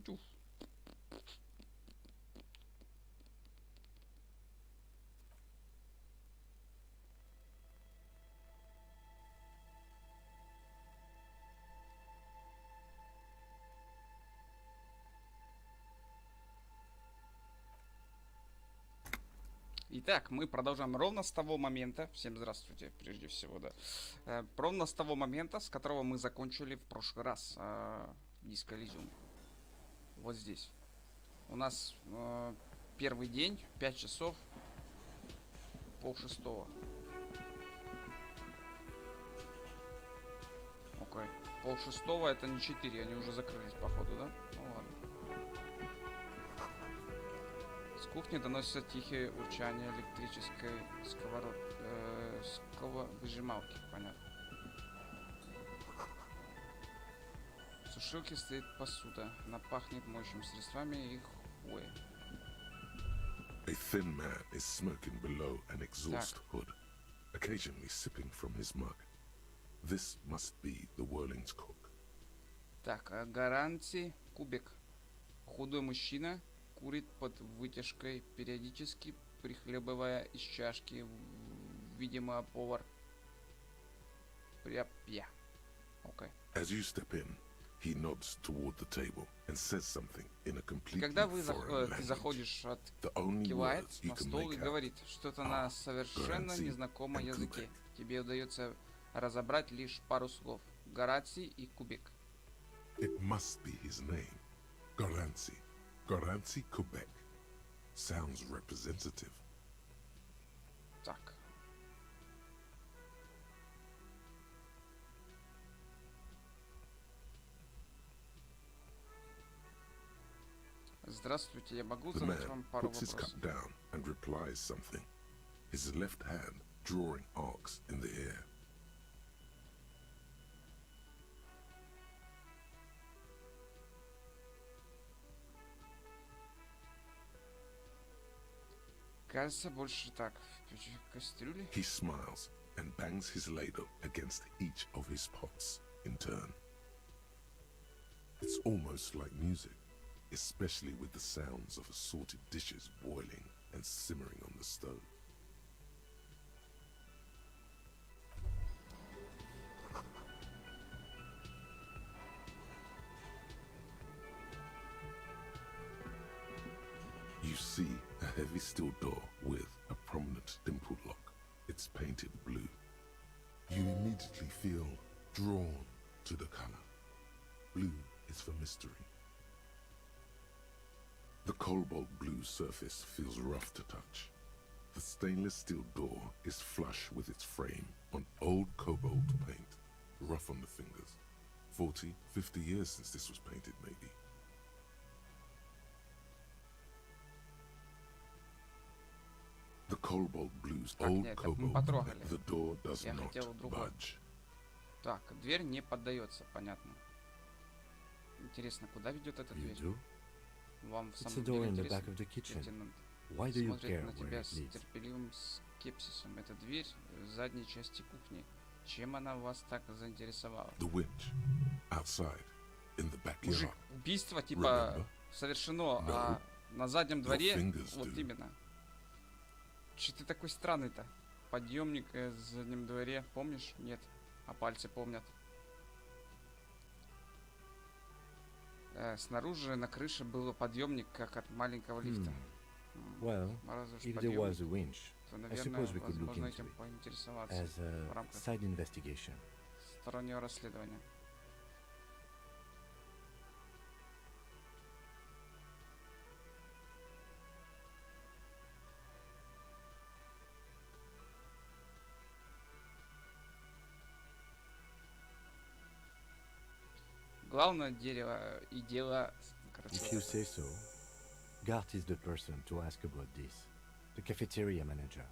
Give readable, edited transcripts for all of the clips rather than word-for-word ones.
Тю-тю-тю. Итак, мы продолжаем ровно с того момента. Всем здравствуйте, прежде всего, да. Ровно с того момента, с которого мы закончили в прошлый раз Диско Элизиум. Вот здесь. У нас первый день, 5 часов, 5:30. Окей. 5:30 это не 4, они уже закрылись, походу, да? Ну ладно. С кухни доносится тихое урчание электрической выжималки, понятно. В сушилке стоит посуда. Она пахнет моющими средствами и хвоей. A thin man is smoking below an exhaust hood, occasionally sipping from his mug. This must be the Whirling's cook. Так, гарантий кубик. Худой мужчина курит под вытяжкой, периодически прихлебывая из чашки, видимо, повар. Пряпья. Окей. As you step in, he nods toward the table and says something in a completely Когда вы foreign language. заходишь, The only кивает words you на can стол и make говорит out что-то на are совершенно Garanzi незнакомом and языке. Kubek. Тебе удается разобрать лишь пару слов. Гараций и кубик. It must be his name. Garanzi. Garanzi Quebec. Sounds representative. Так. Здравствуйте, я могу The задать вам man пару puts his вопросов? cup down and replies something, his left hand drawing arcs in the air. Кажется, больше так. В кастрюле. He smiles and bangs his ladle against each of his pots in turn. It's almost like music, especially with the sounds of assorted dishes boiling and simmering on the stove. You see a heavy steel door with a prominent dimple lock. It's painted blue. You immediately feel drawn to the color. Blue is for mystery. The cobalt blue surface feels rough to touch. The stainless steel door is flush with its frame on old cobalt paint, rough on the fingers. 40, 50 years since this was painted, maybe. The cobalt blues, Так, old нет, это мы cobalt, потрогали. the door does Я not хотел другое. budge. Так, дверь не поддается, понятно. Интересно, куда ведет эта You дверь? do? Вам в It's a самом door деле in the back интересно? of the kitchen. Лейтенант Why do you смотрит care на where тебя it с leads? терпеливым скепсисом. Это дверь в задней части кухни. Чем она вас так заинтересовала? The winch, outside, in the Мужик, backyard. убийство типа Remember? совершено, No. а на заднем дворе, fingers вот do. именно. Че ты такой странный-то? Подъемник в заднем дворе, помнишь? Нет, а пальцы помнят. Снаружи на крыше был подъемник, как от маленького лифта. Well, Раз уж if there was a подъемник, winch, то, I наверное, suppose we could look возможно into этим it поинтересоваться as в a рамках side investigation. стороннего расследования. Главное дерево и дело If you say so, Gart is the person to ask about this. The cafeteria manager.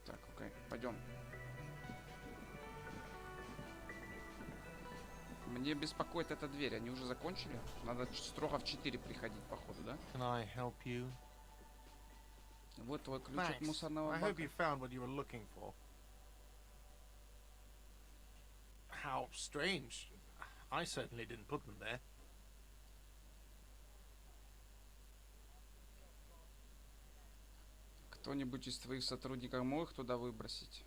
Так, окей, пойдем. Мне беспокоит эта дверь. Они уже закончили? Надо строго в 4 приходить, походу, да? Can I help you? Вот твой ключ от Thanks. мусорного I hope бака. you found what you were looking for. How strange. I certainly didn't put them there. Кто-нибудь из твоих сотрудников мог их туда выбросить?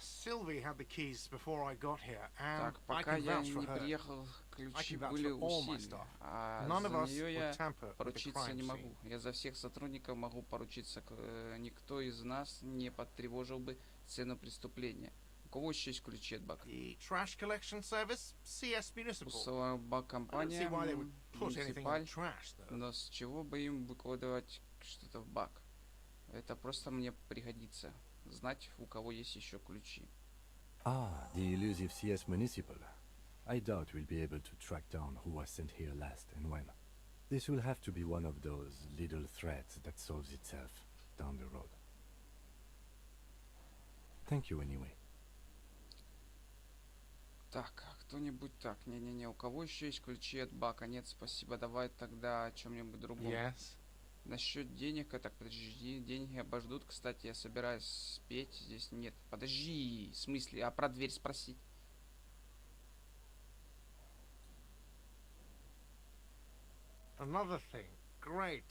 Sylvie had the keys before I got here, and Так, I пока can я vouch for не her. приехал, I ключи can vouch были for у all my Сильви, staff. а None of за us нее would я tamper with the поручиться crime не scene. могу. Я за всех сотрудников могу поручиться. Никто из нас не потревожил бы сцену преступления. У кого еще есть ключи от бака? The trash collection service, CS Municipal. Пустовая I don't бак-компания, see why they would put anything in the муниципаль. trash, though. Но с чего бы им выкладывать что-то в бак? Это просто мне пригодится. Знать, у кого есть еще ключи. Ah, the elusive CS Municipal. I doubt we'll be able to track down who was sent here last and when. This will have to be one of those little threads that solves itself down the road. Thank you anyway. Так, а кто-нибудь так? Не-не-не, у кого еще есть ключи от бака? Нет, спасибо. Давай тогда о чем-нибудь другом. Yes. Насчет денег, так, подожди, деньги обождут. Кстати, я собираюсь спеть. Здесь нет. Подожди, в смысле? А про дверь спросить? Another thing. Great.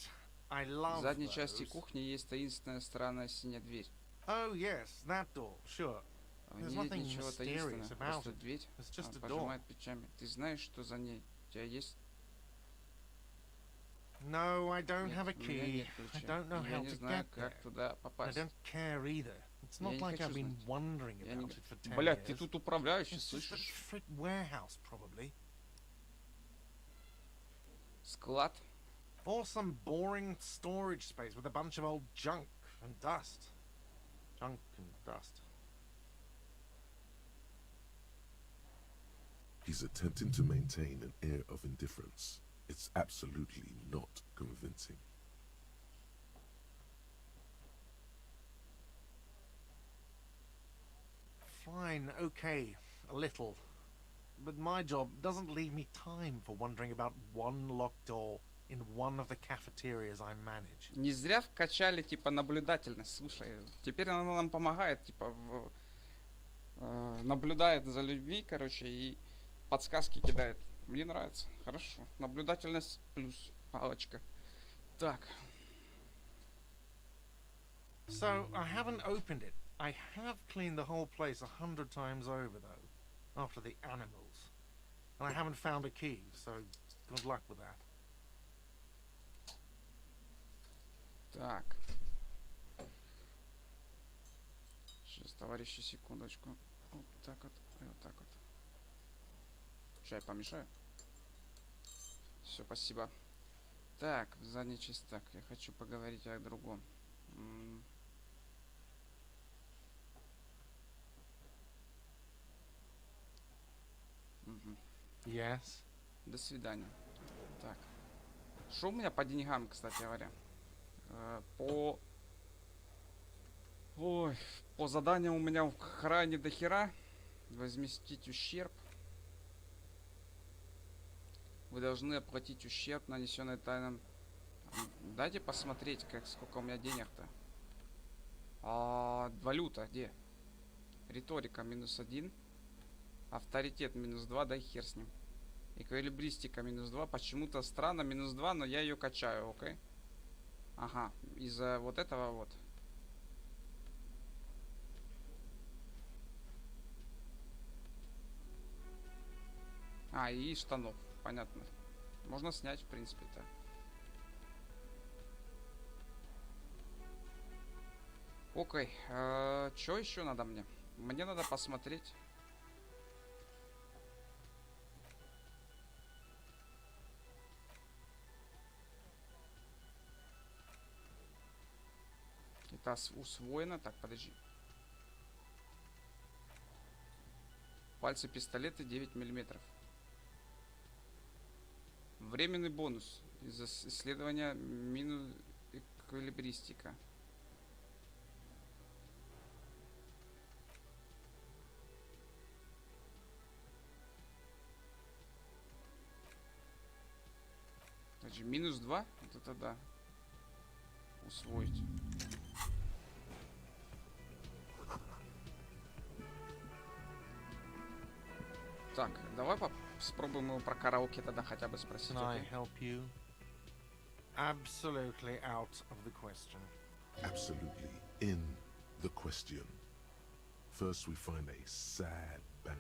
I love В задней части those. кухни есть таинственная странная синяя дверь. Oh, yes, that door, sure. В There's ней нет nothing ничего mysterious таинственного, about просто it. дверь. It's just Она a door. пожимает плечами. Ты знаешь, что за ней? У тебя есть? No, I don't Нет, have a у меня key. нет I ключа. don't know Я how не to знаю, get как there. туда I попасть. don't care either. It's Я not не like I've хочу been знать. wondering Я не... about it for 10 Блядь, ты years. тут управляющий, It's just a слышишь? frick warehouse, probably. Склад? Or some boring storage space with a bunch of old junk and dust. Junk and dust. He's attempting to maintain an air of indifference. It's absolutely not convincing. Fine, okay, a little. But my job doesn't leave me time for wondering about one locked door in one of the cafeterias I manage. Не зря вкачали, типа, наблюдательность. Слушай, теперь она нам помогает, типа, наблюдает за людьми, короче, и подсказки кидает. Мне нравится. Хорошо. Наблюдательность плюс. Палочка. Так. So, I haven't opened it. I have cleaned the whole place 100 times over, though, after the animals. And I haven't found a key, so good luck with that. Так. Сейчас, товарищи, секундочку. Вот так вот. И вот так вот. Чай помешаю? Все, спасибо. Так, в задней части. Так, я хочу поговорить о другом. Мгм. Yes? До свидания. Так. Что у меня по деньгам, кстати говоря? Ой, по заданию у меня в крайне до хера. Возместить ущерб. Вы должны оплатить ущерб, нанесенный тайным. Дайте посмотреть, сколько у меня денег-то. Валюта, где? Риторика -1. Авторитет -2, дай хер с ним. Эквилибристика -2. Почему-то странно -2, но я ее качаю, окей? Ага, из-за вот этого вот. И штанов, понятно. Можно снять, в принципе-то. Окей, что еще надо мне? Мне надо посмотреть. Это усвоено. Так, подожди. Пальцы пистолета 9 миллиметров. Временный бонус из исследования минус эквилибристика. Значит, -2. Вот это да. Усвоить. Так, давай спробуем его про караоке тогда хотя бы спросить. Can I окей? help you? Absolutely out of the question. Absolutely in the question. First we find a sad banger.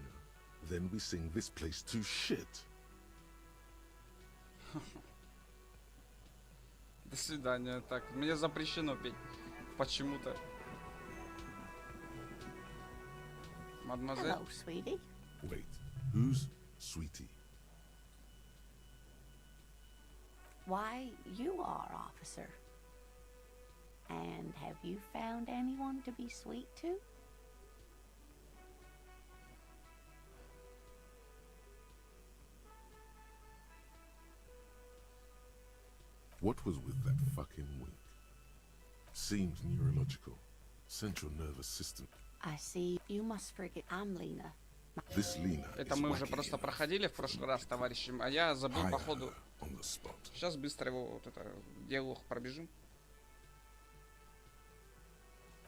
Then we sing this place to shit. До свидания. Так, мне запрещено петь. Почему-то. Мадемуазель. Hello, sweetie. Wait, who's Sweetie? Why, you are, officer. And have you found anyone to be sweet to? What was with that fucking wink? Seems neurological. Central nervous system. I see. You must forget I'm Lena. This Lena Это is мы уже wacky просто enough проходили в to прошлый раз, товарищи. А я забыл, hire походу. her on the spot. Сейчас быстро его вот это диалог пробежим.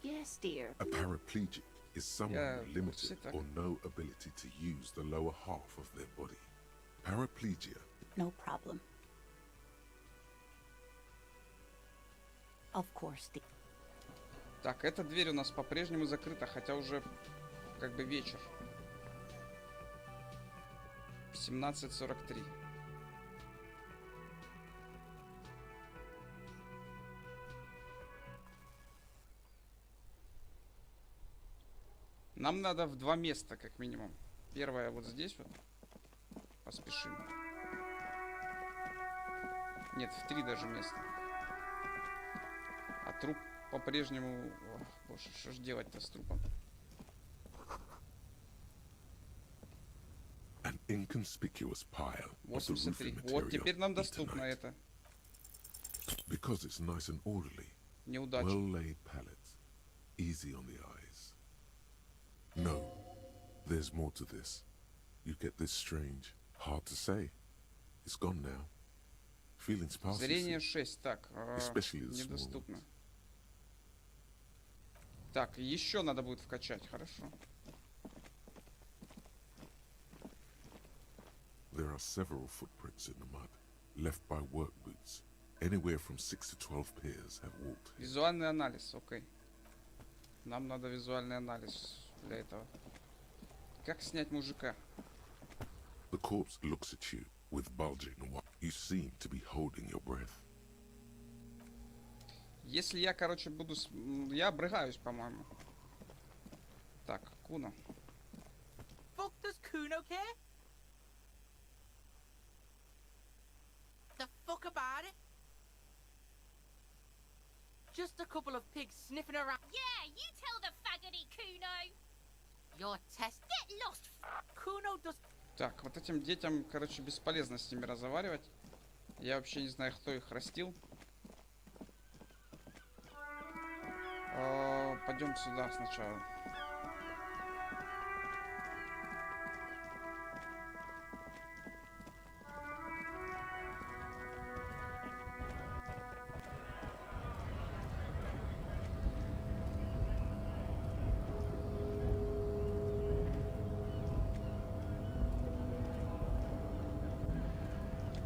Yes, dear. A paraplegic is someone Yeah, with limited sit there. or no ability to use the lower half of their body. Paraplegia. No problem. Of course, dear. Так, эта дверь у нас по-прежнему закрыта, хотя уже как бы вечер. 17:43. Нам надо в два места, как минимум. Первое вот здесь вот. Поспешим. Нет, в три даже места. А труп по-прежнему... Ох, боже, что ж делать-то с трупом? An inconspicuous pile of the 83. roofing Вот material теперь нам доступно eternite. это. Because it's nice and orderly. Неудача. Well-laid pallets. Easy on the eyes. No. There's more to this. You get this strange. Hard to say. It's gone now. Feelings pass. you Зрение see. 6. Так, Especially the small недоступно. ones. Так, еще надо будет вкачать, хорошо. There are several footprints in the mud, left by work boots. Anywhere from 6 to 12 pairs have walked here. Визуальный анализ, окей. Нам надо визуальный анализ для этого. Как снять мужика? The corpse looks at you with bulging eyes. You seem to be holding your breath. Если я, короче, буду... Я обрыгаюсь, по-моему. Так, Куна. Fuck does Kuno care? The fuck about it? Just a couple of pigs sniffing around. Yeah, you tell the faggoty Kuno. Your test. Get lost. Kuno does. Так, вот этим детям, короче, бесполезно с ними разговаривать. Я вообще не знаю, кто их растил. Пойдем сюда сначала.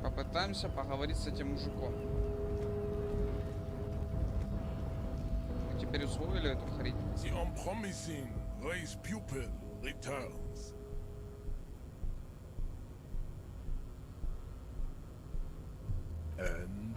Попытаемся поговорить с этим мужиком. Мы теперь усвоили эту хрень. The unpromising race pupil returns. And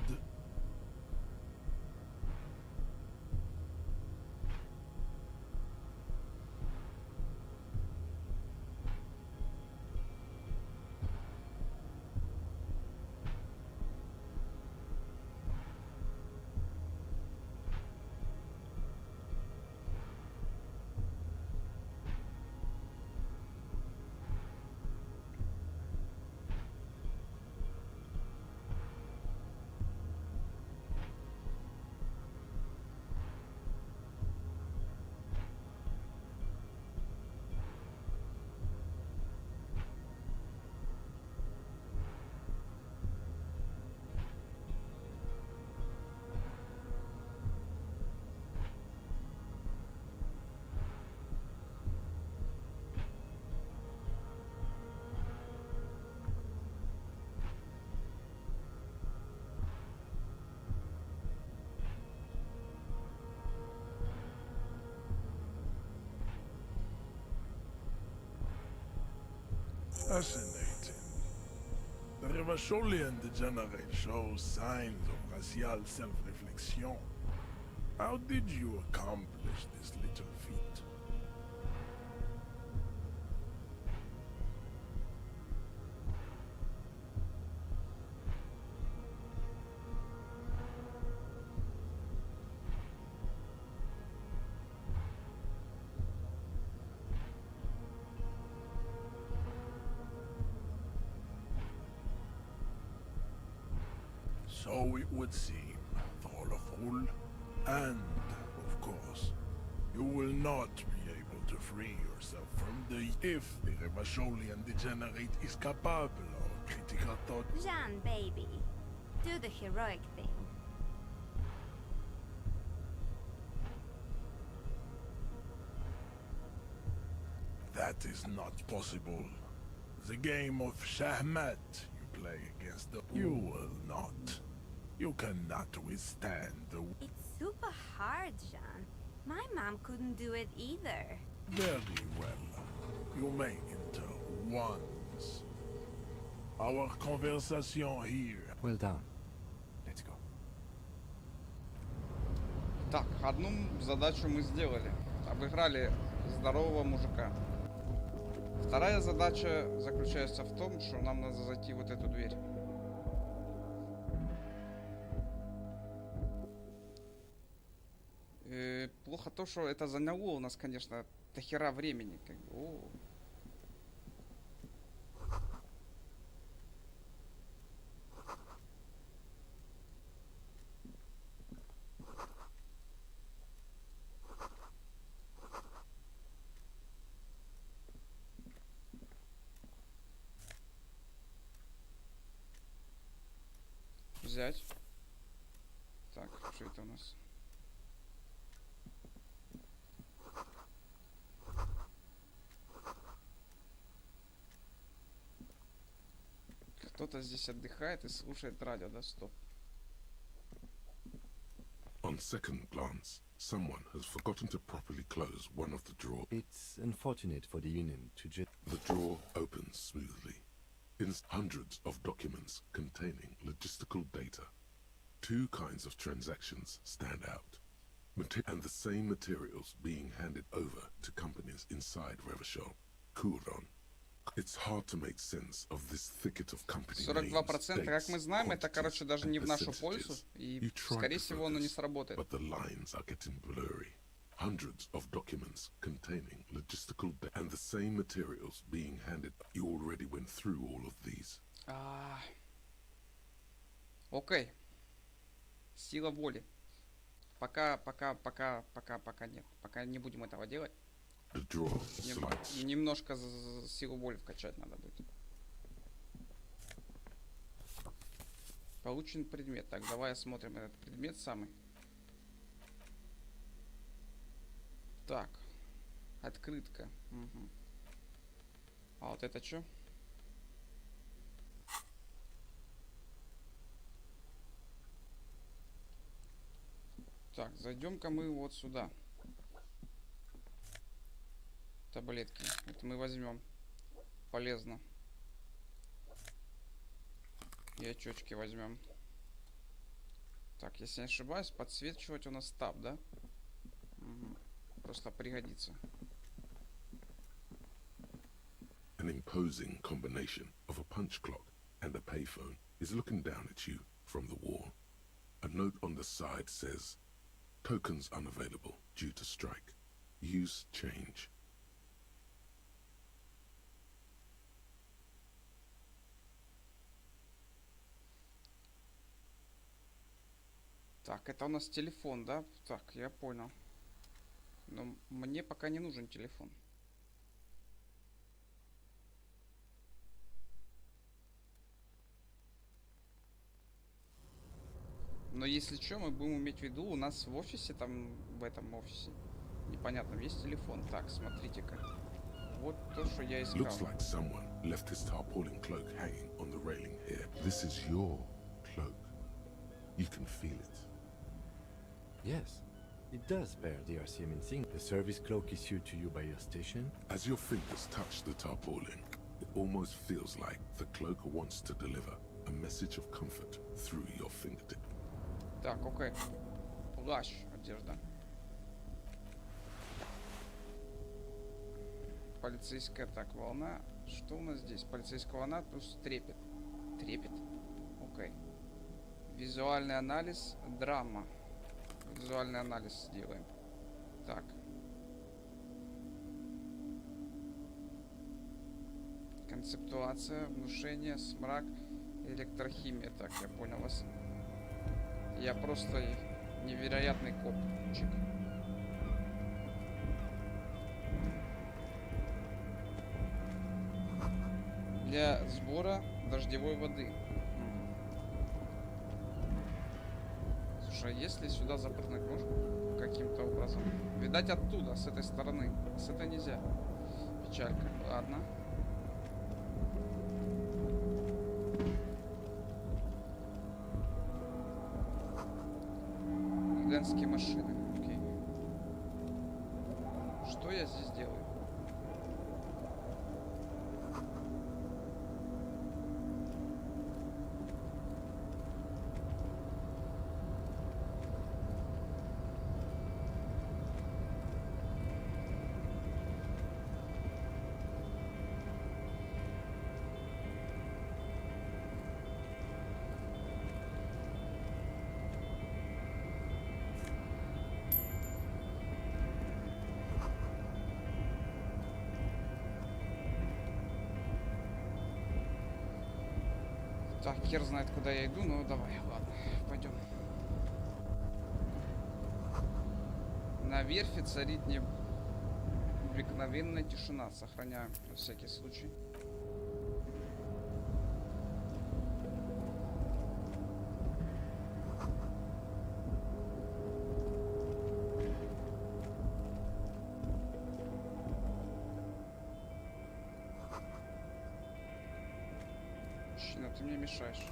Fascinating. The Revacholian degenerate shows signs of racial self-reflection. How did you accomplish this little feat? So it would seem, Throlaful. And, of course, you will not be able to free yourself from the... If the Revacholian degenerate is capable of critical thought... Jean, baby. Do the heroic thing. That is not possible. The game of Shahmat you play against the... You will not. You cannot withstand the... It's super hard, Jean. My mom couldn't do it either. Very well. You may enter once. Our conversation here. Well done. Let's go. Так, одну задачу мы сделали. Обыграли здорового мужика. Вторая задача заключается в том, что нам надо зайти в вот эту дверь. Плохо то, что это заняло у нас, конечно, дохера времени. Как бы. О. Взять. Так, что это у нас? Кто-то здесь отдыхает и слушает радио, да? Стоп. On second glance, someone has forgotten to properly close one of the drawers. It's unfortunate for the Union to just... The drawer opens smoothly. In hundreds of documents containing logistical data. Two kinds of transactions stand out. And the same materials being handed over to companies inside Revachol. Kuron. It's hard to make sense of this thicket of company 42%, как мы знаем, это, короче, даже не в нашу пользу. И, You try скорее to всего, оно не focus, сработает. but the lines are getting blurry. Hundreds of documents containing logistical data and the same materials being handed. You already went through all of these. Окей. Сила воли. Пока нет. Пока не будем этого делать. The drawer slides. Немножко силу воли вкачать надо будет. Получен предмет. Так, давай осмотрим этот предмет самый. Так. Открытка. Угу. А вот это что? Так, зайдем-ка мы вот сюда. Таблетки. Это мы возьмем. Полезно. И очечки возьмем. Так, если не ошибаюсь, подсвечивать у нас таб, да? Угу. Просто пригодится. An imposing combination of a punch clock and a payphone is looking down at you from the wall. A note on the side says, "Tokens unavailable due to strike. Use change." Так, это у нас телефон, да? Так, я понял. Но мне пока не нужен телефон. Но если что, мы будем иметь в виду, у нас в офисе, там, в этом офисе, непонятном, есть телефон. Так, смотрите-ка. Вот то, что я искал. Looks like someone left his tarpaulin cloak hanging on the railing here. This is your cloak. You can feel it. Yes, it does bear the RCM insignia. The service cloak issued to you by your station. As your fingers touch the tarpaulin, it almost feels like the cloaker wants to deliver a message of comfort through your fingertip. Так, окей. Плащ, одежда. Полицейская, так, волна. Что у нас здесь? Полицейская волна плюс трепет. Трепет? Окей. Визуальный анализ, драма. Визуальный анализ сделаем. Так. Концептуация, внушение, смрак, электрохимия. Так, я понял вас. Я просто невероятный копчик. Для сбора дождевой воды. Слушай, а если сюда запрыгнуть можно каким-то образом? Видать оттуда, с этой стороны. С этой нельзя. Печалька. Ладно. Гигантские машины. Окей. Что я здесь делаю? Так, хер знает, куда я иду, но давай, ладно, пойдем. На верфи царит необыкновенная тишина. Сохраняем на всякий случай. Мужчина, ты мне мешаешь.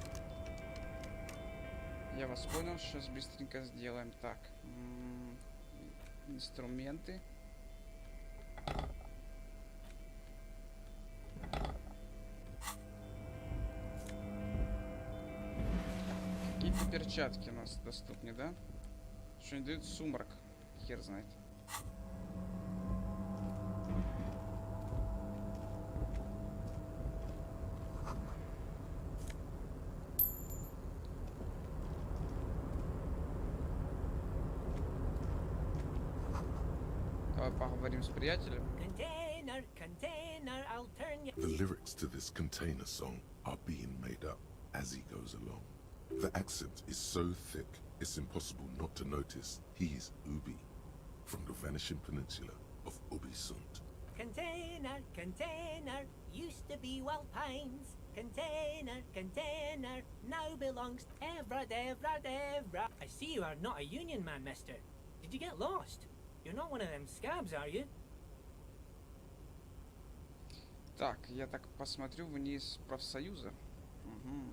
Я вас понял, сейчас быстренько сделаем. Так, инструменты. Какие-то перчатки у нас доступны, да? Что не дают сумрак, хер знает. Давай поговорим с приятелем. Container, container, I'll turn you. The lyrics to this container song are being made up as he goes along. The accent is so thick, it's impossible not to notice he's Ubi, from the vanishing peninsula of Ubisund. Container, container, used to be Wild Pines. Container, container, now belongs to Everett, Everett, Everett. I see you are not a union man, mister. Did you get lost? You're not one of them scabs, are you? Так, я так посмотрю вниз профсоюза. Угу.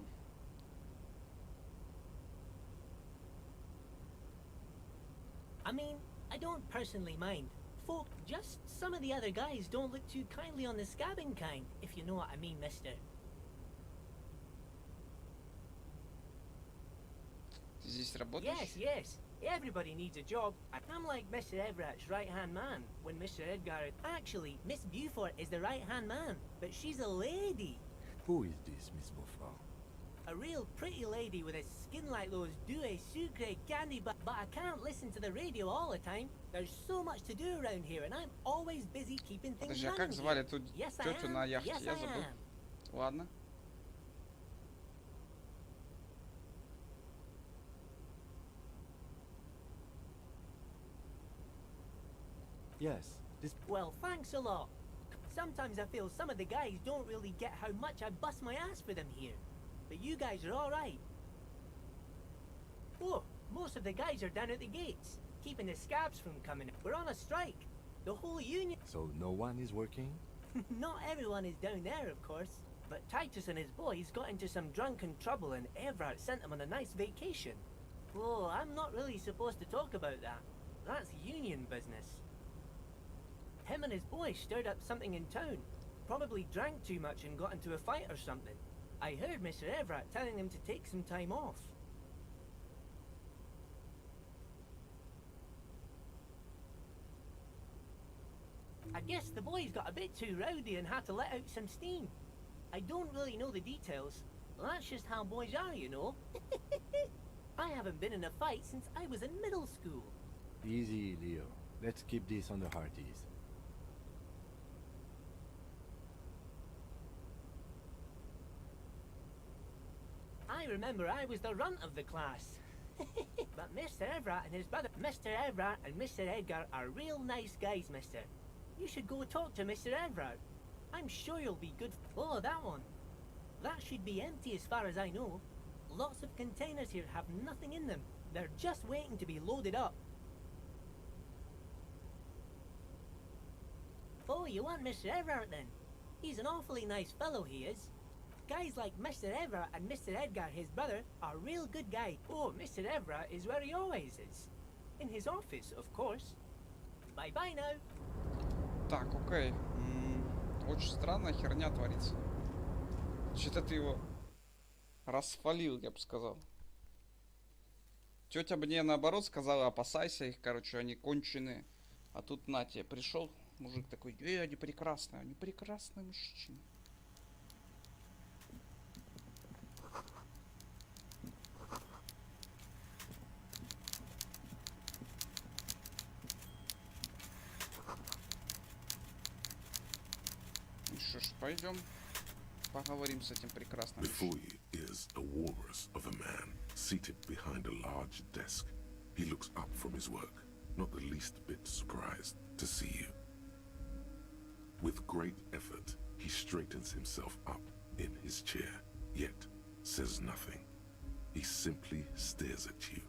I mean, I don't personally mind. Folk, just some of the other guys don't look too kindly on the scabbing kind, if you know what I mean, mister. Ты здесь работаешь? Yes, yes. Everybody needs a job. I'm like Mr. Everett's right-hand man when Mr. Edgar... Actually, Miss Beaufort is the right-hand man, but she's a lady. Who is this, Miss Beaufort? A real pretty lady with a skin like those Douai Sucre candy but I can't listen to the radio all the time. There's so much to do around here and I'm always busy keeping things Подожди, а running как звали here. ту Yes, I тетю на am. яхте? Yes, Я I забыл. am. Ладно. Yes, this... Well, thanks a lot. Sometimes I feel some of the guys don't really get how much I bust my ass for them here. But you guys are alright. Oh, most of the guys are down at the gates, keeping the scabs from coming. We're on a strike. The whole union... So no one is working? Not everyone is down there, of course. But Titus and his boys got into some drunken trouble and Everett sent them on a nice vacation. Oh, I'm not really supposed to talk about that. That's union business. Him and his boys stirred up something in town. probably drank too much and got into a fight or something. I heard Mr. Everett telling him to take some time off. I guess the boys got a bit too rowdy and had to let out some steam. I don't really know the details. That's just how boys are, you know. I haven't been in a fight since I was in middle school. Easy, Leo. Let's keep this on the hearties. I remember I was the runt of the class. But Mr. Everett and his brother, Mr. Everett and Mr. Edgar are real nice guys, mister. You should go talk to Mr. Everett. I'm sure you'll be good. Oh, that one. That should be empty as far as I know. Lots of containers here have nothing in them. They're just waiting to be loaded up. Oh, you want Mr. Everett then? He's an awfully nice fellow, he is. Guys like Mr. Everett and Mr. Edgar, his brother, are real good guys. Oh, Mr. Everett is where he always is. In his office, of course. Bye-bye now. Так, окей. Очень странная херня творится. Что-то ты его расфалил, я бы сказал. Тетя мне наоборот сказала, опасайся их, короче, они конченые. А тут на тебе пришел мужик такой, они прекрасные мужчины. Ну что ж, пойдем поговорим с этим прекрасным Before мужчиной. you is a walrus of a man seated behind a large desk. He looks up from his work, not the least bit surprised to see you. With great effort, he straightens himself up in his chair, yet says nothing. He simply stares at you,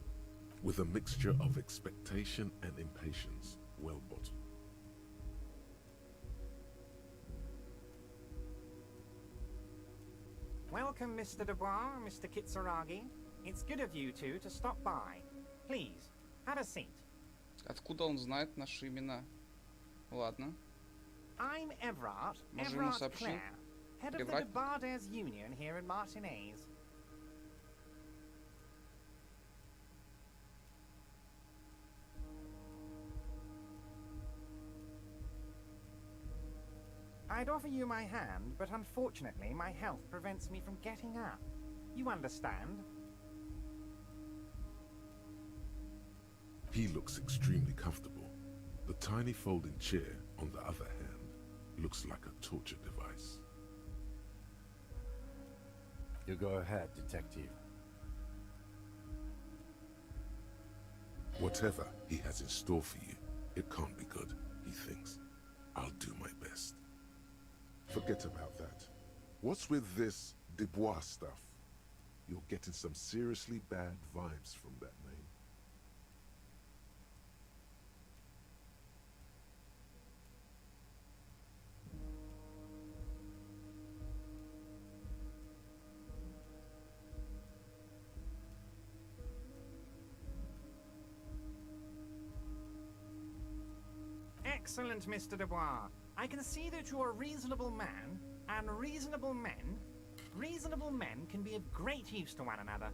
with a mixture of expectation and impatience well bottled. Welcome, Mr. Dubois, Mr. Kitsuragi. It's good of you two to stop by. Please, have a seat. Откуда он знает наши имена? Ладно. I'm Everard, Может, ему Everard сообщил? Clare, head of the Привратник? Debarders Union here in Martinez. I'd offer you my hand, but unfortunately my health prevents me from getting up. You understand? He looks extremely comfortable. The tiny folding chair, on the other hand, looks like a torture device. You go ahead, detective. Whatever he has in store for you, it can't be good, he thinks. I'll do my best. Forget about that. What's with this Dubois stuff? You're getting some seriously bad vibes from that name. Excellent, Mr. Dubois. I can see that you're a reasonable man, and reasonable men can be of great use to one another.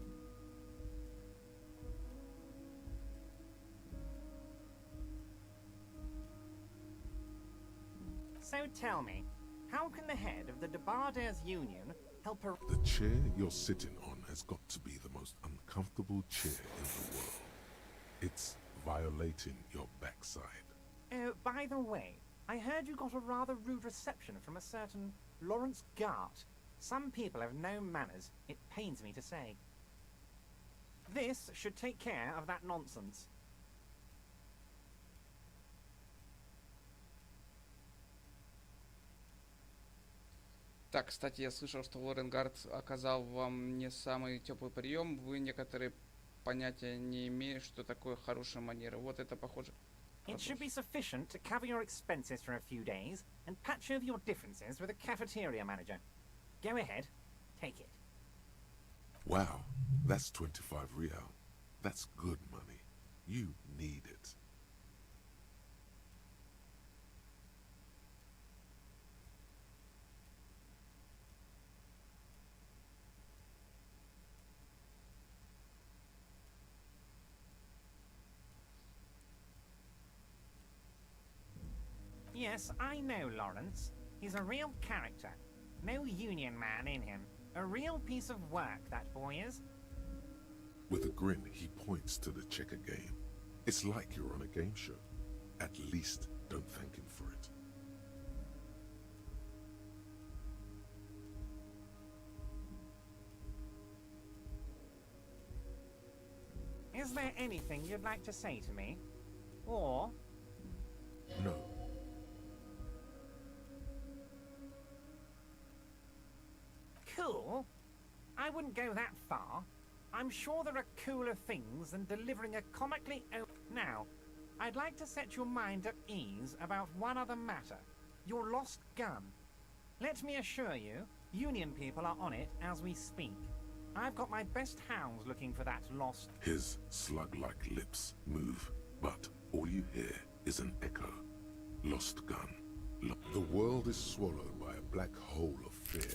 So tell me, how can the head of the Debarders Union help a... The chair you're sitting on has got to be the most uncomfortable chair in the world. It's violating your backside. Oh, by the way, I heard you got a rather rude reception from a certain Lawrence Gart. Some people have no manners, it pains me to say. This should take care of that nonsense. Так, кстати, я слышал, что Лоренгард оказал вам не самый теплый прием. Вы некоторые понятия не имеете, что такое хорошая манера. Вот это похоже. It should be sufficient to cover your expenses for a few days and patch over your differences with a cafeteria manager. Go ahead, take it. Wow, that's 25 real. That's good money. You need it. Yes, I know Lawrence. He's a real character. No union man in him. A real piece of work, that boy is. With a grin, he points to the checker game. It's like you're on a game show. At least don't thank him for it. Is there anything you'd like to say to me? Or... No. Cool? I wouldn't go that far. I'm sure there are cooler things than delivering a comically Now, I'd like to set your mind at ease about one other matter. Your lost gun. Let me assure you, Union people are on it as we speak. I've got my best hounds looking for that lost... His slug-like lips move, but all you hear is an echo. Lost gun. The world is swallowed by a black hole of fear.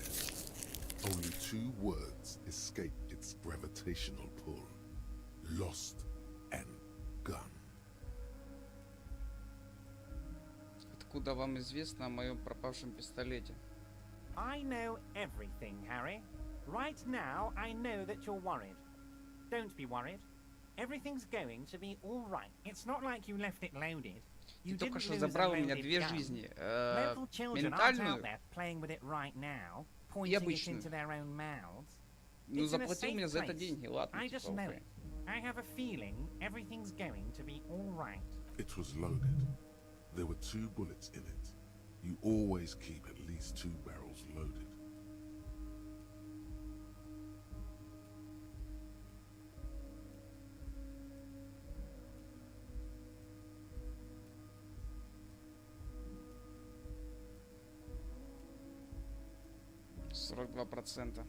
Only 2 words escape its gravitational pull. Lost and gun. Откуда вам известно о моем пропавшем пистолете? I know everything, Harry. Right now, I know that you're worried. Don't be worried. Everything's going to be all right. It's not like you left it loaded. Ты только что забрал у меня 2 жизни. Local children aren't out there playing with it right now, pointing it into their own mouths. Ну, заплатил мне за это деньги, ладно. I just know it. I have a feeling everything's going to be all right. It was loaded. There were 2 bullets in it. You always keep at least 2 barrels loaded. %42.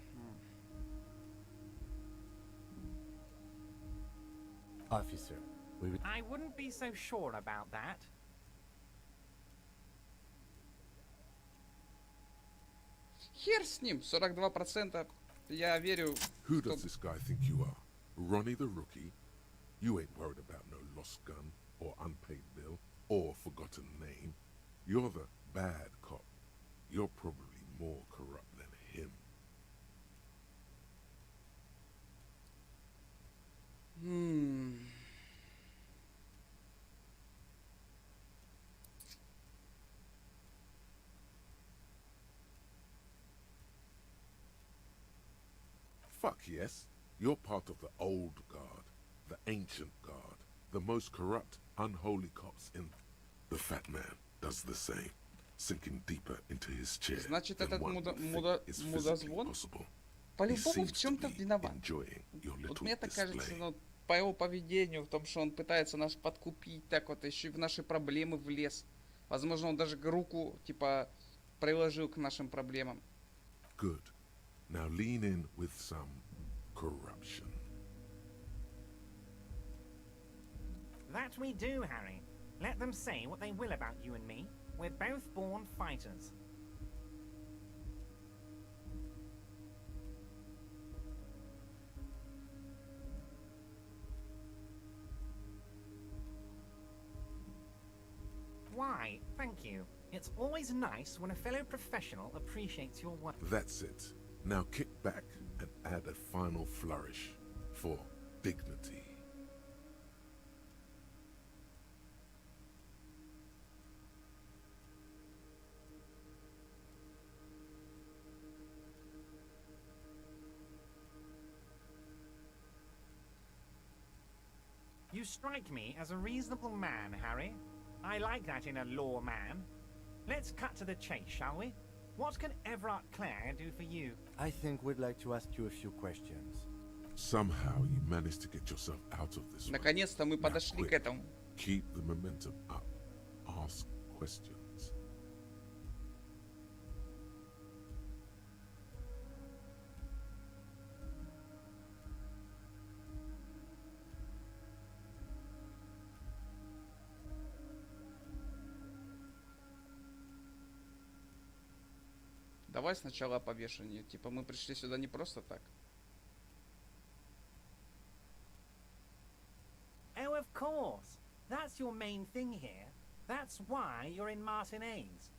Officer, we will... I wouldn't be so sure about that. Хер с ним, 42%. Я верю. Who does this guy think you are? Ronnie the Rookie? You ain't worried about no lost gun, or unpaid bill, or forgotten name. You're the bad cop. You're probably more corrupt than him. Fuck yes. You're part of the old guard, the ancient guard, the most corrupt, unholy cops in... The fat man does the same, sinking deeper into his chair. Значит, than этот one would think is physically мудозвон possible. по-любому в seems to чем-то be виноват. enjoying your Вот little мне так кажется, display. ну, по его поведению, в том, что он пытается нас подкупить, так вот, еще и в наши проблемы влез. Возможно, он даже руку, типа, приложил к нашим проблемам. Good. Now lean in with some corruption. That we do, Harry. Let them say what they will about you and me. We're both born fighters. Why, thank you. It's always nice when a fellow professional appreciates your work. That's it. Now kick back and add a final flourish for dignity. You strike me as a reasonable man, Harry. I like that in a lawman. Let's cut to the chase, shall we? What can Everard Clare do for you? I think we'd like to ask you a few questions. Somehow you managed to get yourself out of this one. Наконец-то мы Now подошли к quick, этому. keep the momentum up. Ask questions. Давай сначала о повешении. Типа мы пришли сюда не просто так. Oh, of course. That's your main thing here. That's why you're in Martinez.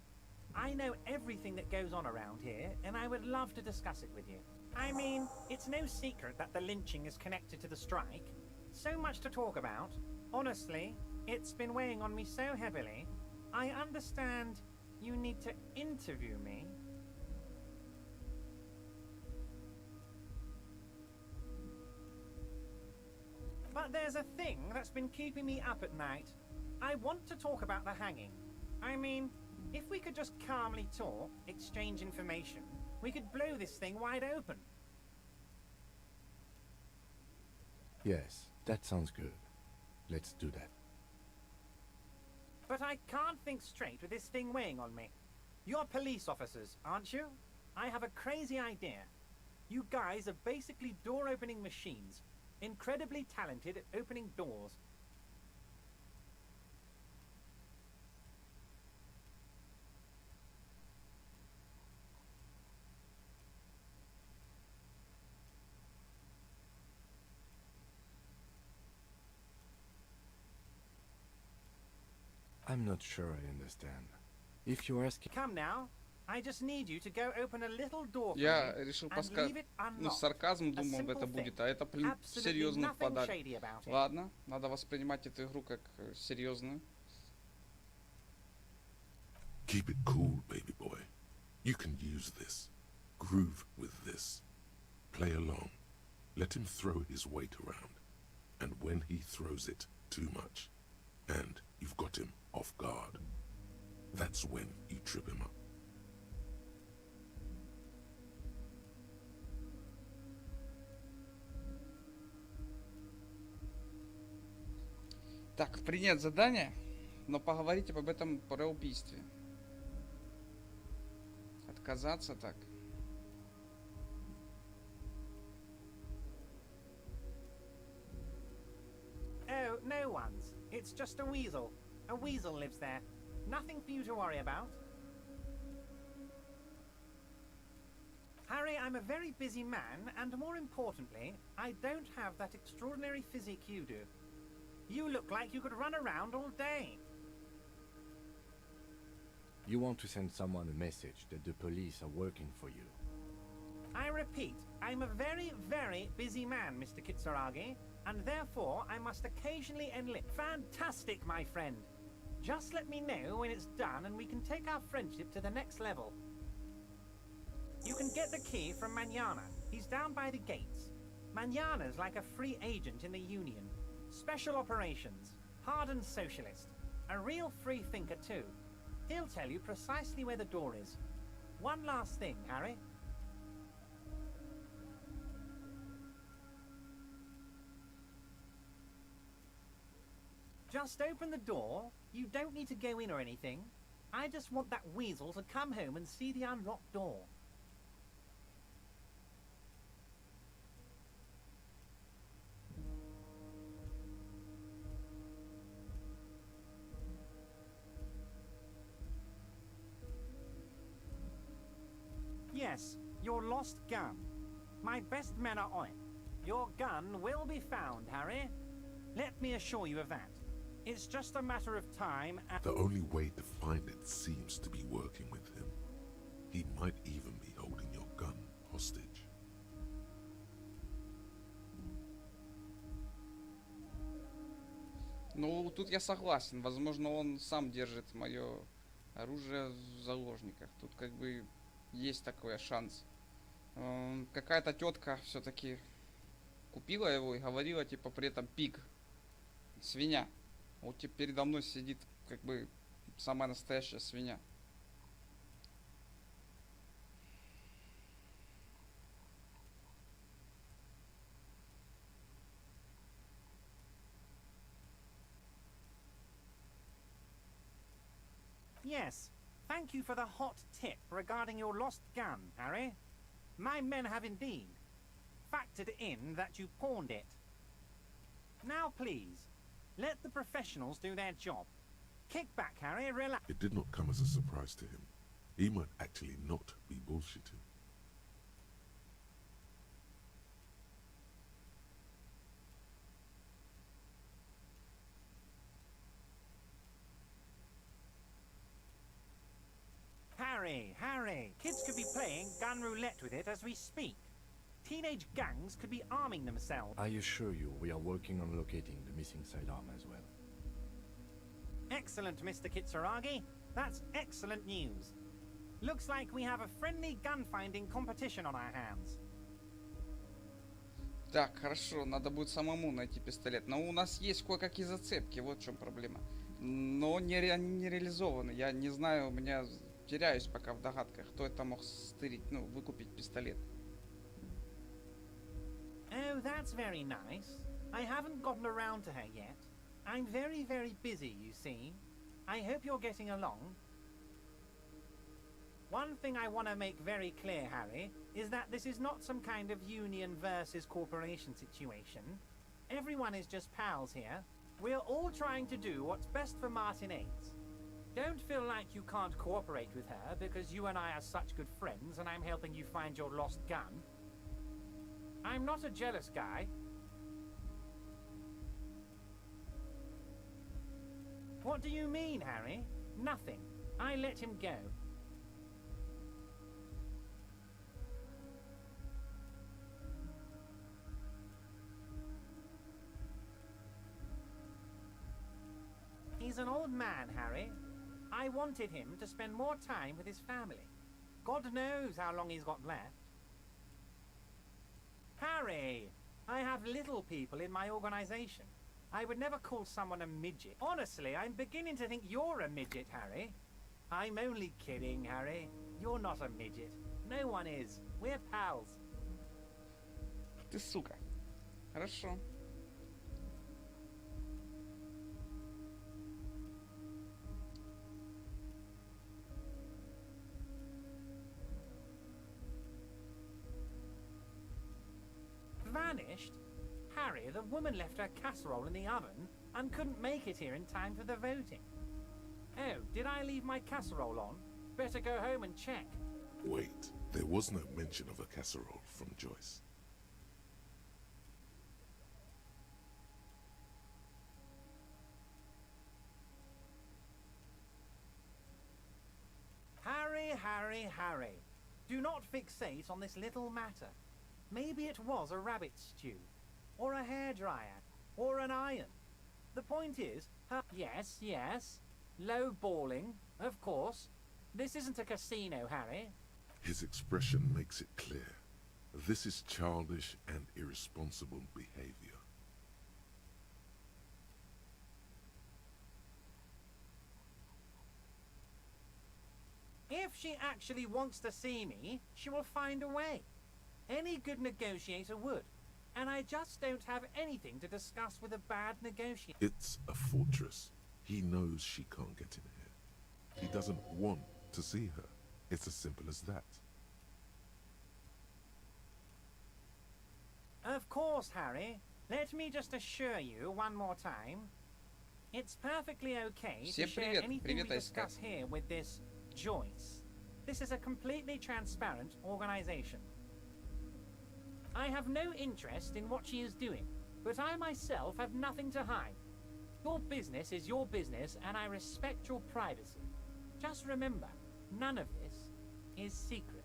I know everything that goes on around here, and I would love to discuss it with you. I mean, it's no secret that the lynching is connected to the strike. So much to talk about. Honestly, it's been weighing on me so heavily. I understand you need to interview me. But there's a thing that's been keeping me up at night. I want to talk about the hanging. I mean, if we could just calmly talk, exchange information, we could blow this thing wide open. Yes, that sounds good. Let's do that. But I can't think straight with this thing weighing on me. You're police officers, aren't you? I have a crazy idea. You guys are basically door-opening machines. Incredibly talented at opening doors. I'm not sure I understand. If you're asking... Come now. I just need you to go open a little door for Я me решил and leave it unlocked. сарказм A думал, simple это thing. будет, а это, блин, Absolutely серьезный nothing подарок. shady about it. Ладно, надо воспринимать эту игру как серьезную. Keep it cool, baby boy. You can use this. Groove with this. Play along. Let him throw his weight around. And when he throws it too much, and you've got him off guard, that's when you trip him up. Так, принять задание, но поговорить об этом при убийстве. Отказаться так. Oh, no one's. It's just a weasel. A weasel lives there. Nothing for you to worry about. Harry, I'm a very busy man, and more importantly, I don't have that extraordinary physique you do. You look like you could run around all day. You want to send someone a message that the police are working for you. I repeat, I'm a very, very busy man, Mr. Kitsuragi, and therefore I must occasionally enlist. Fantastic, my friend. Just let me know when it's done and we can take our friendship to the next level. You can get the key from Manana. He's down by the gates. Manana's like a free agent in the Union. Special operations. Hardened socialist. A real free thinker too. He'll tell you precisely where the door is. One last thing, Harry. Just open the door. You don't need to go in or anything. I just want that weasel to come home and see the unlocked door. Yes, your lost gun. My best men are on it. Your gun will be found, Harry. Let me assure you of that. It's just a matter of time and... The only way to find it seems to be working with him. He might even be holding your gun hostage. Ну, тут я согласен. Возможно, он сам держит мое оружие в заложниках. Тут как бы есть такой шанс. Какая-то тетка все-таки купила его и говорила, типа, при этом пик. Свинья. Вот теперь передо мной сидит, как бы, самая настоящая свинья. Yes, thank you for the hot tip regarding your lost gun, Harry. My men have indeed factored in that you pawned it. Now please, let the professionals do their job. Kick back, Harry, relax. It did not come as a surprise to him. He might actually not be bullshitting. Harry, kids could be playing gun roulette with it as we speak. Teenage gangs could be arming themselves. I assure you, we are working on locating the missing sidearm as well. Excellent, Mr. Kitsuragi. That's excellent news. Looks like we have a friendly gun-finding competition on our hands. Так, хорошо, надо будет самому найти пистолет. Но у нас есть кое-какие зацепки, вот в чем проблема. Но не реализованы. Я не знаю, у меня теряюсь пока в догадках, кто это мог стырить, ну, выкупить пистолет. Oh, that's very nice. I haven't gotten around to her yet. I'm very, very busy, you see. I hope you're getting along. One thing I want to make very clear, Harry, is that this is not some kind of union versus corporation situation. Everyone is just pals here. We're all trying to do what's best for Martinez. Don't feel like you can't cooperate with her because you and I are such good friends and I'm helping you find your lost gun. I'm not a jealous guy. What do you mean, Harry? Nothing. I let him go. He's an old man, Harry. I wanted him to spend more time with his family. God knows how long he's got left. Harry, I have little people in my organization. I would never call someone a midget. Honestly, I'm beginning to think you're a midget, Harry. I'm only kidding, Harry. You're not a midget. No one is. We're pals. Ты сука. Хорошо. Vanished? Harry, the woman left her casserole in the oven and couldn't make it here in time for the voting. Oh, did I leave my casserole on? Better go home and check. Wait, there was no mention of a casserole from Joyce. Harry, Harry, Harry. Do not fixate on this little matter. Maybe it was a rabbit stew, or a hairdryer, or an iron. The point is, yes, yes, low balling, of course. This isn't a casino, Harry. His expression makes it clear. This is childish and irresponsible behavior. If she actually wants to see me, she will find a way. Any good negotiator would. And I just don't have anything to discuss with a bad negotiator. It's a fortress. He knows she can't get in here. He doesn't want to see her. It's as simple as that. Of course, Harry. Let me just assure you one more time. It's perfectly okay to Всем share привет. anything Привет, we Айска. discuss here with this Joyce. This is a completely transparent organization. I have no interest in what she is doing, but I myself have nothing to hide. Your business is your business, and I respect your privacy. Just remember, none of this is secret.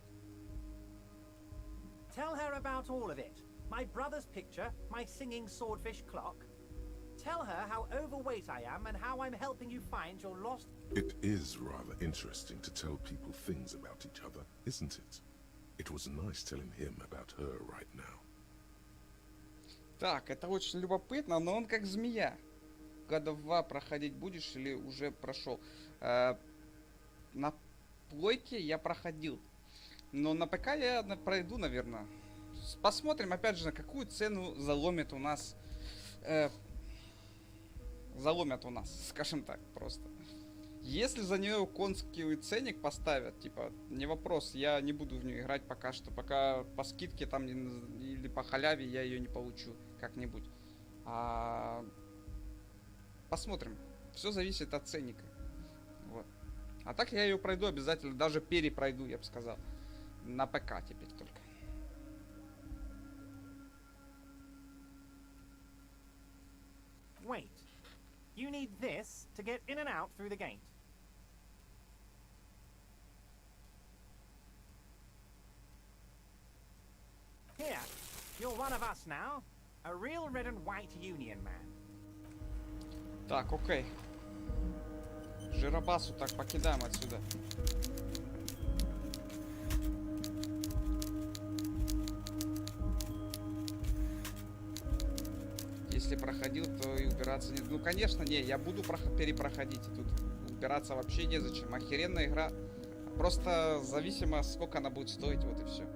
Tell her about all of it. My brother's picture, my singing swordfish clock. Tell her how overweight I am and how I'm helping you find your lost... It is rather interesting to tell people things about each other, isn't it? It was nice telling him about her right now. Так, это очень любопытно, но он как змея. God of War проходить будешь или уже прошел? На плойке я проходил. Но на ПК я пройду, наверное. Посмотрим, опять же, на какую цену заломят у нас. Заломят у нас, скажем так, просто. Если за нее конский ценник поставят, типа, не вопрос, я не буду в нее играть пока что, пока по скидке там или по халяве я ее не получу как-нибудь. Посмотрим. Все зависит от ценника. Вот. А так я ее пройду обязательно, даже перепройду, я бы сказал. На ПК теперь только. Wait. You need this to get in and out through the gate. You're one of us now. A real red and white union man. Так, окей. Жиробасу так покидаем отсюда. Если проходил, то и убираться не... Ну, конечно, не, я буду перепроходить. И тут убираться вообще незачем. Охеренная игра. Просто зависимо, сколько она будет стоить, вот и все.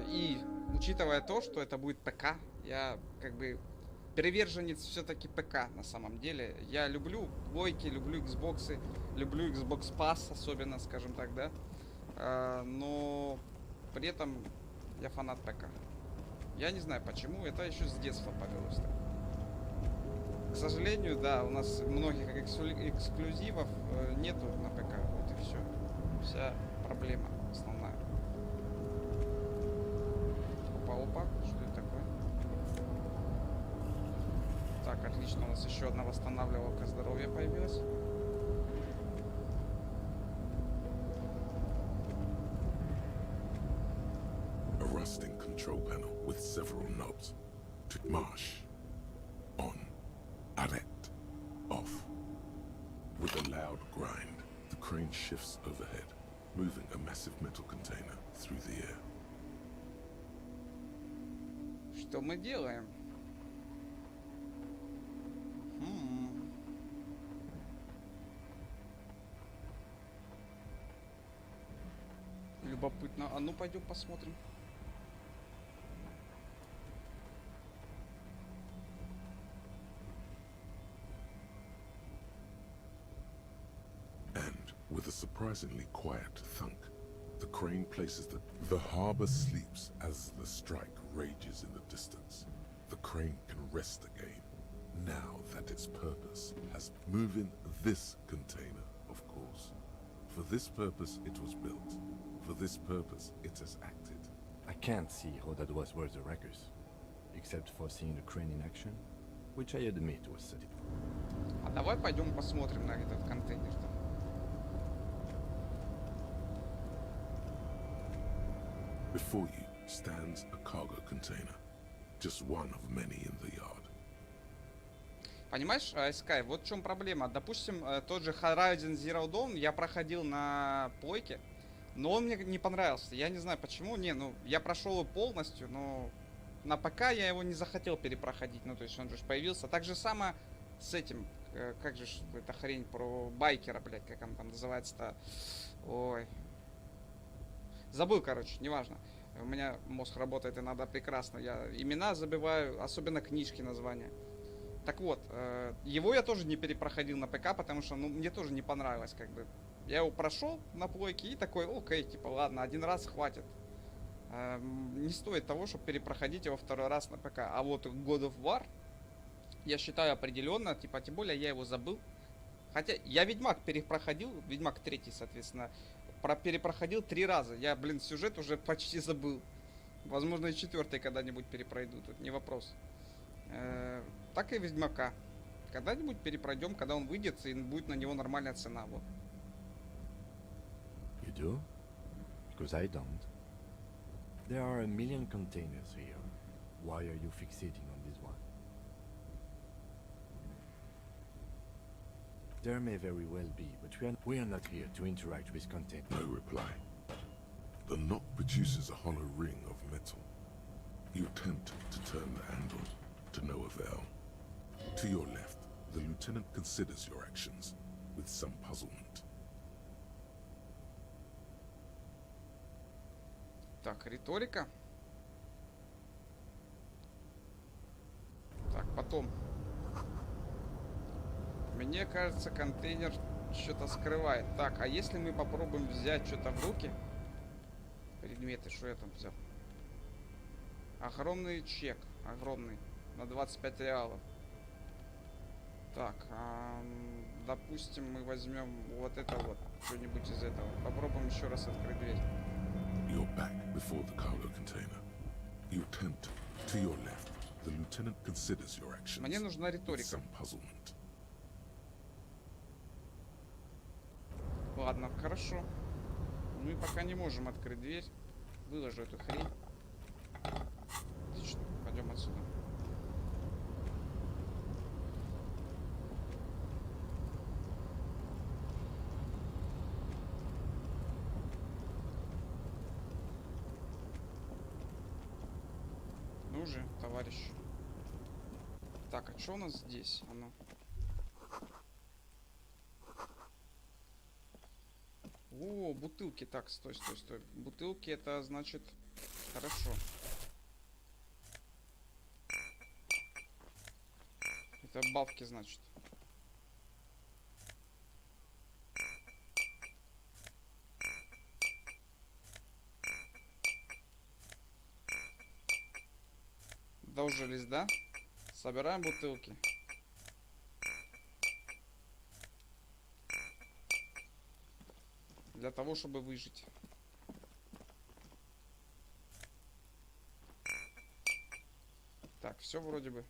И учитывая то, что это будет ПК, я как бы приверженец все-таки ПК на самом деле. Я люблю плойки, люблю Xbox'ы, люблю Xbox Pass особенно, скажем так, да. Но при этом я фанат ПК. Я не знаю почему, это еще с детства повелось так. К сожалению, да, у нас многих эксклюзивов нету на ПК, вот и все. Вся проблема основная. Опа, что это такое? Так, отлично, у нас еще одна восстанавливалка здоровья появилась. A rusting control panel with several knobs. To marsh. On. Arrête. Off. With a loud grind, the crane shifts overhead, moving a massive metal container through the air. Что мы делаем? Любопытно. А ну пойдем посмотрим. And with a surprisingly quiet thunk, the crane places the harbor sleeps as the strike rages in the distance. The crane can rest again, now that its purpose has moving this container, of course. For this purpose it was built. For this purpose it has acted. I can't see how that was worth the wreckers, except for seeing the crane in action, which I admit was satisfying. А давай пойдем посмотрим на этот контейнер-то. Before you stands a cargo container, just one of many in the yard. Понимаешь, Sky, вот в чем проблема. Допустим, тот же Horizon Zero Dawn я проходил на плойке, но он мне не понравился. Я не знаю почему. Не, ну, я прошел его полностью, но на ПК я его не захотел перепроходить. Ну, то есть он же появился. Так же самое с этим, как же эта хрень про байкера, блядь, как он там называется-то. Ой. Забыл, короче, неважно. У меня мозг работает иногда прекрасно. Я имена забываю, особенно книжки, названия. Так вот, его я тоже не перепроходил на ПК, потому что, ну, мне тоже не понравилось, как бы. Я его прошел на плойке и такой, окей, типа, ладно, один раз хватит. Не стоит того, чтобы перепроходить его второй раз на ПК. А вот God of War, я считаю определенно, типа, тем более я его забыл. Хотя я Ведьмак перепроходил, Ведьмак 3, соответственно, перепроходил 3 раза. Я, блин, сюжет уже почти забыл. Возможно, и 4 когда-нибудь перепройду, тут не вопрос. Так и Ведьмака. Когда-нибудь перепройдем, когда он выйдет, и будет на него нормальная цена. Вот. You do? Because I don't. There are a million containers here. Why are you fixating on this one? There may very well be, but we are not here to interact with containers. No reply. The knock produces a hollow ring of metal. You attempt to turn the handle, to no avail. To your left, the lieutenant considers your actions with some puzzlement. Так, риторика. Так, потом. Мне кажется, контейнер что-то скрывает. Так, а если мы попробуем взять что-то в руки? Предметы, что я там взял? Огромный чек. Огромный. На 25 реалов. Так, допустим, мы возьмем вот это вот. Что-нибудь из этого. Попробуем еще раз открыть дверь. You're back before the cargo container. You attempt to your left. The lieutenant considers your actions Мне нужна with риторика. some puzzlement. Ладно, хорошо. Мы пока не можем открыть дверь. Выложу эту хрень. Отлично, пойдем отсюда. Ну же, товарищ. Так, а что у нас здесь? Оно. О, бутылки. Так, стой, стой, стой. Бутылки это значит хорошо. Это бабки, значит. Дожились, да? Собираем бутылки. Для того, чтобы выжить. Так, все вроде бы.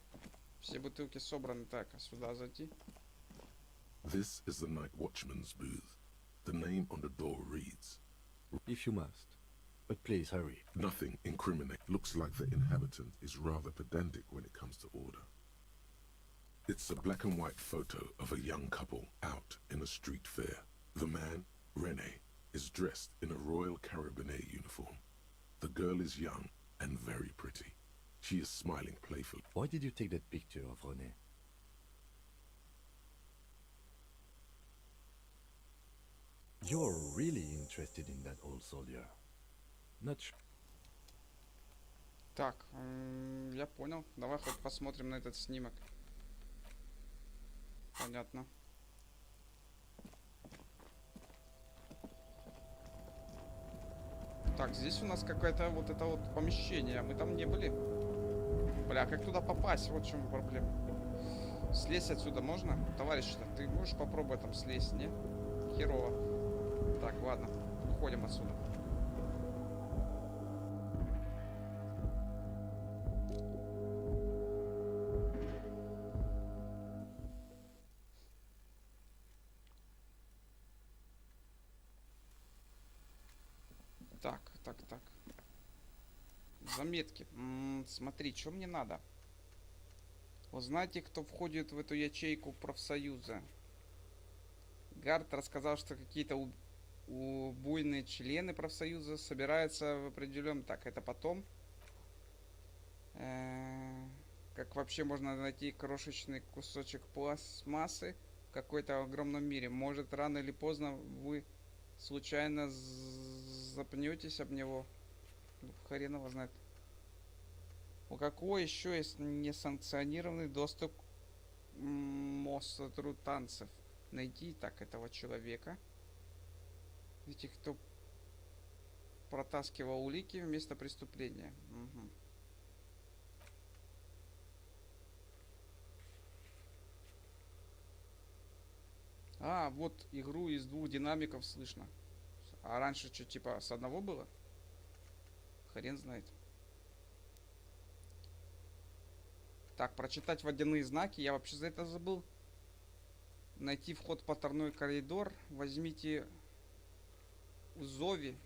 Все бутылки собраны. Так, а сюда зайти? This is the night watchman's booth. The name on the door reads, If you must. But please hurry. nothing incriminate. Looks like the inhabitant is rather pedantic when it comes to order. It's a black and white photo of a young couple out in a street fair. The man, Rene, is dressed in a Royal Carabinier uniform. The girl is young and very pretty. She is smiling playfully. Why did you take that picture of René? You're really interested in that old soldier. Not sure. Так, я понял. Давай хоть посмотрим на этот снимок. Понятно. Так, здесь у нас какое-то вот это вот помещение. Мы там не были. Бля, как туда попасть? Вот в чем проблема. Слезть отсюда можно? Товарищ-то, ты можешь попробовать там слезть, не? Херово. Так, ладно. Уходим отсюда. Так, так, так. Заметки. Смотри, что мне надо? Узнайте, кто входит в эту ячейку профсоюза. Гард рассказал, что какие-то убойные члены профсоюза собираются в определенном... Так, это потом. Как вообще можно найти крошечный кусочек пластмассы в какой-то огромном мире? Может, рано или поздно вы случайно запнетесь об него? Хрен его знает. У какого еще есть несанкционированный доступ к монстру танцев? Найти так этого человека. Этих, кто протаскивал улики в место преступления. Угу. А, вот игру из 2 динамиков слышно. А раньше что, типа с одного было? Хрен знает. Так, прочитать водяные знаки. Я вообще за это забыл. Найти вход в потайной коридор. Возьмите у Зови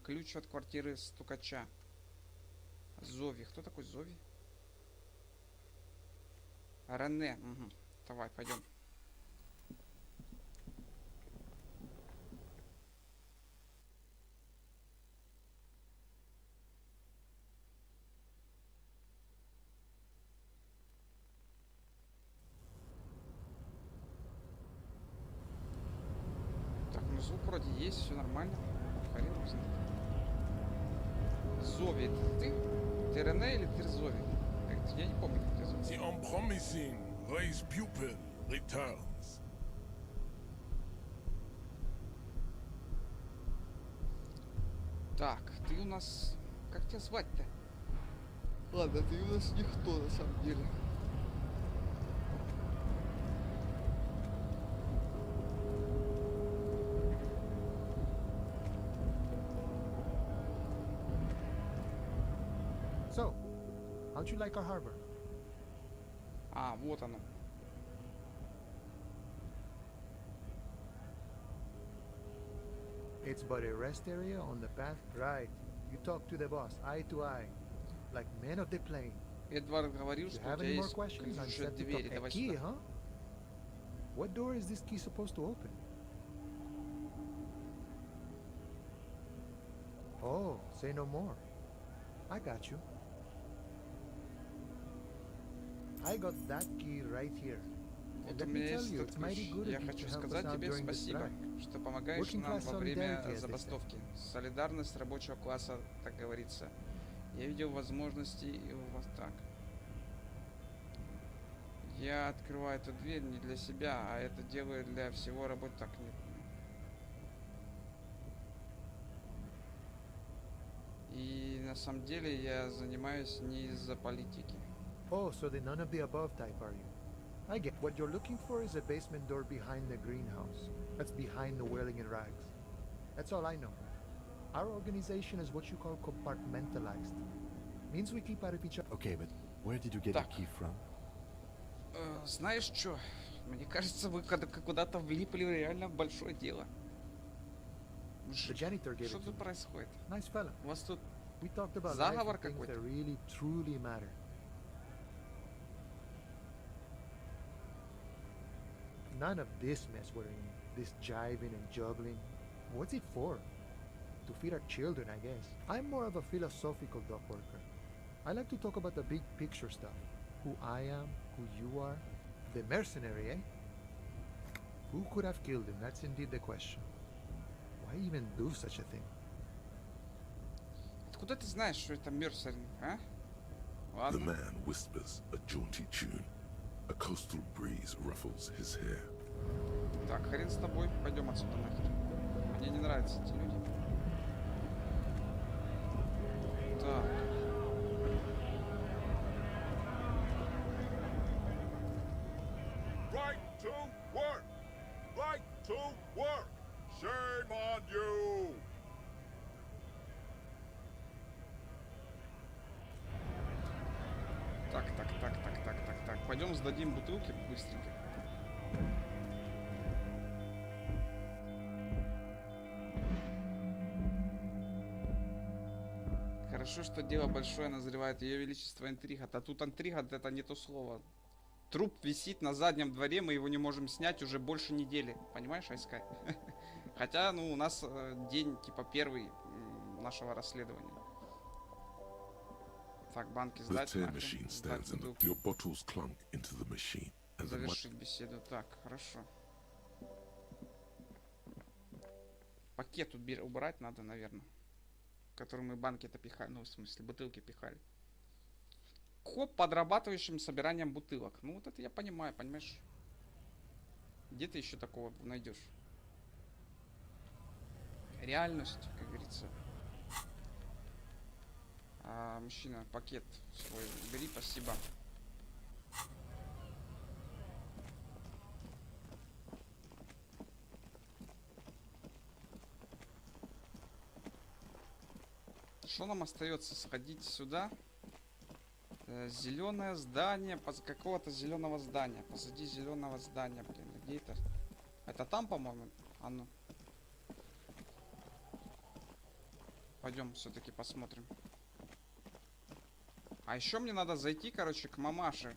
ключ от квартиры стукача. Зови. Кто такой Зови? Рене. Угу. Давай, пойдем. Звук вроде есть, все нормально. Хрен его знает. Зови, это ты? Ты Рене или ты Зови? Я не помню, как тебя зовут. The unpromising race pupil returns. Так, ты у нас... Как тебя звать-то? Ладно, ты у нас никто на самом деле. So, how'd you like our harbor? А, вот оно. It's but a rest area on the path. Right. You talk to the boss, eye to eye. Like men of the plain. Эдвард говорил, You что у have тебя any more есть questions? I'm ключ от set to двери. talk. A Давай key, сюда. huh? What door is this key supposed to open? Oh, say no more. I got you. I got that key right here. And Вот у let me меня tell есть you, этот it's mighty ключ. good Я of you хочу to help us сказать out тебе during the спасибо, strike. что помогаешь Working нам class во время solidarity, as they say. забастовки. Солидарность рабочего класса, так говорится. Я видел возможности и у вас так. Я открываю эту дверь не для себя, а это делаю для всего работы. Так, нет. И на самом деле я занимаюсь не из-за политики. Oh, so the none of the above type are you? I get what you're looking for is a basement door behind the greenhouse. That's behind the wailing in rags. That's all I know. Our organization is what you call compartmentalized. Means we keep out of each other. Okay, but where did you get Так. the key from? Знаешь что? Мне кажется, вы куда-то влипли реально в большое дело. The janitor gave Что it to тут me. происходит? Nice fella. У вас тут We talked about life заговор and things какой-то. that really, truly matter. None of this mess we're in. This jiving and juggling. What's it for? To feed our children, I guess. I'm more of a philosophical dock worker. I like to talk about the big picture stuff. Who I am, who you are. The mercenary, eh? Who could have killed him? That's indeed the question. Why even do such a thing? Откуда ты знаешь, что это мерсеринг, а? The Ладно. man whispers a jaunty tune. A coastal breeze ruffles his hair. Так, хрен с тобой, пойдем отсюда нахер. Мне не нравятся эти люди. Так. Right to work! Right to work! Shame on you! Так. Пойдем сдадим бутылки быстренько. Хорошо, что дело большое назревает Ее Величество интрига. А тут интрига это не то слово. Труп висит на заднем дворе, мы его не можем снять уже больше недели. Понимаешь, Айскай? Хотя, ну, у нас день, типа, первый нашего расследования. Так, банки The сдать. tear нахрен, machine сдать stands and бутылки. your bottles clunk into the machine. And the Завершить беседу. Так, хорошо. Пакет убрать надо, наверное. В который мы банки-то пихали. Ну, в смысле, бутылки пихали. Коп, подрабатывающим собиранием бутылок. Ну, вот это я понимаю, понимаешь? Где ты еще такого найдешь? Реальность, как говорится. Мужчина, пакет свой бери, спасибо. Что нам остается? Сходить сюда. Зеленое здание. Какого-то зеленого здания. Позади зеленого здания, блин. Где это? Это там, по-моему? А ну. Пойдем все-таки посмотрим. А еще мне надо зайти, короче, к мамаше.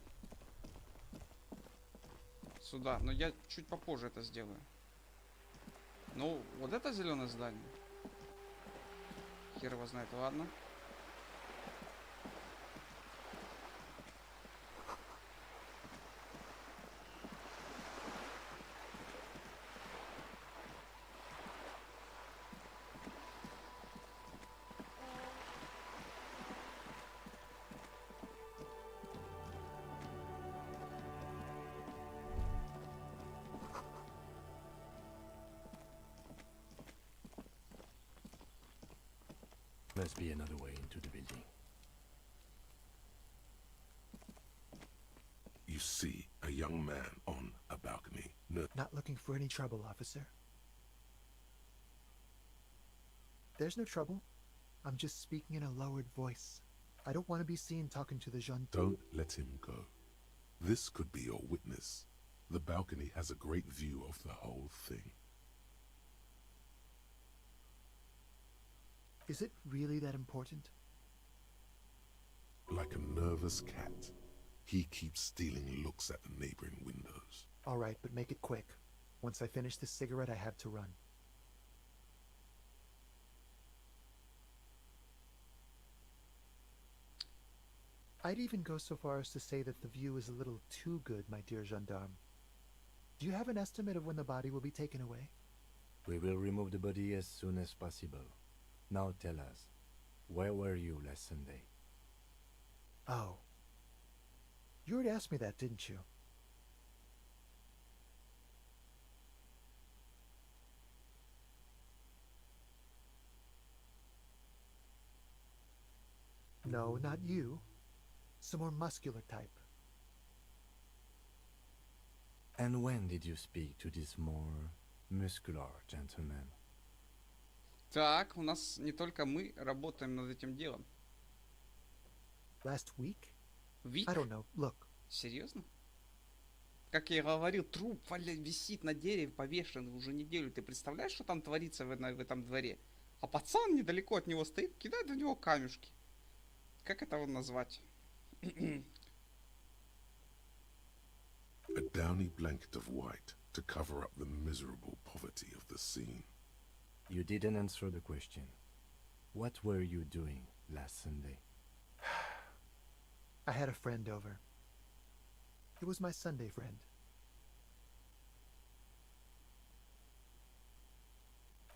Сюда. Но я чуть попозже это сделаю. Ну, вот это зеленое здание. Хер его знает, ладно. Must be another way into the building. You see a young man on a balcony. Not looking for any trouble, officer. There's no trouble. I'm just speaking in a lowered voice. I don't want to be seen talking to the jeune. Don't let him go. This could be your witness. The balcony has a great view of the whole thing. Is it really that important? Like a nervous cat, he keeps stealing looks at the neighboring windows. All right, but make it quick. Once I finish this cigarette, I have to run. I'd even go so far as to say that the view is a little too good, my dear gendarme. Do you have an estimate of when the body will be taken away? We will remove the body as soon as possible. Now tell us, where were you last Sunday? Oh. You already asked me that, didn't you? No, not you. Some more muscular type. And when did you speak to this more muscular gentleman? Так, у нас не только мы работаем над этим делом. Last week? Week? I don't know. Look. Серьезно? Как я и говорил, труп висит на дереве, повешенный уже неделю. Ты представляешь, что там творится в этом дворе? А пацан недалеко от него стоит, кидает в него камешки. Как это назвать? A downy blanket of white to cover up the miserable poverty of the scene. You didn't answer the question. What were you doing last Sunday? I had a friend over. It was my Sunday friend.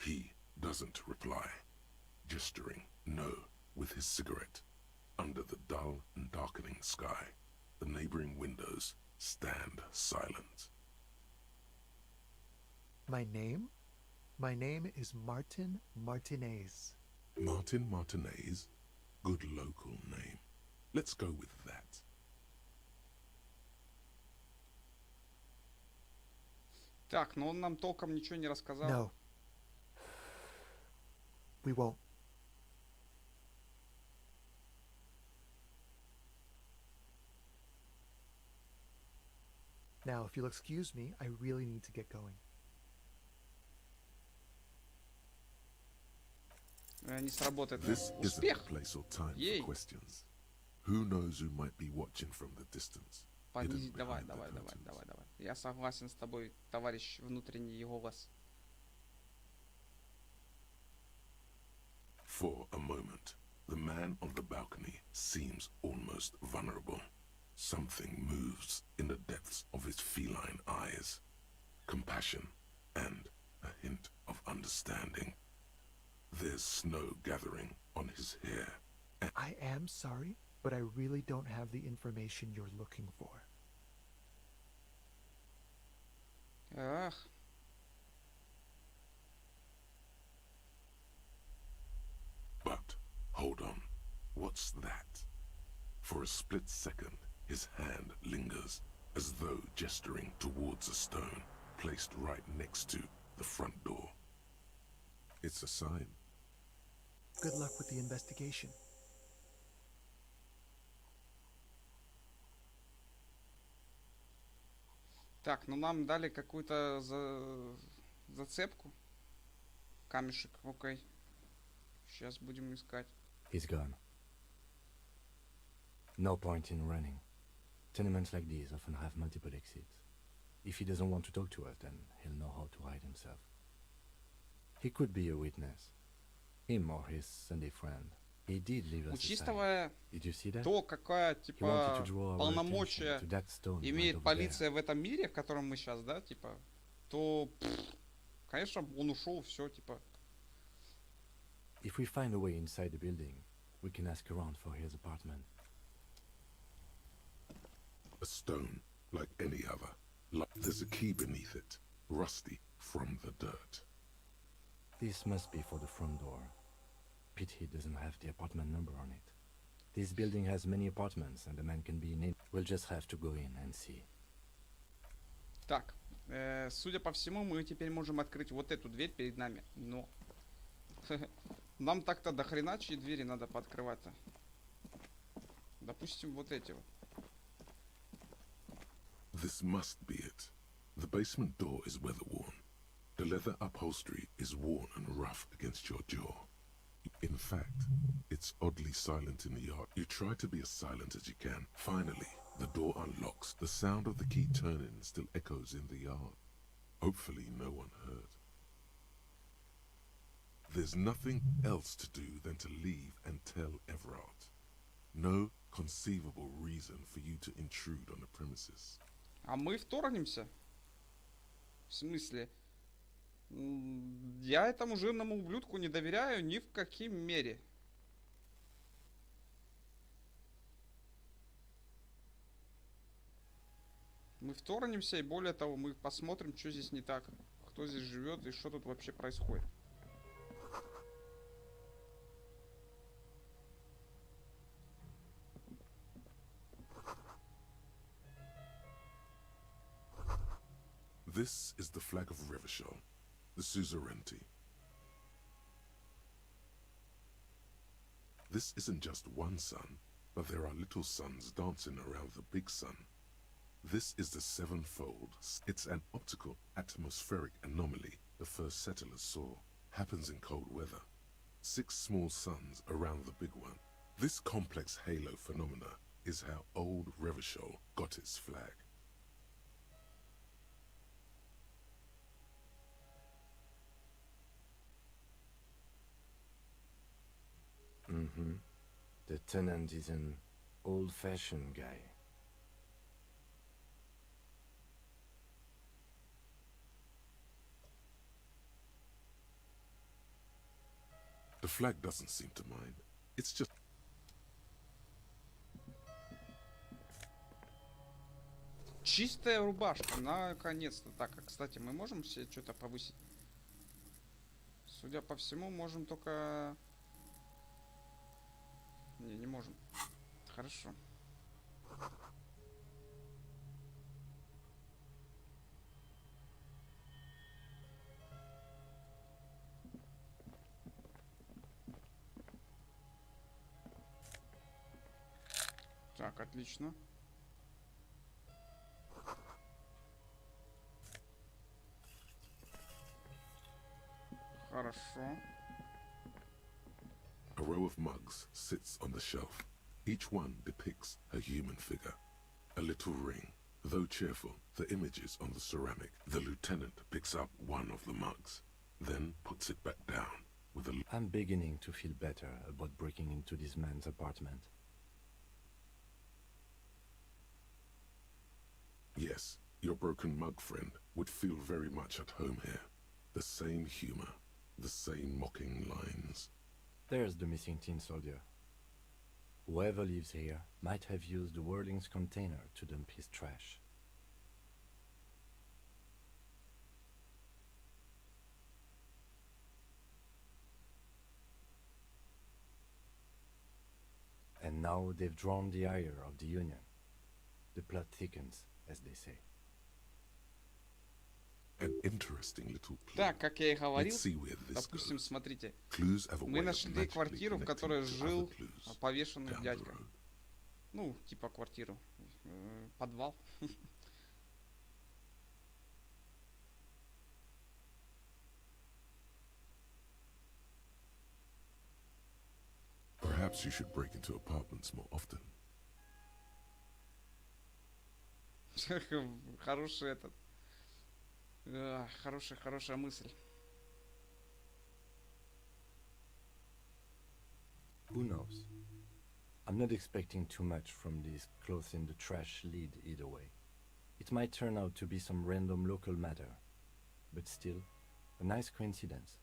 He doesn't reply, gesturing no with his cigarette. Under the dull and darkening sky, the neighboring windows stand silent. My name? My name is Martin Martinez. Martin Martinez? Good local name. Let's go with that. Так, но он нам толком ничего не рассказал. No. We won't. Now, if you'll excuse me, I really need to get going. Не сработает. This isn't Успех! a place or time Ей! for questions. Who knows who might be watching from the distance? Понизить, hidden давай. behind the curtains. Я согласен с тобой, товарищ внутренний голос. For a moment, the man on the balcony seems almost vulnerable. Something moves in the depths of his feline eyes. Compassion and a hint of understanding. There's snow gathering on his hair. I am sorry, but I really don't have the information you're looking for. Ах. But, hold on, what's that? For a split second, his hand lingers, as though gesturing towards a stone placed right next to the front door. It's a sign. Good luck with the investigation. Так, ну нам дали какую-то зацепку. Камешек, окей. Сейчас будем искать. He's gone. No point in running. Tenements like these often have multiple exits. If he doesn't want to talk to us, then he'll know how to hide himself. He could be a witness. Him or his Sunday friend. He did leave us a sign. Учитывая Did you see that? то, какая, He wanted типа, to draw our полномочия attention to that stone right имеет over полиция there. в этом мире, в котором мы сейчас, да, типа, то, конечно, он ушел, все, типа. If we find a way inside the building, we can ask around for his apartment. A stone, like any other. There's a key beneath it, rusty from the dirt. This must be for the front door. Pity doesn't have the apartment number on it. This building has many apartments and the man can be in it. We'll just have to go in and see. Так, судя по всему, мы теперь можем открыть вот эту дверь перед нами, но нам так-то до хрена чьи двери надо пооткрывать-то. Допустим, вот эти вот. This must be it. The basement door is weather-worn. The leather upholstery is worn and rough against your jaw. In fact, it's oddly silent in the yard. You try to be as silent as you can. Finally, the door unlocks. The sound of the key turning still echoes in the yard. Hopefully no one heard. There's nothing else to do than to leave and tell Everard. No conceivable reason for you to intrude on the premises. А мы вторгнемся? В смысле? Я этому жирному ублюдку не доверяю ни в каким мере. Мы вторгнемся, и более того, мы посмотрим, что здесь не так. Кто здесь живет и что тут вообще происходит. This is the flag of Revachol, the suzerainty. This isn't just one sun, but there are little suns dancing around the big sun. This is the sevenfold. It's an optical atmospheric anomaly the first settlers saw. Happens in cold weather. 6 small suns around the big one. This complex halo phenomena is how old Revachol got its flag. The tenant is an old-fashioned guy. The flag doesn't seem to mind. It's just... Чистая рубашка, наконец-то. Так, а кстати, мы можем себе что-то повысить? Судя по всему, можем только... Не можем. Хорошо. Так, отлично. Хорошо. A row of mugs sits on the shelf. Each one depicts a human figure. A little ring. Though cheerful, the image is on the ceramic. The lieutenant picks up one of the mugs, then puts it back down with a... I'm beginning to feel better about breaking into this man's apartment. Yes, your broken mug friend would feel very much at home here. The same humor, the same mocking lines. There's the missing tin soldier. Whoever lives here might have used the Whirling's container to dump his trash. And now they've drawn the ire of the Union. The plot thickens, as they say. An interesting little clue. Так, как я и говорил, Let's see where this допустим, goes. смотрите, Clues have a мы way of нашли magically квартиру, в connecting которой to жил other clues повешенный down the дядька. road. Ну, типа квартиру. Подвал. Perhaps you should break into apartments more often. Хороший этот. Хорошая мысль. Who knows? I'm not expecting too much from this clothes in the trash lead either way. It might turn out to be some random local matter, but still, a nice coincidence.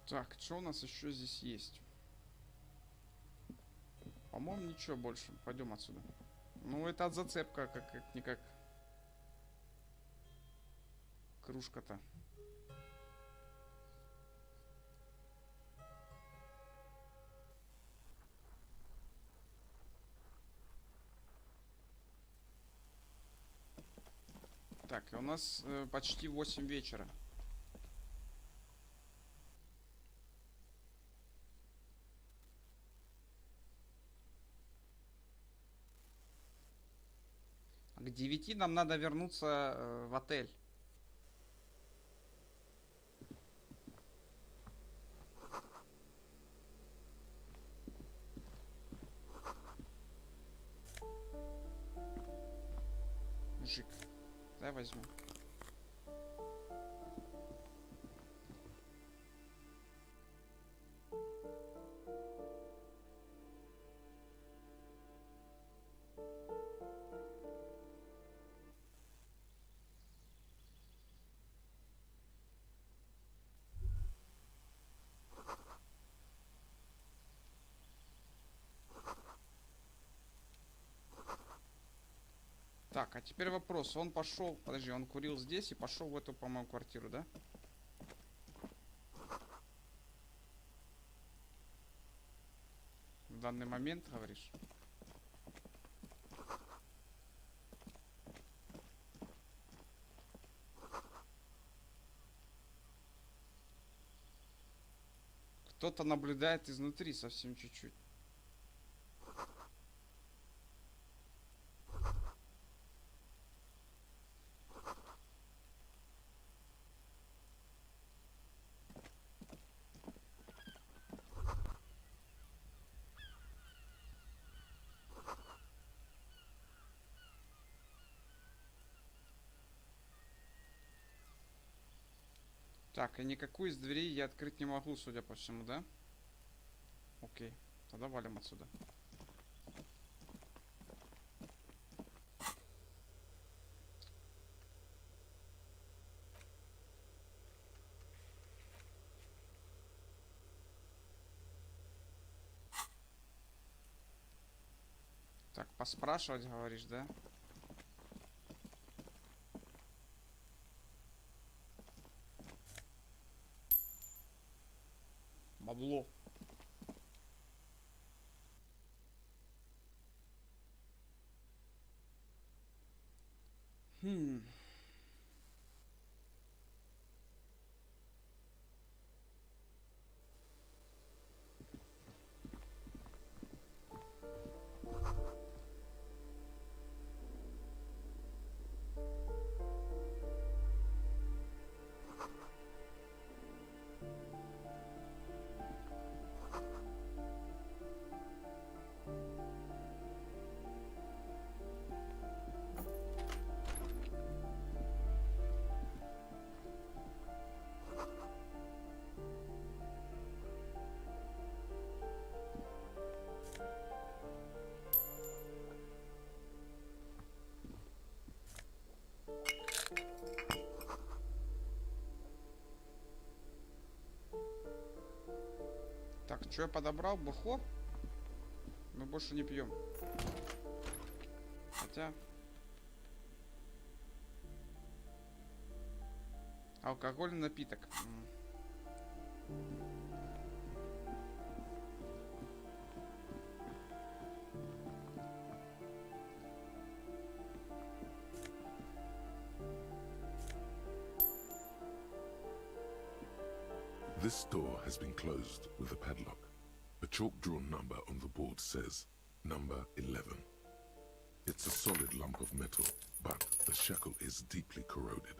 Так, что у нас еще здесь есть? По-моему, ничего больше. Пойдем отсюда. Ну, это зацепка, как-никак. Кружка-то. Так, и у нас почти 8 вечера. 9 нам надо вернуться в отель. Мужик, дай возьму. Так, а теперь вопрос. Он пошел, подожди, он курил здесь и пошел в эту, по-моему, квартиру, да? В данный момент, говоришь? Кто-то наблюдает изнутри совсем чуть-чуть. Так, и никакую из дверей я открыть не могу, судя по всему, да? Окей, тогда валим отсюда. Так, поспрашивать, говоришь, да? Бабло. Так, что я подобрал? Бухло? Мы больше не пьем. Хотя... Алкогольный напиток. This door has been closed with a padlock. A chalk-drawn number on the board says, number 11. It's a solid lump of metal, but the shackle is deeply corroded.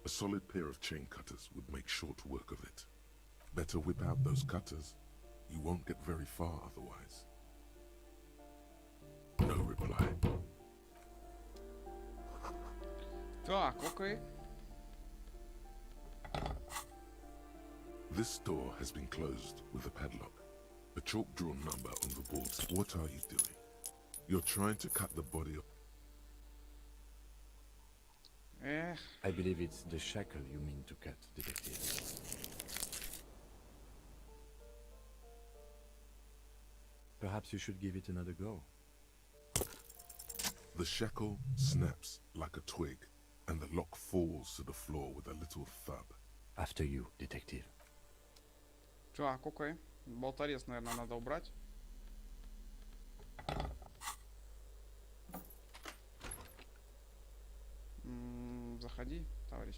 A solid pair of chain cutters would make short work of it. Better whip out those cutters. You won't get very far otherwise. No reply. Так, окей. This door has been closed with a padlock. A chalk-drawn number on the board. What are you doing? You're trying to cut the body off. I believe it's the shackle you mean to cut, Detective. Perhaps you should give it another go. The shackle snaps like a twig, and the lock falls to the floor with a little thud. After you, Detective. Так, окей. Болторез, наверное, надо убрать. Заходи, товарищ.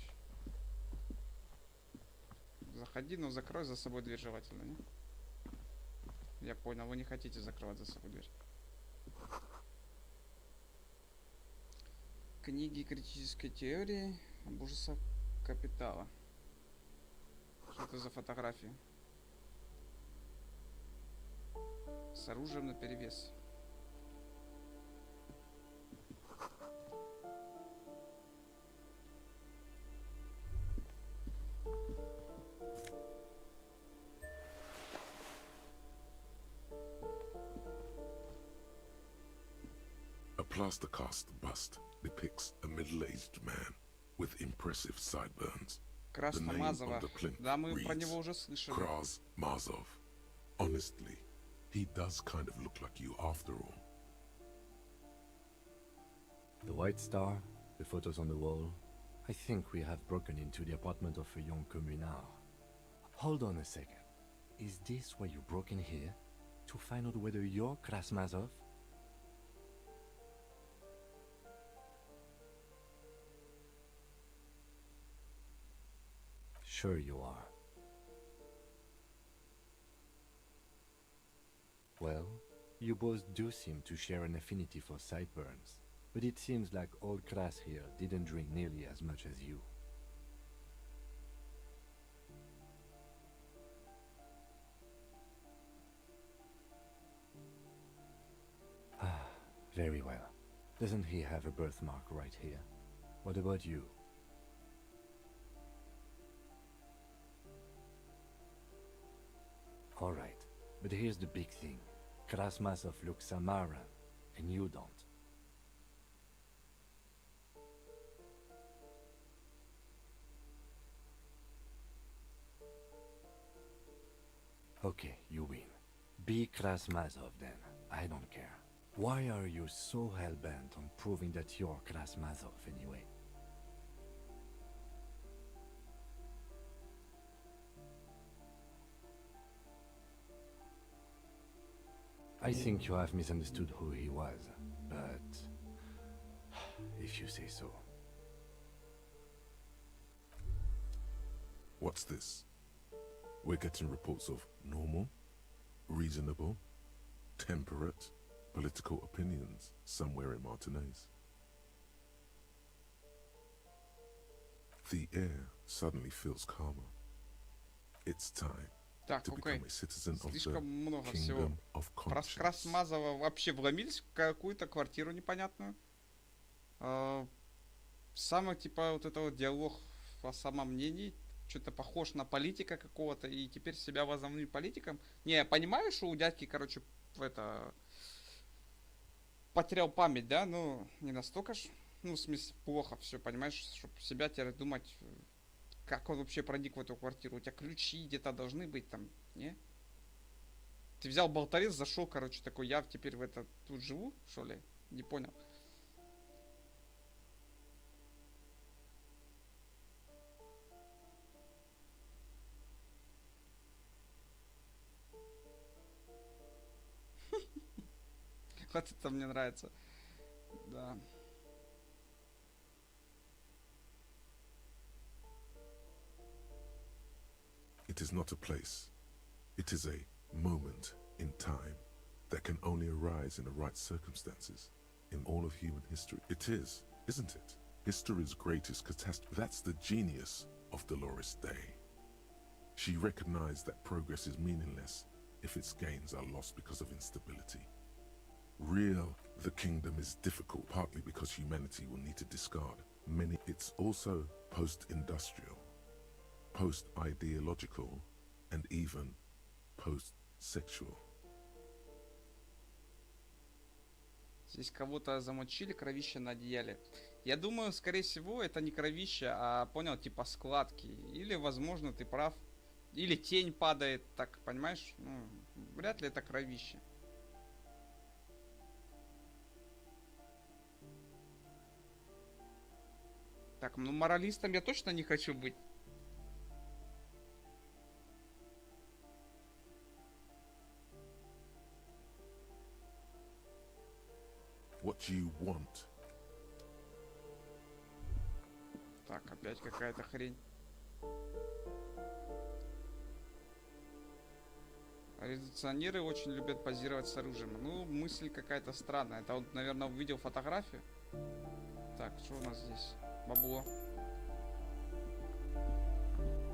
Заходи, но закрой за собой дверь желательно, не? Я понял, вы не хотите закрывать за собой дверь. Книги критической теории об ужасах капитала. Что это за фотографии? С оружием наперевес. A plaster cast bust depicts a middle-aged man with impressive sideburns. The name on Красноазова. the plinth Да, мы про reads него уже слышали. Kraz Mazov. Honestly, he does kind of look like you after all. The White Star, the photos on the wall. I think we have broken into the apartment of a young communard. Hold on a second. Is this why you broke in here? To find out whether you're Krasmazov? Sure you are. Well, you both do seem to share an affinity for sideburns, but it seems like old Kras here didn't drink nearly as much as you. Ah, very well. Doesn't he have a birthmark right here? What about you? Alright, but here's the big thing. Krasmazov looks Samaran, and you don't. Okay, you win. Be Krasmazov then. I don't care. Why are you so hell-bent on proving that you're Krasmazov anyway? I think you have misunderstood who he was, but if you say so. What's this? We're getting reports of normal, reasonable, temperate, political opinions somewhere in Martinez. The air suddenly feels calmer. It's time Так, to окей. become a citizen of the Слишком много всего. kingdom of Про conscience. Красмазова вообще вломились в какую-то квартиру непонятную. Самый, типа, вот это вот диалог о самомнении, что-то похож на политика какого-то, и теперь себя возомнили политиком. Не, я понимаю, что у дядьки, короче, это... потерял память, да? Ну, не настолько ж, ну, в смысле, плохо все, понимаешь, чтобы себя теперь думать, как он вообще проник в эту квартиру. У тебя ключи где-то должны быть там, не? Ты взял болторез, зашел, короче, такой, я теперь в это тут живу, что ли? Не понял. Вот это мне нравится. Да. It is not a place. It is a moment in time that can only arise in the right circumstances in all of human history. It is, isn't it? History's greatest catastrophe. That's the genius of Dolores Day. She recognized that progress is meaningless if its gains are lost because of instability. Real, the kingdom is difficult, partly because humanity will need to discard many. It's also post-industrial, post-ideological, and even post-sexual. Здесь кого-то замочили, кровище на одеяле. Я думаю, скорее всего, это не кровище, а, понял, типа складки. Или, возможно, ты прав. Или тень падает, так, понимаешь? Ну, вряд ли это кровище. Так, ну моралистом я точно не хочу быть. What do you want? Так, опять какая-то хрень. Революционеры очень любят позировать с оружием. Ну, мысль какая-то странная. Это он, наверное, увидел фотографию. Так, что у нас здесь? Бабло.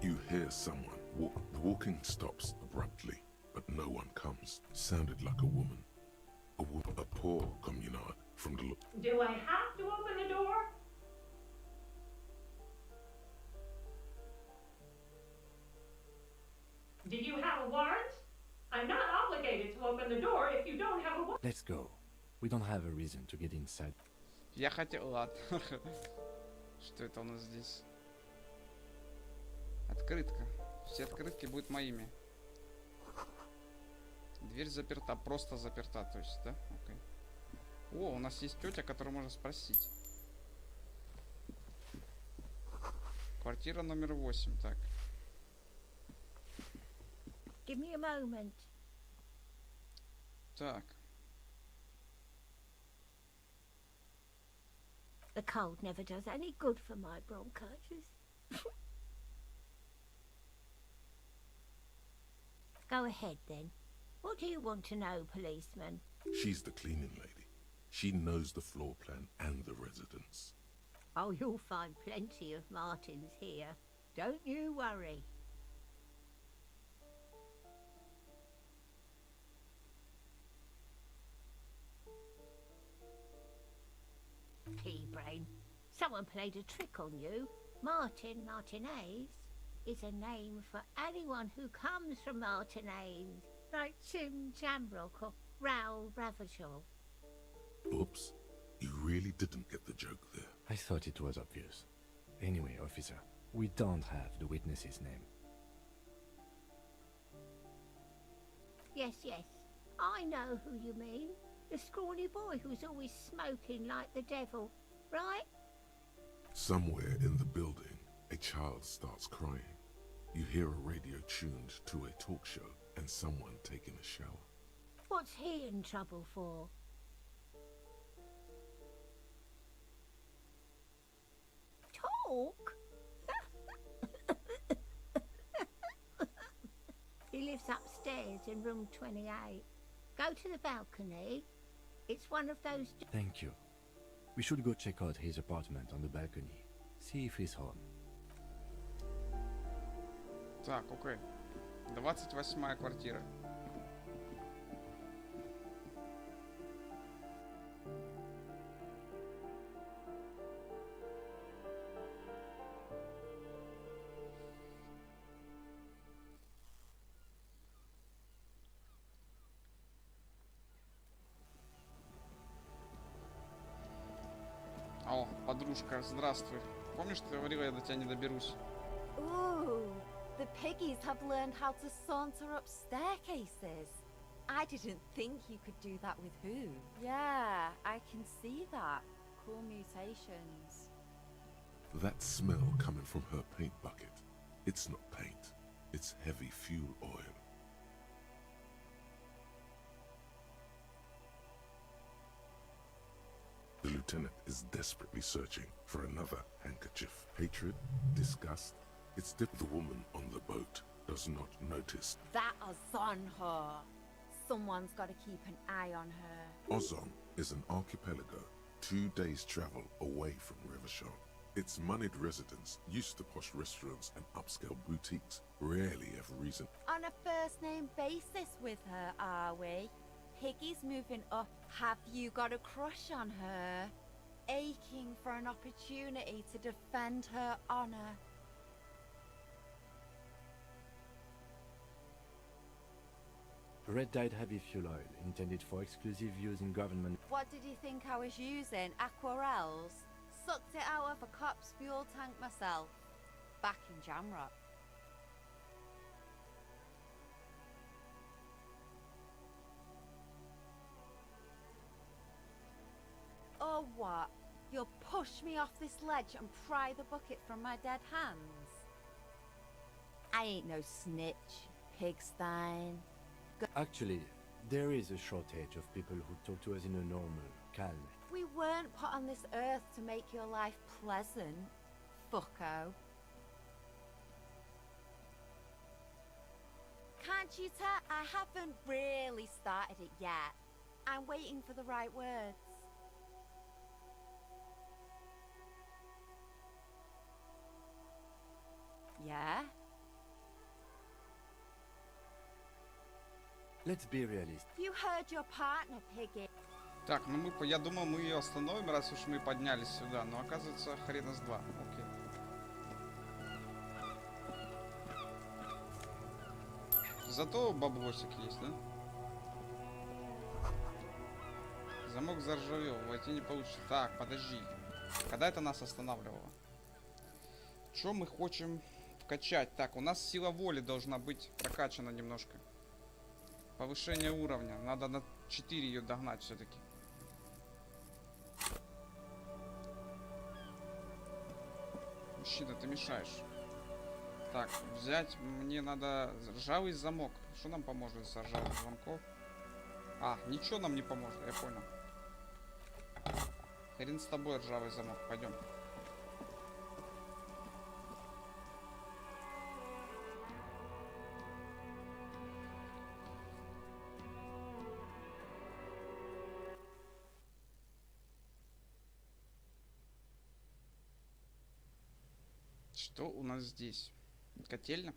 You hear someone walk. The walking stops abruptly, but no one comes. Sounded like a woman. A poor communard from the look. Do I have to open the door? Do you have a warrant? I'm not obligated to open the door if you don't have a warrant. Let's go. We don't have a reason to get inside. Я хотел... Ладно. Что это у нас здесь? Открытка. Все открытки будут моими. Дверь заперта. Просто заперта, то есть, да? Окей. О, у нас есть тетя, которую можно спросить. Квартира номер 8, так. Give me a moment. Так. The cold never does any good for my bronchitis. Go ahead then. What do you want to know, policeman? She's the cleaning lady. She knows the floor plan and the residence. Oh, you'll find plenty of Martins here. Don't you worry. Pea-brain. Someone played a trick on you. Martinez is a name for anyone who comes from Martinez, like Tim Jamrock or Raoul Ravachol. Oops. You really didn't get the joke there. I thought it was obvious. Anyway, officer, we don't have the witness's name. Yes, I know who you mean. The scrawny boy who's always smoking like the devil, right? Somewhere in the building, a child starts crying. You hear a radio tuned to a talk show and someone taking a shower. What's he in trouble for? Talk? He lives upstairs in room 28. Go to the balcony. It's one of those... Thank you. We should go check out his apartment on the balcony. See if he's home. Так, окей. 28-я квартира. О, подружка, здравствуй. Помнишь, ты говорила, я до тебя не доберусь? Ooh, the piggies have learned how to saunter up staircases. I didn't think you could do that with Who. Yeah, I can see that. Cool mutations. That smell coming from her paint bucket. It's not paint. It's heavy fuel oil. The lieutenant is desperately searching for another handkerchief. Hatred, disgust. It's the woman on the boat does not notice. That is on her. Someone's got to keep an eye on her. Ozon is an archipelago 2 days travel away from Rivershore. Its moneyed residents, used to posh restaurants and upscale boutiques, rarely have reason. On a first-name basis with her, are we? Piggy's moving up. Have you got a crush on her? Aching for an opportunity to defend her honor. Red dyed heavy fuel oil, intended for exclusive use in government. What did you think I was using? Aquarels? Sucked it out of a cop's fuel tank myself. Back in Jamrock. Oh, what? You'll push me off this ledge and pry the bucket from my dead hands? I ain't no snitch, Pigstein. Actually, there is a shortage of people who talk to us in a normal, calm. We weren't put on this earth to make your life pleasant, fucko. Can't you tell? I haven't really started it yet. I'm waiting for the right words. Let's be realistic. You heard your partner, Piggy. Так, ну я думал, мы ее остановим, раз уж мы поднялись сюда. Но оказывается, хрена с два. Окей. Зато баблосик есть, да? Замок заржавел, войти не получится. Так, подожди. Когда это нас останавливало? Что мы хотим вкачать? Так, у нас сила воли должна быть прокачана немножко. Повышение уровня. Надо на 4 ее догнать все-таки. Мужчина, ты мешаешь. Так, взять мне надо ржавый замок. Что нам поможет с ржавым замком? А, ничего нам не поможет, я понял. Хрен с тобой, ржавый замок, пойдем. Что у нас здесь? Котельня?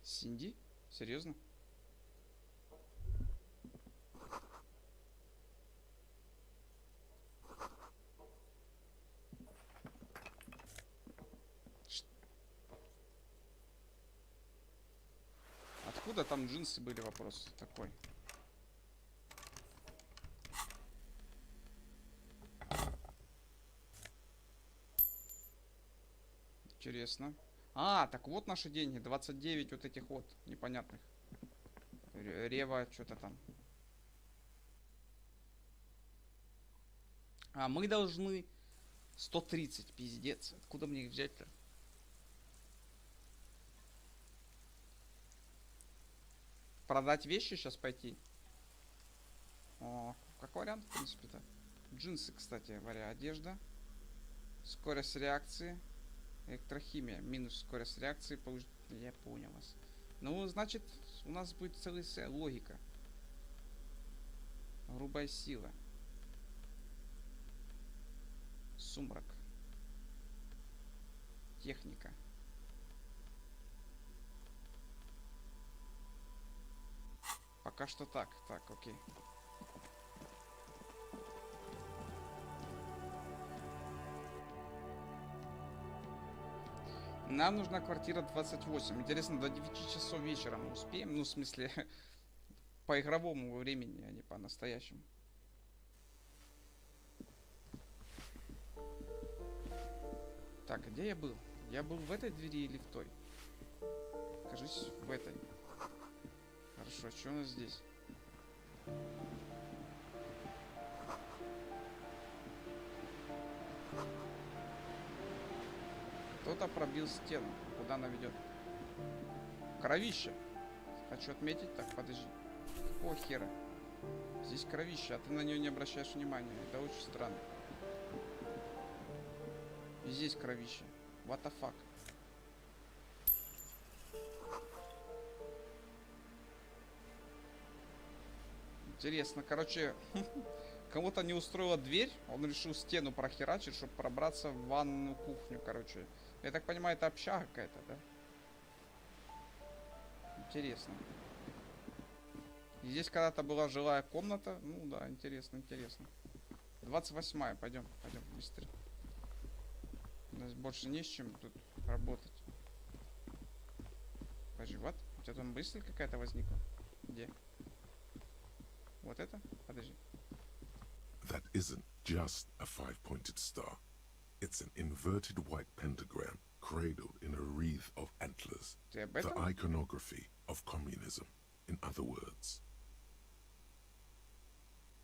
Синди? Серьезно? Откуда там джинсы были, вопрос такой? Интересно. А, так вот наши деньги. 29 вот этих вот непонятных. Рева, что-то там. А мы должны 130, пиздец. Откуда мне их взять-то? Продать вещи сейчас пойти? О, как вариант, в принципе-то. Джинсы, кстати говоря, одежда. Скорость реакции. Электрохимия. Минус скорость реакции. Я понял вас. Ну, значит, у нас будет целая логика. Грубая сила. Сумрак. Техника. Пока что так. Так, окей. Нам нужна квартира 28. Интересно, до 9 часов вечера мы успеем? Ну, в смысле, по игровому времени, а не по настоящему. Так, где я был? Я был в этой двери или в той? Кажись, в этой. Хорошо, что у нас здесь? Кто-то пробил стену. Куда она ведет? Кровище. Хочу отметить. Так, подожди. О, хера. Здесь кровище, а ты на нее не обращаешь внимания. Это очень странно. И здесь кровище. What the fuck? Интересно. Короче, кому-то не устроила дверь. Он решил стену прохерачить, чтобы пробраться в ванную кухню, короче. Я так понимаю, это общага какая-то, да? Интересно. И здесь когда-то была жилая комната. Ну да, интересно, интересно. 28-я, пойдем, пойдем, быстрее. У нас больше не с чем тут работать. Подожди, вот. У тебя там мысль какая-то возникла? Где? Вот это? Подожди. That isn't just a five-pointed star. It's an inverted white pentagram cradled in a wreath of antlers. The iconography of communism, in other words.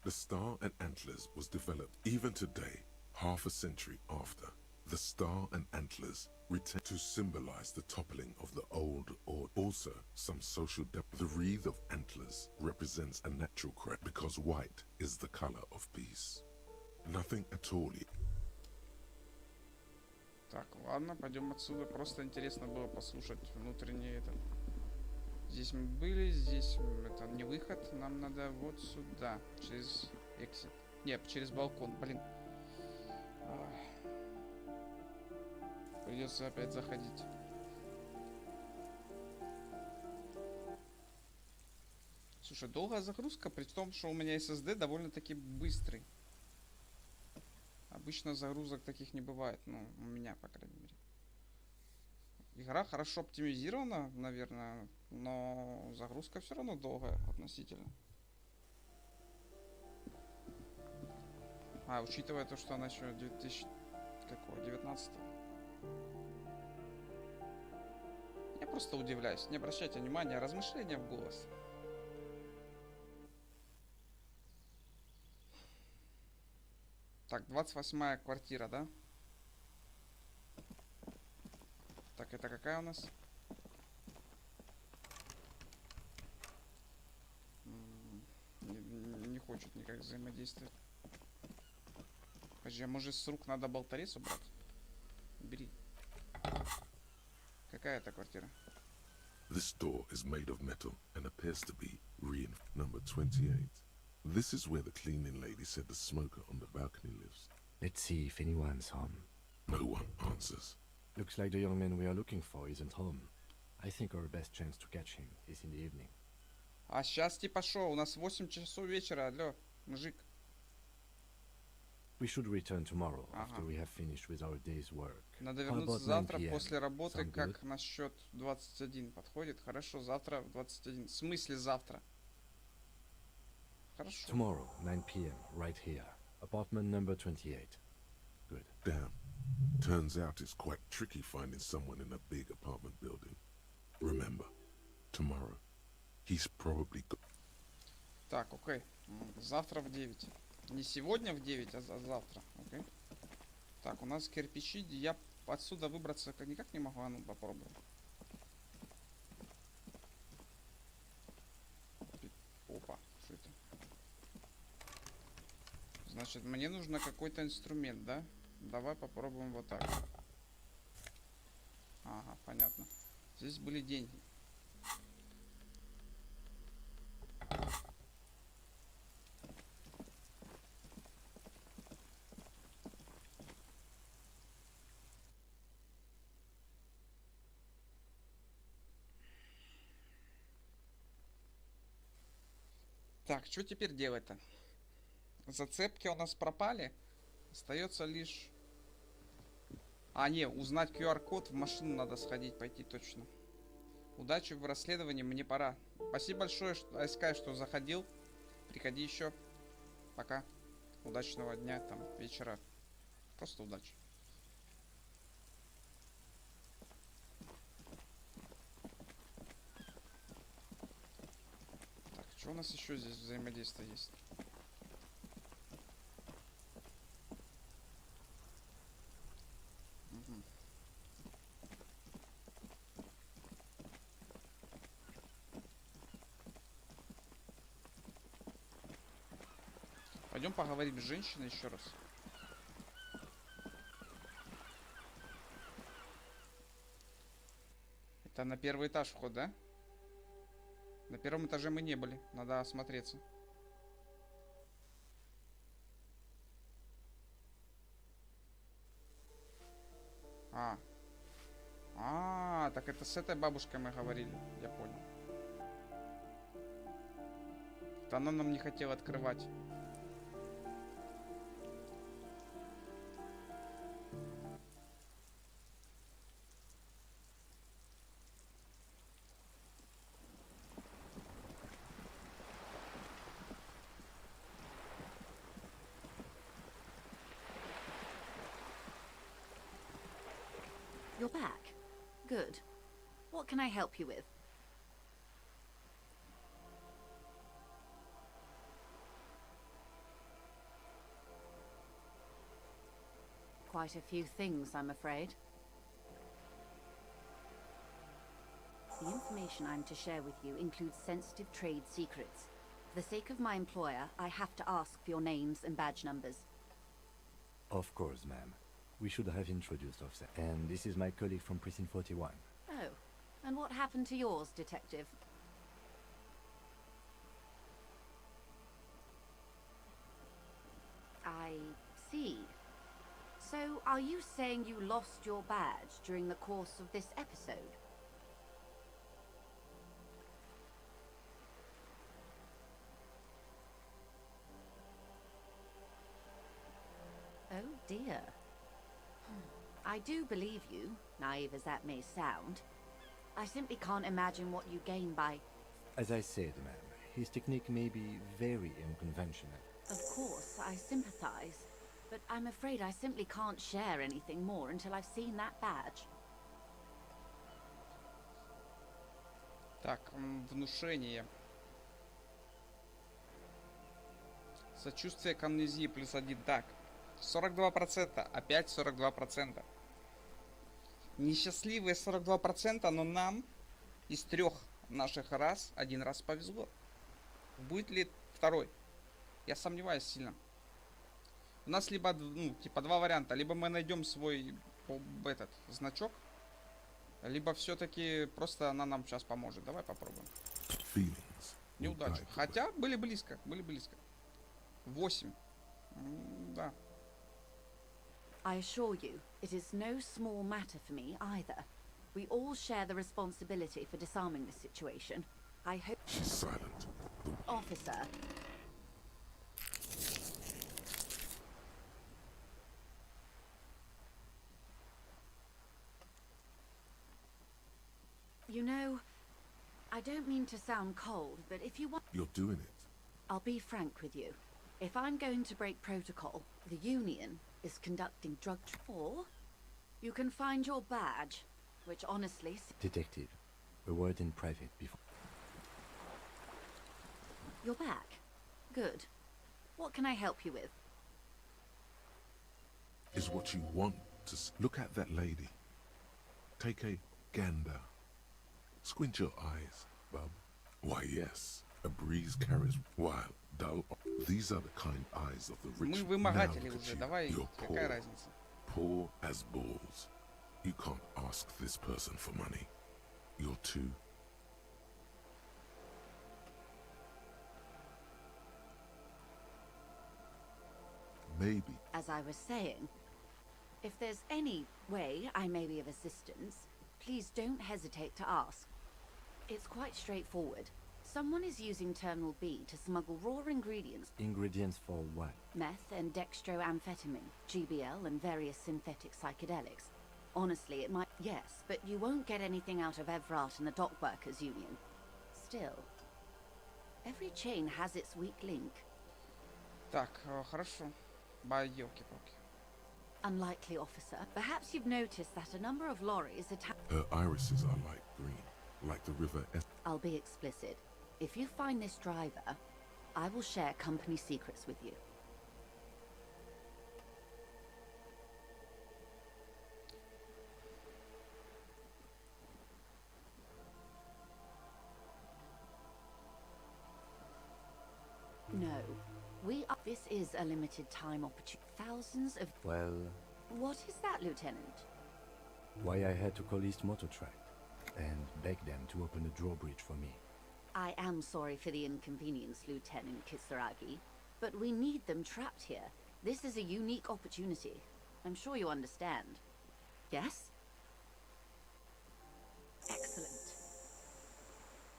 The star and antlers was developed even today, half a century after. The star and antlers return to symbolize the toppling of the old order. Also, some social depth. The wreath of antlers represents a natural crest because white is the color of peace. Nothing at all. Так, ладно, пойдем отсюда. Просто интересно было послушать внутреннее это. Здесь мы были, здесь это не выход. Нам надо вот сюда, через эксит. Нет, через балкон, блин. Придется опять заходить. Слушай, долгая загрузка, при том, что у меня SSD довольно-таки быстрый. Обычно загрузок таких не бывает, ну, у меня, по крайней мере. Игра хорошо оптимизирована, наверное, но загрузка все равно долгая относительно. А, учитывая то, что она еще 2019. Я просто удивляюсь. Не обращайте внимания, размышления в голос. Так, 28-я квартира, да? Так, это какая у нас? Не хочет никак взаимодействовать. Подожди, а может с рук надо болторез убрать? Бери. Какая это квартира? This door is made of metal and appears to be number 28. This is where the cleaning lady said the smoker on the balcony lives. Let's see if anyone's home. No one answers. Looks like the young man we are looking for isn't home. I think our best chance to catch him is in the evening. А сейчас типа шо? У нас 8 часов вечера, алло, мужик. We should return tomorrow after we have finished with our day's work. Надо How вернуться about 9 завтра PM? после работы, Sound как good? насчет 21 подходит? Хорошо, завтра в 21. В смысле завтра? Хорошо. Tomorrow, 9 p.m., right here. Apartment number 28. Good. Damn. Turns out it's quite tricky finding someone in a big apartment building. Remember, tomorrow, he's probably... Так, окей. Завтра в 9. Не сегодня в 9, а завтра. Окей. Так, у нас кирпичи. Я отсюда выбраться никак не могу. А ну попробуем. Опа, что это? Значит, мне нужно какой-то инструмент, да? Давай попробуем вот так. Ага, понятно. Здесь были деньги. Так, что теперь делать-то? Зацепки у нас пропали. Остается лишь... А, не, узнать QR-код. В машину надо сходить, пойти точно. Удачи в расследовании, мне пора. Спасибо большое, Айскай, что заходил. Приходи еще. Пока. Удачного дня, там, вечера. Просто удачи. Так, что у нас еще здесь взаимодействие есть? Угу. Пойдем поговорим с женщиной еще раз. Это на первый этаж вход, да? На первом этаже мы не были. Надо осмотреться. Так это с этой бабушкой мы говорили. Я понял. Да она нам не хотела открывать. You're back. Good. What can I help you with? Quite a few things, I'm afraid. The information I'm to share with you includes sensitive trade secrets. For the sake of my employer, I have to ask for your names and badge numbers. Of course, ma'am. We should have introduced ourselves. And this is my colleague from Precinct 41. Oh, and what happened to yours, Detective? I see. So, are you saying you lost your badge during the course of this episode? dear. I do believe you, naive as that may sound. I simply can't imagine what you gain by... As I said, ma'am, his technique may be very unconventional. Of course, I sympathize. But I'm afraid I simply can't share anything more until I've seen that badge. Так, внушение. Сочувствие к амнезии +1. Так, 42%. Опять 42%. Несчастливые 42%, но нам из 3 наших раз 1 раз повезло. Будет ли второй? Я сомневаюсь сильно. У нас либо, ну, типа 2 варианта. Либо мы найдем свой этот значок, либо все-таки просто она нам сейчас поможет. Давай попробуем. Неудача. Хотя были близко, были близко. 8. Да. I assure you, it is no small matter for me either. We all share the responsibility for disarming this situation. I hope... She's silent. Officer. You know, I don't mean to sound cold, but if you want... You're doing it. I'll be frank with you. If I'm going to break protocol, the Union is conducting drug... Or you can find your badge, which honestly... Detective, a word in private before... You're back. Good. What can I help you with? Is what you want to look at that lady. Take a gander. Squint your eyes, bub. Why, yes, a breeze carries wild, dull. These are the kind eyes of the rich. Мы Now вымогатели look at уже. you. Давай, You're какая poor, разница? poor as balls. You can't ask this person for money. You're too. Maybe. As I was saying, if there's any way I may be of assistance, please don't hesitate to ask. It's quite straightforward. Someone is using Terminal B to smuggle raw ingredients. Ingredients for what? Meth and dextroamphetamine, GBL and various synthetic psychedelics. Honestly, it might... Yes, but you won't get anything out of Evrat and the Dock Workers Union. Still, every chain has its weak link. Так, хорошо. Бай, елки-палки. Unlikely, officer. Perhaps you've noticed that a number of lorries attack... Her irises are light green, like the river. I'll be explicit. If you find this driver, I will share company secrets with you. No. This is a limited time opportunity. Thousands of... Well, What is that, Lieutenant? why I had to call East Motor Tract and beg them to open a drawbridge for me. I am sorry for the inconvenience, Lieutenant Kisaragi, but we need them trapped here. This is a unique opportunity. I'm sure you understand. Yes? Excellent.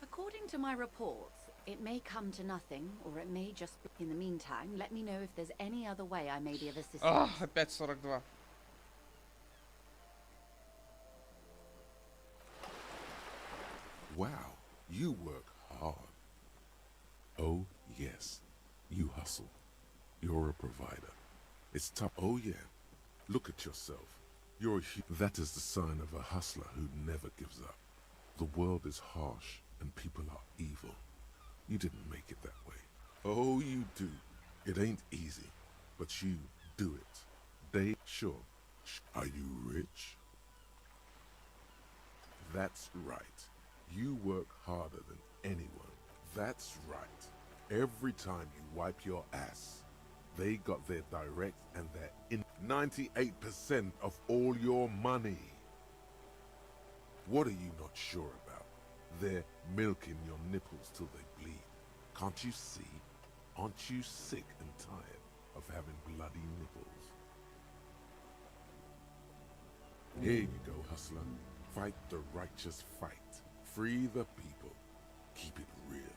According to my reports, it may come to nothing, or it may just be... In the meantime, let me know if there's any other way I may be of assistance. Опять 42. Wow, you work hard. Oh, yes, you hustle. You're a provider. It's tough. Oh, yeah. Look at yourself. That is the sign of a hustler who never gives up. The world is harsh and people are evil. You didn't make it that way. Oh, you do. It ain't easy, but you do it. Sure. Are you rich? That's right. You work harder than anyone. That's right. Every time you wipe your ass, they got their direct and their 98% of all your money. What are you not sure about? They're milking your nipples till they bleed. Can't you see? Aren't you sick and tired of having bloody nipples? Here you go, hustler. Fight the righteous fight. Free the people. Keep it real.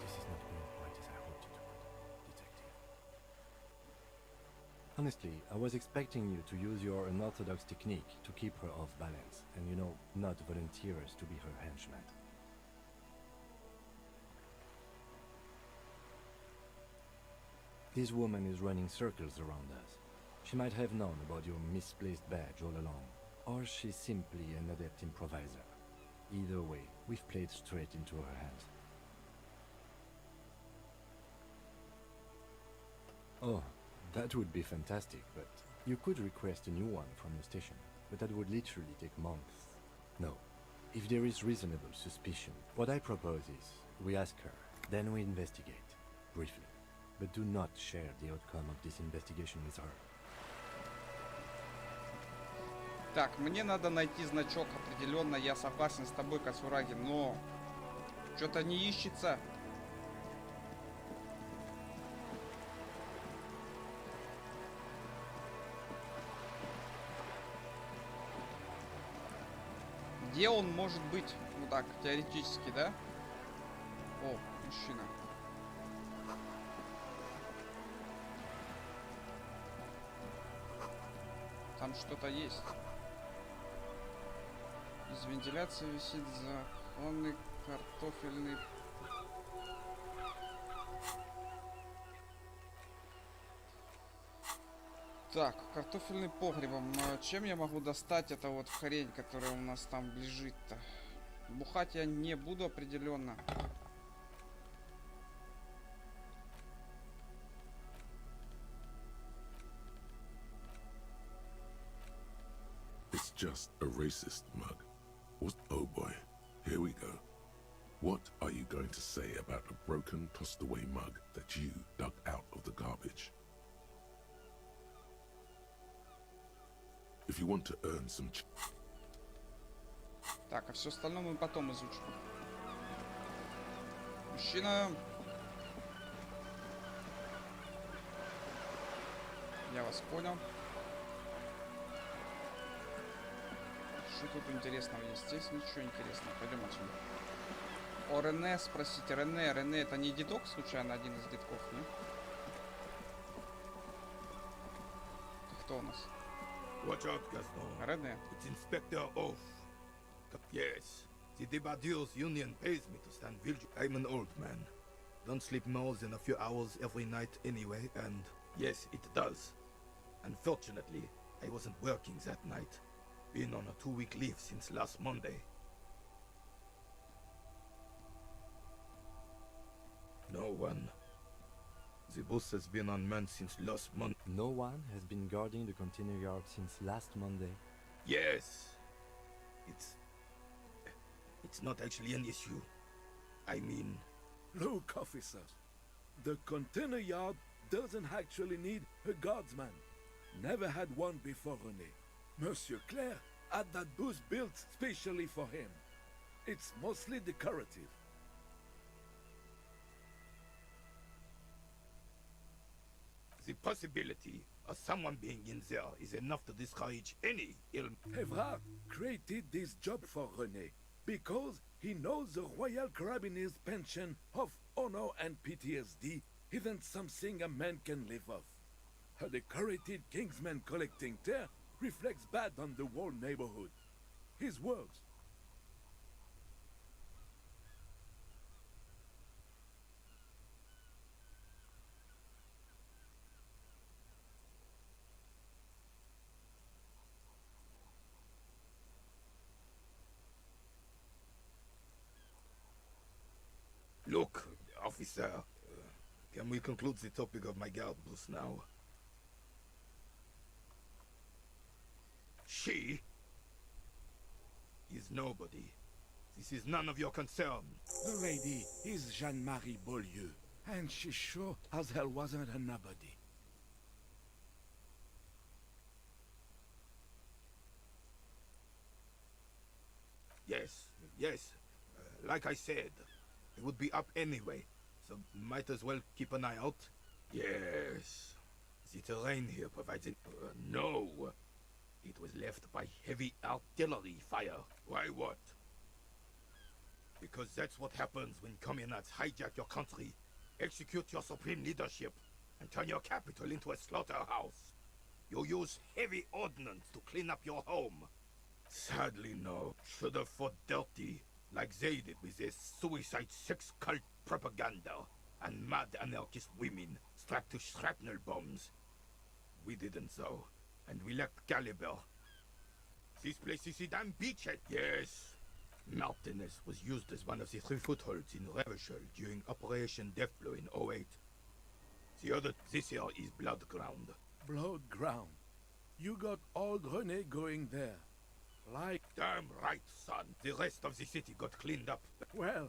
This is not going quite as I hoped it would. Honestly, I was expecting you to use your unorthodox technique to keep her off balance, and you know, not volunteer us to be her henchman. This woman is running circles around us. She might have known about your misplaced badge all along, or she's simply an adept improviser. Either way, we've played straight into her hands. Oh, that would be fantastic, but you could request a new one from the station, but that would literally take months. No. If there is reasonable suspicion, what I propose is, we ask her, then we investigate, briefly. But do not share the outcome of this investigation with her. Так, мне надо найти значок определенно. Я согласен с тобой, Кацураги, но что-то не ищется. Где он может быть? Ну так, теоретически, да? О, мужчина. Там что-то есть. Из вентиляции висит захламленный картофельный... Так, картофельный погребом. Чем я могу достать это вот хрень, которая у нас там лежит-то? Бухать я не буду определенно. It's just a racist mug. What? Oh boy, here we go. What are you going to say about a broken, tossed-away mug that you dug out of the garbage? If you want to earn some... Так, а все остальное мы потом изучим. Мужчина! Я вас понял. Что тут интересного есть? Здесь ничего интересного. Пойдем отсюда. О Рене спросите. Рене это не дедок случайно? Один из дедков, не? Ты кто у нас? Watch out, Gaston. René. It's Inspector Off. Yes, the Debardeurs Union pays me to stand vigil. I'm an old man. Don't sleep more than a few hours every night anyway, and yes, it does. Unfortunately, I wasn't working that night. Been on a 2-week leave since last Monday. No one. The bus has been unmanned since last month. No one has been guarding the container yard since last Monday. Yes. It's not actually an issue. I mean... Look, officers. The container yard doesn't actually need a guardsman. Never had one before René. Monsieur Claire had that booth built specially for him. It's mostly decorative. The possibility of someone being in there is enough to discourage any ill... Evrard created this job for René because he knows the Royal Carabiniers' pension of honor and PTSD isn't something a man can live off. A decorated Kingsman collecting tear reflects bad on the whole neighborhood. His words. Look, officer, can we conclude the topic of my guard booth now? She is nobody. This is none of your concern. The lady is Jeanne-Marie Beaulieu, and she sure as hell wasn't a nobody. Yes. Like I said, it would be up anyway, so might as well keep an eye out. Yes. The terrain here provides it. No. It was left by heavy artillery fire. Why what? Because that's what happens when communards hijack your country, execute your supreme leadership, and turn your capital into a slaughterhouse. You use heavy ordnance to clean up your home. Sadly, no. Should have fought dirty, like they did with their suicide sex cult propaganda and mad anarchist women strapped to shrapnel bombs. We didn't though, and we lacked caliber. This place is a damn beachhead. Yes. Martinez was used as one of the 3 footholds in Revachol during Operation Deathblow in '08. The other, this here is Blood Ground. Blood ground. You got old Rene going there. Like... Damn right, son. The rest of the city got cleaned up. Well,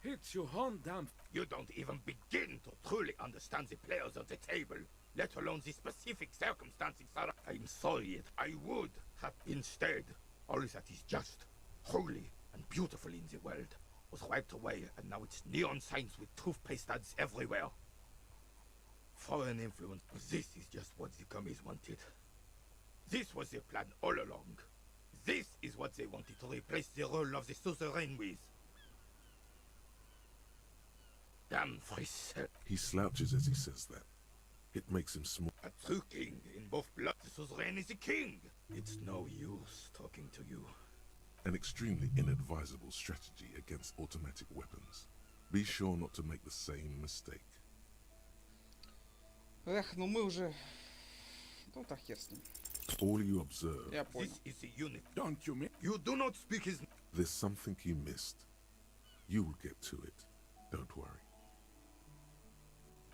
it's your hand down. You don't even begin to truly understand the players on the table, let alone the specific circumstances, sir. I'm sorry, I would have instead. All that is just, holy, and beautiful in the world was wiped away, and now it's neon signs with toothpaste ads everywhere. Foreign influence. This is just what the commies wanted. This was their plan all along. This is what they wanted to replace the role of the suzerain with. Damn Fris. He slouches as he says that. It makes him small. A true king in both blood. The suzerain is a king. It's no use talking to you. An extremely inadvisable strategy against automatic weapons. Be sure not to make the same mistake. Эх, ну мы уже... Ну так хер с ним. All you observe. Я понял. This is the unit. Don't you mean? You do not speak his... There's something you missed. You will get to it. Don't worry.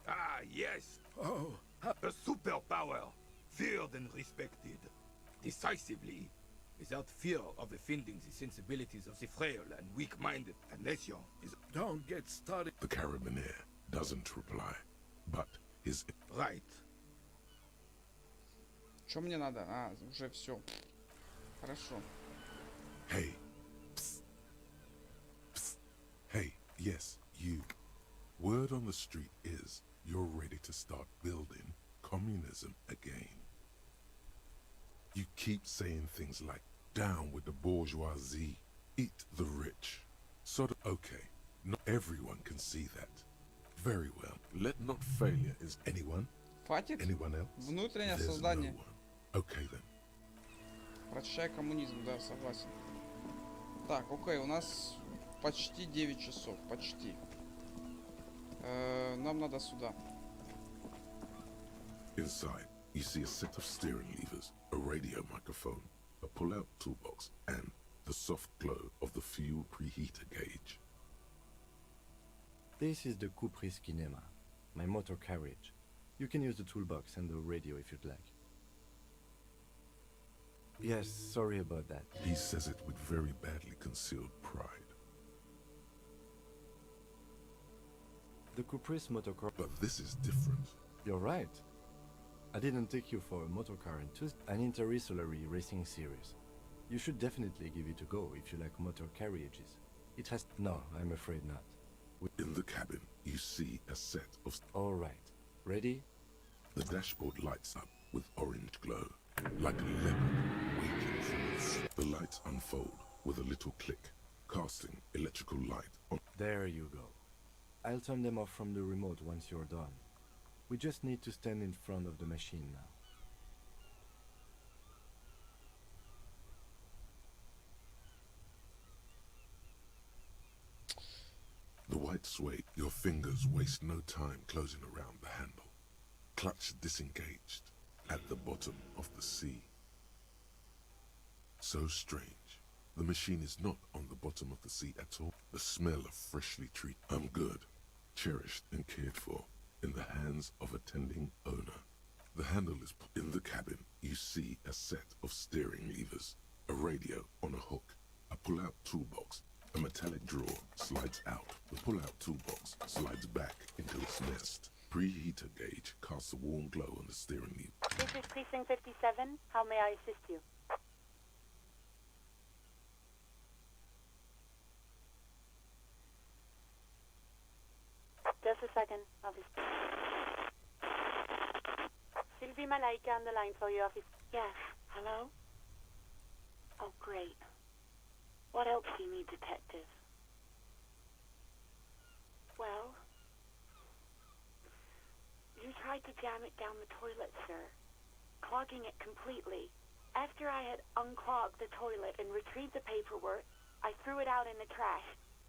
Ah, yes. Oh, A superpower. Feared and respected. Decisively. Without fear of offending the sensibilities of the frail and weak-minded. A nation is... don't get started. The Carabinier doesn't reply, but his... Right. Что мне надо? А, уже все. Хорошо. Hey. Psst. Psst. Hey, yes, you. Word on the street is you're ready to start building communism again. You keep saying things like, down with the bourgeoisie, eat the rich. Sort of, okay, not everyone can see that. Very well, let not failure is anyone? Хватит? Anyone else? Внутреннее There's создание. no one. Okay then. Прочищай коммунизм, да, согласен. Так, окей, у нас почти 9 часов, почти. Нам надо сюда. Inside, you see a set of steering levers, a radio microphone, a pull-out toolbox, and the soft glow of the fuel preheater gauge. This is the Kupris Kinema, my motor carriage. You can use the toolbox and the radio if you'd like. Yes, sorry about that. He says it with very badly concealed pride. The Kupris motorcar... But this is different. You're right. I didn't take you for a motorcar enthusiast, an intersolary racing series. You should definitely give it a go if you like motor carriages. It has... No, I'm afraid not. In the cabin, you see a set of... All right. Ready? The dashboard lights up with orange glow, like a leopard waiting for its... The lights unfold with a little click, casting electrical light on... There you go. I'll turn them off from the remote once you're done. We just need to stand in front of the machine now. The white suede, your fingers waste no time closing around the handle. Clutch disengaged at the bottom of the sea. So strange. The machine is not on the bottom of the sea at all. The smell of freshly treated. I'm good, cherished and cared for, in the hands of a tending owner. The handle is in the cabin. You see a set of steering levers, a radio on a hook, a pull-out toolbox. A metallic drawer slides out. The pull-out toolbox slides back into its nest. Preheater gauge casts a warm glow on the steering lever. This is Precinct 57. How may I assist you? Just a second, officer. Sylvie Malaika on the line for you, officer. Yes, hello? Oh, great. What else do you need, detective? Well, you tried to jam it down the toilet, sir. clogging it completely. After I had unclogged the toilet and retrieved the paperwork, I threw it out in the trash,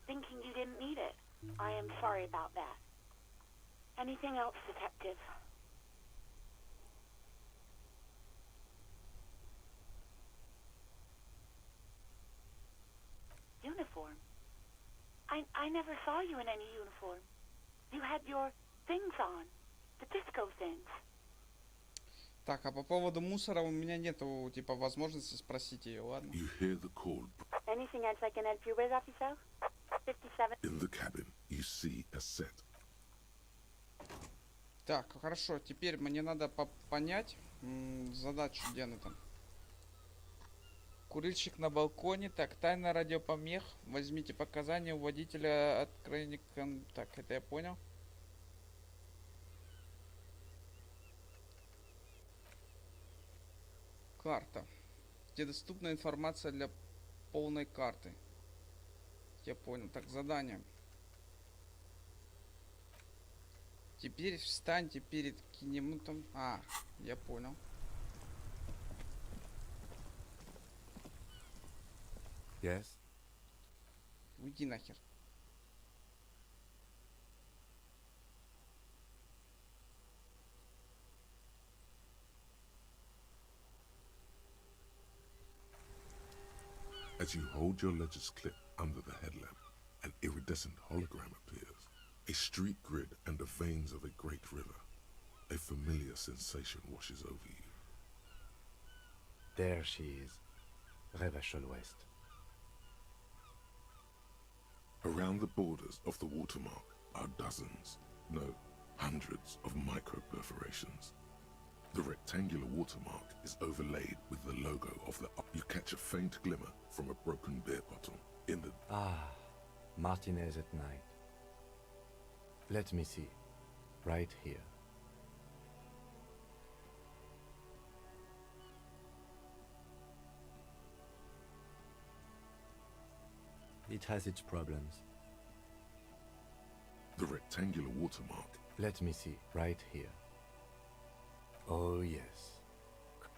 thinking you didn't need it. I am sorry about that. Anything else, Detective? Uniform? I never saw you in any uniform. You had your things on. The disco things. Так, а по поводу мусора у меня нету, типа, возможности спросить ее, ладно? You hear the call. Anything else I can help you with, officer? 57. In the cabin, you see a set. Так, хорошо, теперь мне надо понять задачу, где она там. Курильщик на балконе. Так, тайна радиопомех. Возьмите показания у водителя от крайника. Так, это я понял. Карта. Где доступна информация для полной карты. Я понял. Так, задание. Теперь встаньте перед кинематом. А, я понял. Yes? Уйди нахер. As you hold your ledger's clip under the headlamp, an iridescent hologram appears. A street grid and the veins of a great river. A familiar sensation washes over you. There she is. Revachol West. Around the borders of the watermark are dozens, no, hundreds of micro-perforations. The rectangular watermark is overlaid with the logo of the... You catch a faint glimmer from a broken beer bottle in the... Ah, Martinez at night. Let me see. Right here. It has its problems. The rectangular watermark. Let me see. Right here. Oh, yes.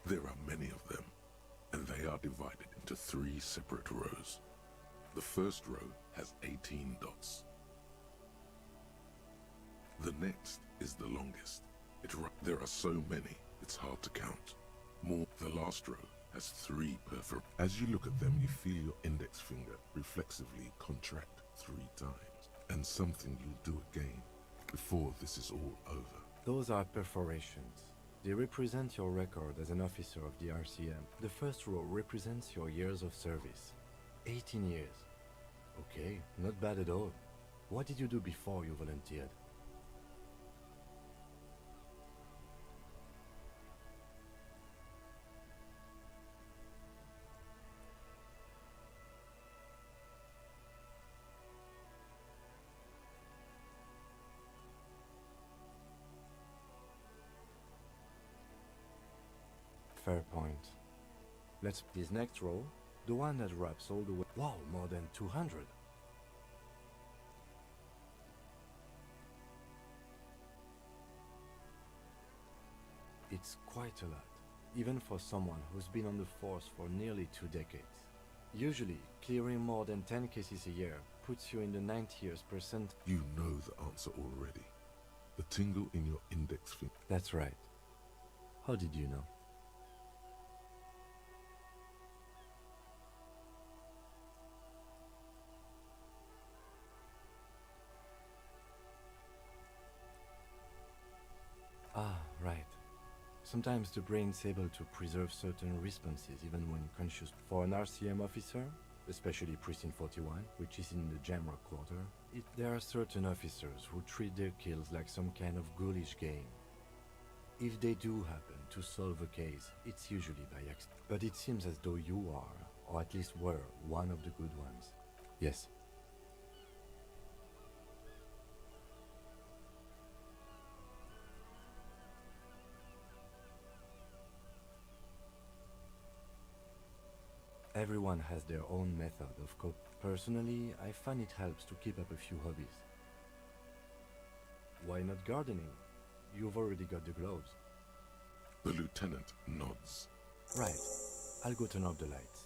There are many of them, and they are divided into 3 separate rows. The first row has 18 dots. The next is the longest. There are so many, it's hard to count. More, the last row has 3 perfor. As you look at them, you feel your index finger reflexively contract 3 times, and something you'll do again before this is all over. Those are perforations. They represent your record as an officer of the RCM. The first row represents your years of service. 18 years. Okay, not bad at all. What did you do before you volunteered? Fair point. Let's this next row, the one that wraps all the way. Wow, more than 200. It's quite a lot, even for someone who's been on the force for nearly 2 decades. Usually, clearing more than 10 cases a year puts you in the 90th percent. You know the answer already. The tingle in your index finger. That's right. How did you know? Ah, right. Sometimes the brain's able to preserve certain responses even when conscious. For an RCM officer, especially Precinct 41, which is in the Jamrock quarter, there are certain officers who treat their kills like some kind of ghoulish game. If they do happen to solve a case, it's usually by accident. But it seems as though you are, or at least were, one of the good ones. Yes. Everyone has their own method of coping. Personally, I find it helps to keep up a few hobbies. Why not gardening? You've already got the gloves. The lieutenant nods. Right. I'll go turn off the lights.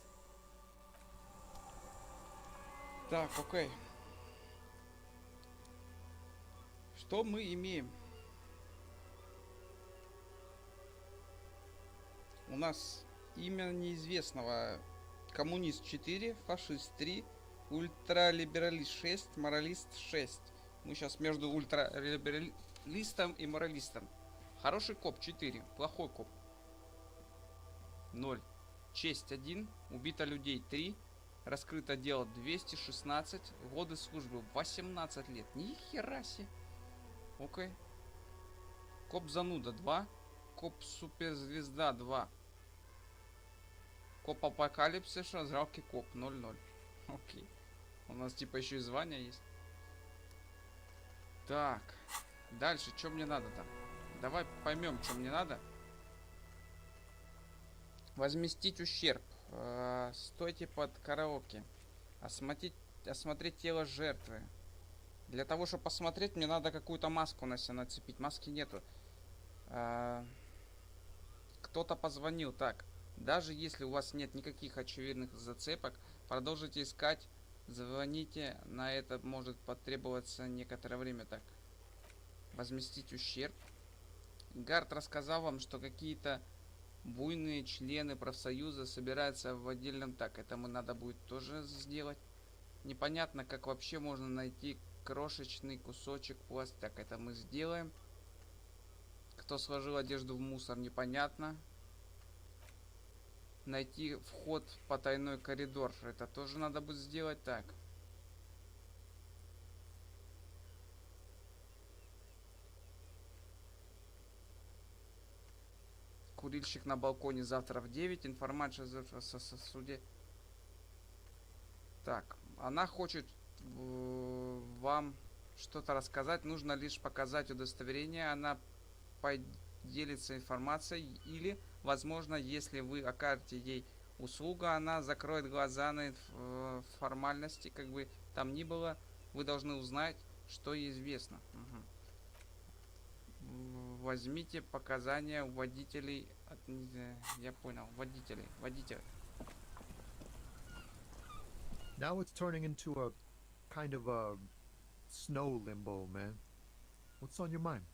Так, окей. Что мы имеем? У нас имя неизвестного. Коммунист 4, фашист 3, ультралибералист 6, моралист 6. Мы сейчас между ультралибералистом и моралистом. Хороший коп 4, плохой коп 0. Честь 1, убито людей 3, раскрыто дело 216, годы службы 18 лет. Ни хера себе. Окей. Коп зануда 2, коп суперзвезда 2. Коп апокалипсиса, жалкий коп 0-0. Окей. У нас типа еще и звания есть. Так. Дальше, что мне надо там? Давай поймем, что мне надо. Возместить ущерб. Стойте под караоке. Осмотреть тело жертвы. Для того, чтобы посмотреть, мне надо какую-то маску на себя нацепить. Маски нету. Кто-то позвонил. Так. Даже если у вас нет никаких очевидных зацепок, продолжите искать. Звоните. На это может потребоваться некоторое время. Так. Возместить ущерб. Гард рассказал вам, что какие-то буйные члены профсоюза собираются в отдельном... Так, это мы надо будет тоже сделать. Непонятно, как вообще можно найти крошечный кусочек пластика. Так, это мы сделаем. Кто сложил одежду в мусор, непонятно. Найти вход в потайной коридор. Это тоже надо будет сделать. Так. Курильщик на балконе завтра в 9. Информация завтра в суде. Так. Она хочет вам что-то рассказать. Нужно лишь показать удостоверение. Она поделится информацией. Или, возможно, если вы окажете ей услугу, она закроет глаза на формальности. Как бы там ни было, вы должны узнать, что ей известно. Угу. Возьмите показания у водителей. Я понял. Водителей. Now it's turning into a kind of a snow limbo, man. What's on your mind?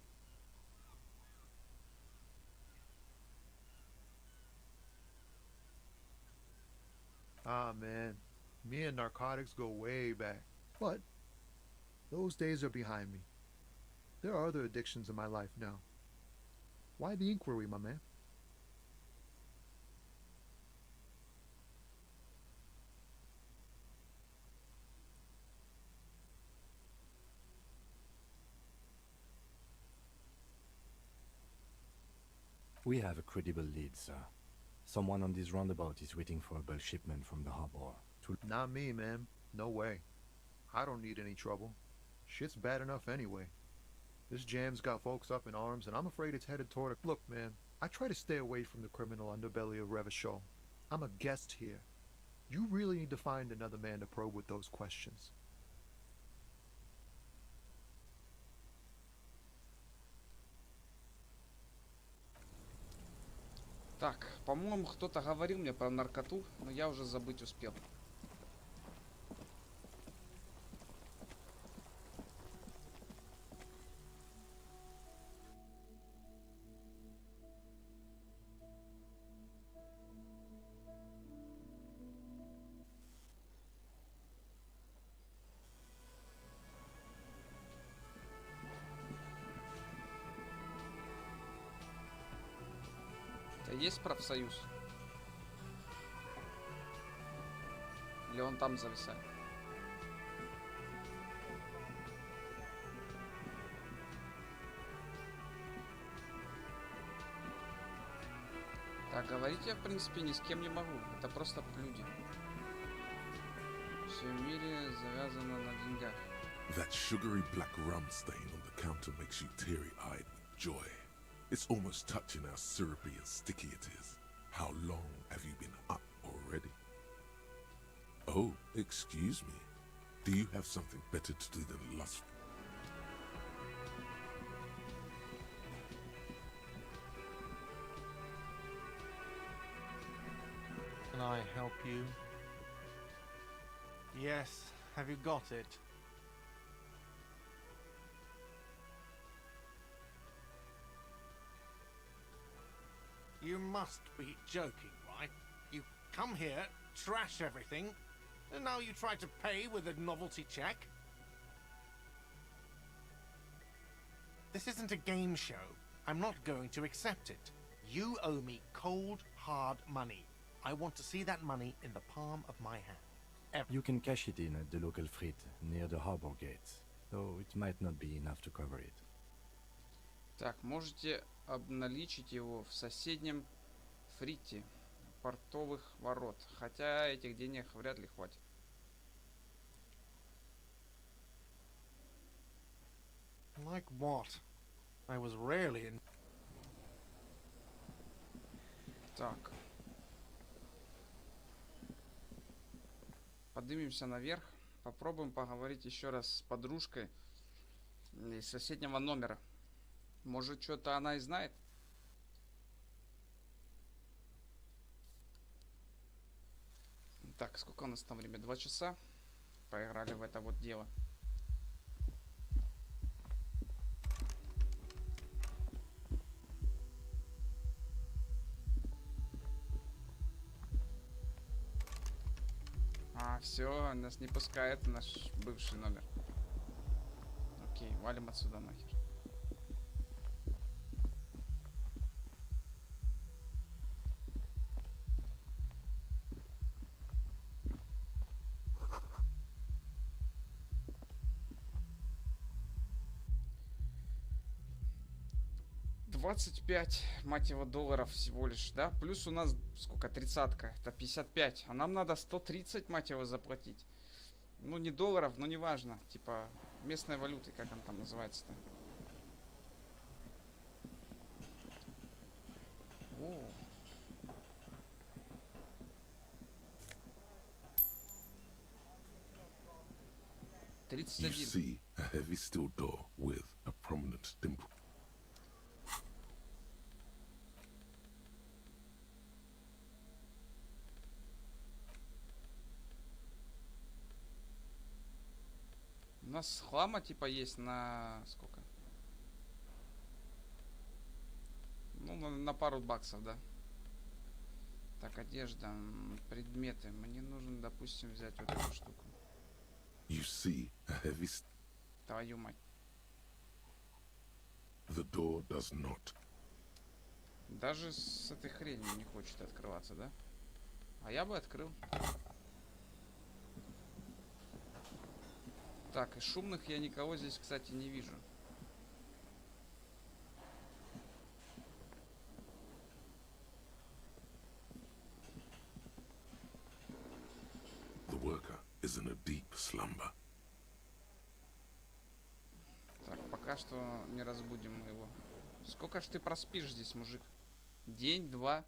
Ah, man. Me and narcotics go way back. But those days are behind me. There are other addictions in my life now. Why the inquiry, my man? We have a credible lead, sir. Someone on this roundabout is waiting for a bulk shipment from the harbor. Not me, man. No way. I don't need any trouble. Shit's bad enough anyway. This jam's got folks up in arms, and I'm afraid it's headed toward a... Look, man, I try to stay away from the criminal underbelly of Revachol. I'm a guest here. You really need to find another man to probe with those questions. Так, по-моему, кто-то говорил мне про наркоту, но я уже забыть успел. Есть профсоюз? Или он там зависает? Так, говорить я, в принципе, ни с кем не могу. Это просто люди. Все в мире завязано на деньгах. That sugary black rum stain on the counter makes you teary-eyed with joy. It's almost touching how syrupy and sticky it is. How long have you been up already? Oh, excuse me. Do you have something better to do than lust? help you? Yes, have you got it? You must be joking, right? You come here, trash everything, and now you try to pay with a novelty check? This isn't a game show. I'm not going to accept it. You owe me cold, hard money. I want to see that money in the palm of my hand. You can cash it in at the local frit near the harbor gates, though it might not be enough to cover it. Так, можете обналичить его в соседнем фрите портовых ворот. Хотя этих денег вряд ли хватит. Like what? I was rarely in... Так. Поднимемся наверх. Попробуем поговорить еще раз с подружкой из соседнего номера. Может, что-то она и знает? Так, сколько у нас там время? 2 часа. Поиграли в это вот дело. А, все, нас не пускает наш бывший номер. Окей, валим отсюда нахер. $25, мать его, долларов всего лишь, да? Плюс у нас, сколько, 30-ка, это 55. А нам надо 130, мать его, заплатить. Ну, не долларов, но неважно. Типа, местной валюты, как она там называется-то. О. You see a heavy steel door with a prominent dimple. У нас хлама типа есть на сколько? Ну, на пару баксов, да. Так, одежда, предметы. Мне нужно, допустим, взять вот эту штуку. You see a heavy Твою мать. The door does not. Даже с этой хренью не хочет открываться, да? А я бы открыл. Так, из шумных я никого здесь, кстати, не вижу. The worker is in a deep slumber. Так, пока что не разбудим мы его. Сколько ж ты проспишь здесь, мужик? День, два?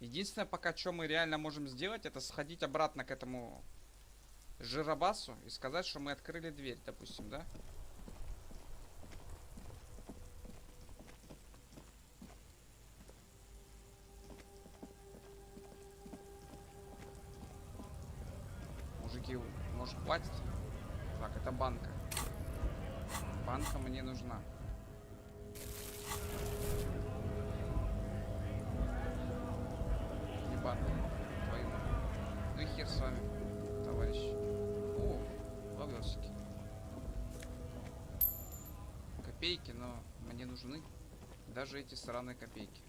Единственное, пока что мы реально можем сделать, это сходить обратно к этому жиробасу и сказать, что мы открыли дверь, допустим, да? Мужики, может, хватит? Так, это банка. Банка мне нужна. Банка. Твою. Ну и хер с вами, товарищ. О, ловесики. Копейки, но мне нужны даже эти сраные копейки.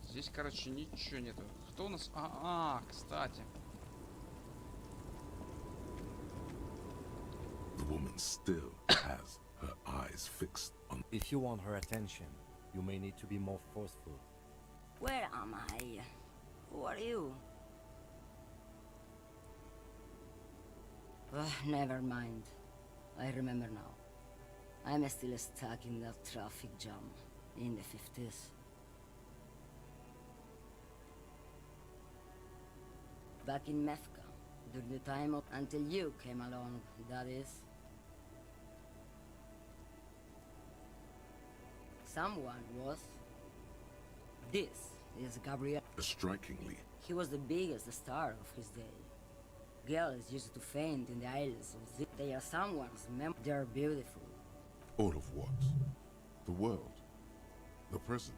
Здесь, короче, ничего нету. Кто у нас? Кстати. The woman still has her eyes fixed on. If you want her attention, you may need to be more forceful. Where am I? Who are you? Never mind. I remember now. I'm still stuck in that traffic jam. in the 50s. Back in Methka, during the time of until you came along, that is. Someone was. This is Gabriel. Strikingly, He was the biggest star of his day. Girls used to faint in the Isles of Zip. They are someone's They are beautiful. all of what? The world. The present.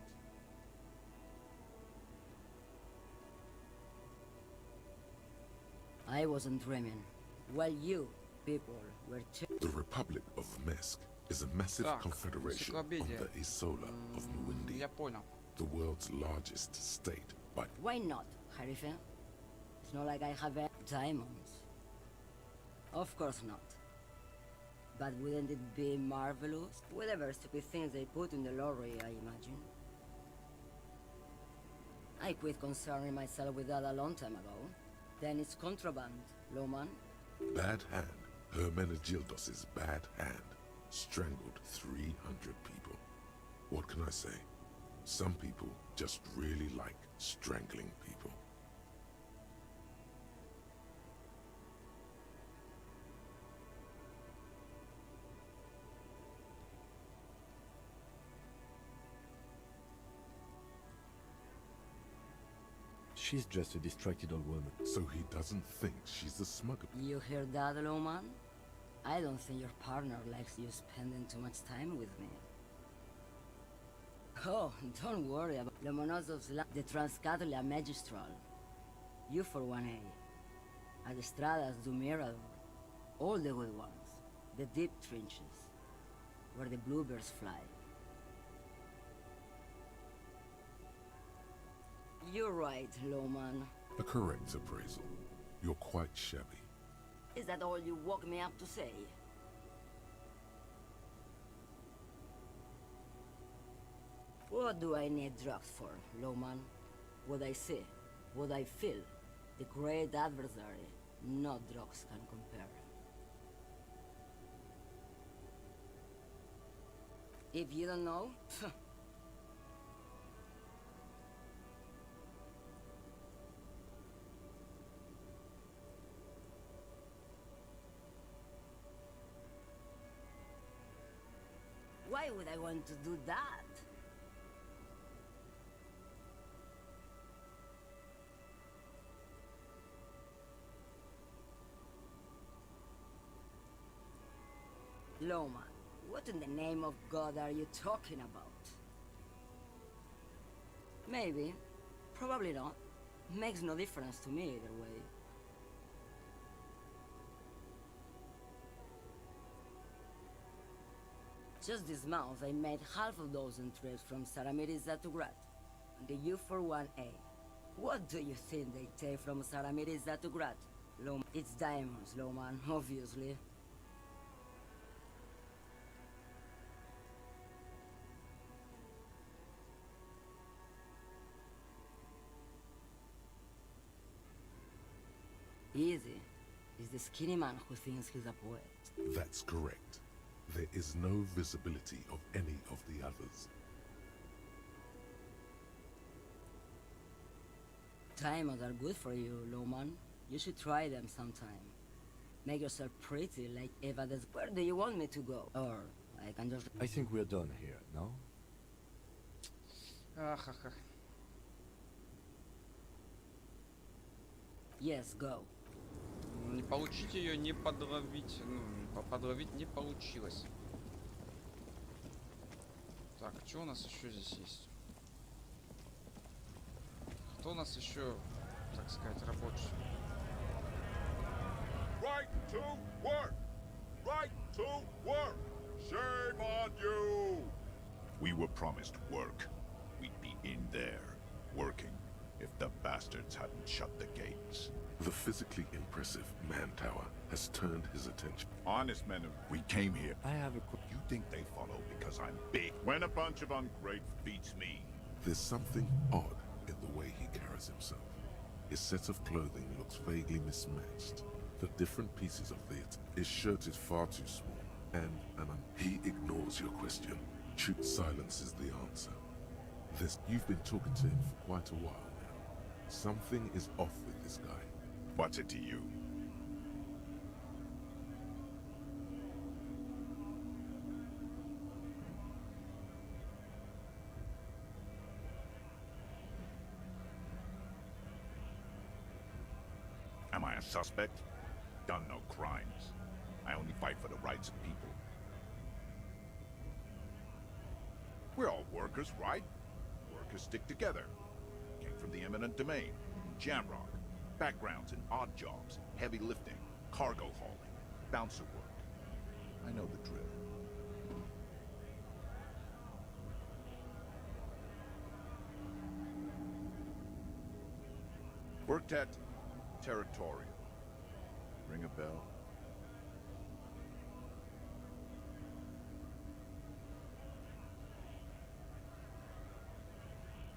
I wasn't dreaming. Well, you people were too. The Republic of Mesk is a massive Так, confederation on энциклопедия. the Isola of Muindi, Я понял. the world's largest state by Why not, Harife? It's not like I have diamonds. Of course not. But wouldn't it be marvelous? Whatever stupid things they put in the lorry, I imagine. I quit concerning myself with that a long time ago. Then it's contraband, Loman. Bad Hand, Hermenegildos's bad hand, strangled 300 people. What can I say? Some people just really like strangling people. She's just a distracted old woman. So he doesn't think she's a smuggler. You hear that, Loman? I don't think your partner likes you spending too much time with me. Oh, don't worry about Lomonosov's the Transcatolia Magistral. You for 1A. Adestradas do Mirador. All the good ones. The deep trenches. Where the bluebirds fly. You're right, Loman. A correct appraisal. You're quite shabby. Is that all you woke me up to say? What do I need drugs for, Loman? What I see, what I feel, the great adversary, no drugs can compare. If you don't know, why would I want to do that? Loma, what in the name of God are you talking about? Maybe. Probably not. Makes no difference to me either way. Just this month, I made half a dozen trips from Saramiris to Grad, and the U41A. What do you think they take from Saramiris to Grad? It's diamonds, Loman, obviously. Easy. Is the skinny man who thinks he's a poet. That's correct. There is no visibility of any of the others. Diamonds are good for you, Loman. You should try them sometime. Make yourself pretty like Eva does. Where do you want me to go? Or I can just... I think we're done here, no? Ахаха. Yes, go. Не получить ее, не подловить. Ну, подловить не получилось. Так, что у нас еще здесь есть? Кто у нас еще, так сказать, рабочий? Right to work! Right to work! Shame on you! We were promised work. We'd be in there, working, if the bastards hadn't shut the gates. The physically impressive man tower has turned his attention. Honest men, we came here. I have a... You think they follow because I'm big? When a bunch of ungrateful beats me. There's something odd in the way he carries himself. His set of clothing looks vaguely mismatched. The different pieces of it, his shirt is far too small, and he ignores your question. Silence is the answer. You've been talking to him for quite a while now. Something is off with this guy. What's it to you? Am I a suspect? Done no crimes. I only fight for the rights of people. We're all workers, right? Workers stick together. Came from the eminent domain, Jamrock. Backgrounds in odd jobs, heavy lifting, cargo hauling, bouncer work. I know the drill. Worked at Territorial. Ring a bell?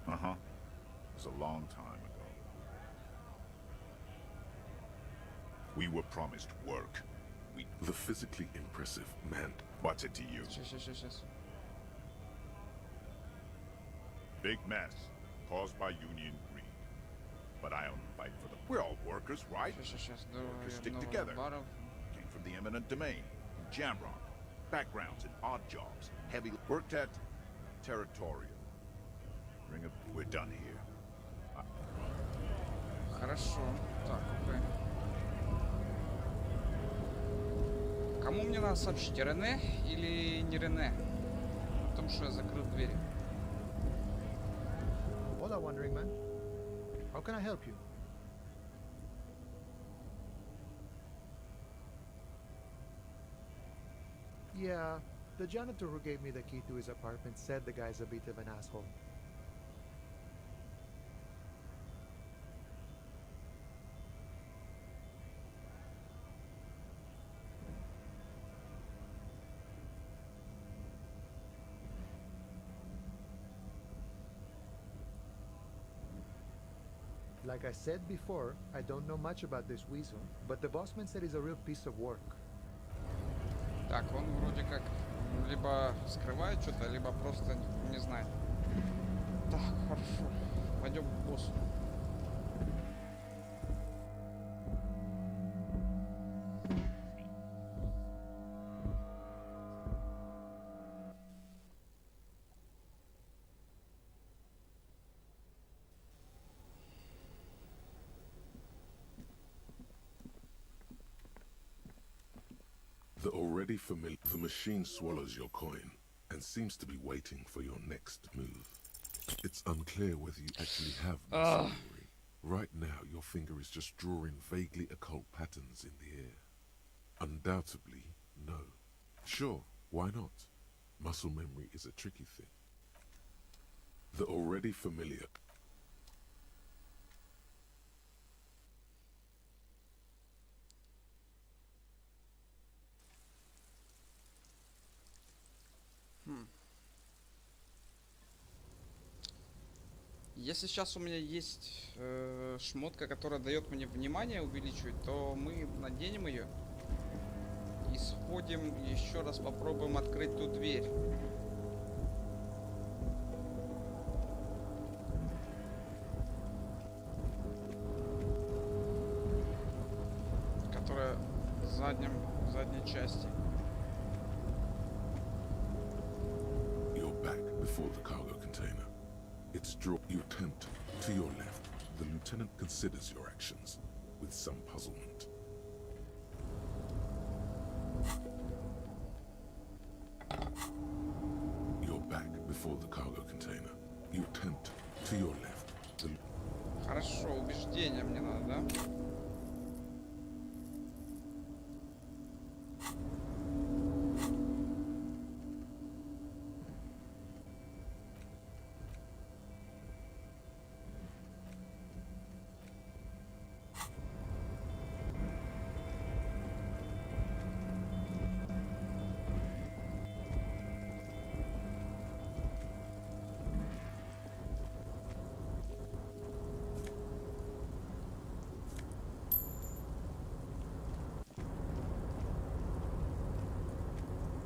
Uh-huh. It was a long time ago. We were promised work. The physically impressive man. What's it to you? Сейчас. Big mess, caused by Union greed. But I only fight for the... We're all workers, right? Сейчас. Workers stick together. Came from the eminent domain, Jamrock. Backgrounds in odd jobs, heavy... Worked at Territorial. Ring a... We're done here. Хорошо. Так, окей. Кому мне надо сообщить? Рене или не Рене? Потому что я закрыл двери. Hola, Wandering Man. How can I help you? Yeah, the janitor who gave me the key to his apartment said the guy's a bit of an asshole. Like I said before, I don't know much about this weasel, but the bossman said he's a real piece of work. Так, он вроде как либо скрывает что-то, либо просто не знает. Так, хорошо. Пойдем к боссу. The machine swallows your coin and seems to be waiting for your next move. It's unclear whether you actually have muscle memory. Right now, your finger is just drawing vaguely occult patterns in the air. Undoubtedly, no. Sure, why not? Muscle memory is a tricky thing. The already familiar... Если сейчас у меня есть шмотка, которая дает мне внимание увеличивать, то мы наденем ее и сходим, еще раз попробуем открыть ту дверь. Которая в задней части. You're back before the cargo container. It's you attempt to your left. The lieutenant considers your actions with some puzzlement. You're back before the cargo container. You attempt to your left. Хорошо, убеждение мне надо, да?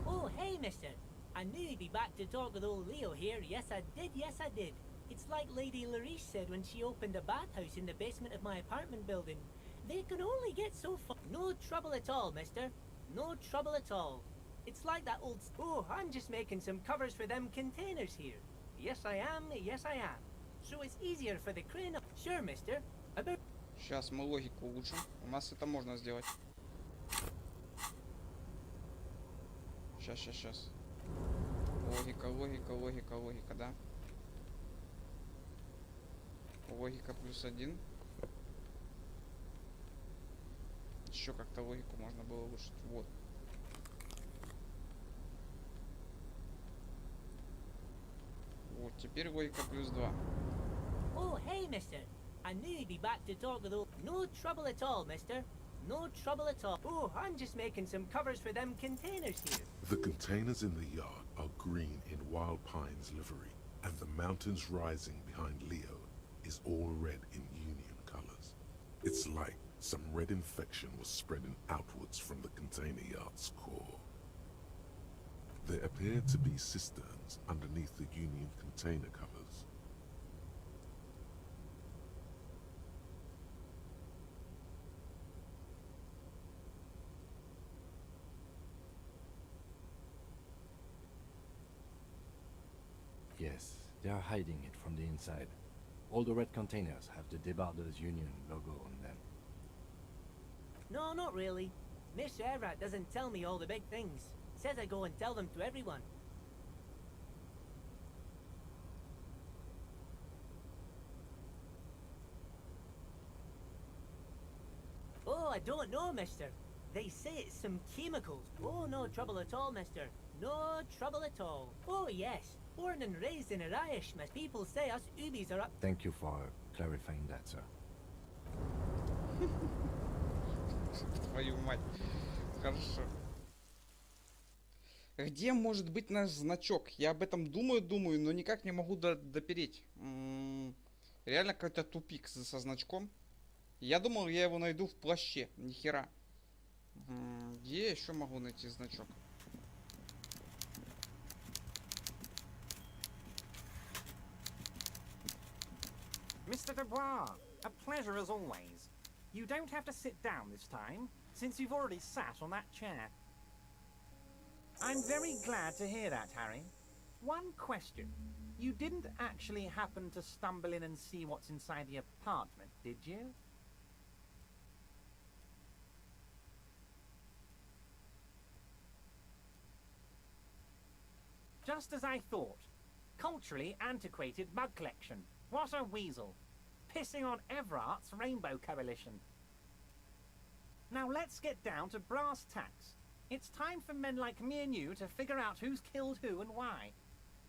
Oh, hey, mister. I knew you'd be back to talk with old Leo here. Yes, I did. Yes, I did. It's like Lady Larice said when she opened a bathhouse in the basement of my apartment building. They can only get so far. No trouble at all, mister. No trouble at all. It's like that old... Oh, I'm just making some covers for them containers here. Yes, I am. Yes, I am. So it's easier for the crane... Sure, mister. About... Сейчас мы логику улучшим. У нас это можно сделать. Сейчас. Логика, да. Логика +1. Еще как-то логику можно было улучшить. Вот. Вот, теперь логика +2. Oh, hey, mister. I knew you'd be back to talk with old... No trouble at all, mister. No trouble at all. Oh, I'm just making some covers for them containers here. The containers in the yard are green in Wild Pine's livery, and the mountains rising behind Leo is all red in Union colors. It's like some red infection was spreading outwards from the container yard's core. There appear to be cisterns underneath the Union container covers. Yes, they are hiding it from the inside. All the red containers have the Debarders Union logo on them. No, not really. Mr. Everett doesn't tell me all the big things. Says I go and tell them to everyone. Oh, I don't know, mister. They say it's some chemicals. Oh, no trouble at all, mister. No trouble at all. Oh, yes. Born and raised in Irish, miss. People say us Ubis are up... Thank you for clarifying that, sir. Твою мать. Хорошо. Где может быть наш значок? Я об этом думаю, но никак не могу допереть. Реально какой-то тупик со значком. Я думал, я его найду в плаще. Нихера. Где я еще могу найти значок? Mr. Dubois, a pleasure as always. You don't have to sit down this time, since you've already sat on that chair. I'm very glad to hear that, Harry. One question. You didn't actually happen to stumble in and see what's inside the apartment, did you? Just as I thought. Culturally antiquated mug collection. What a weasel. Pissing on Everart's Rainbow Coalition. Now let's get down to brass tacks. It's time for men like me and you to figure out who's killed who and why.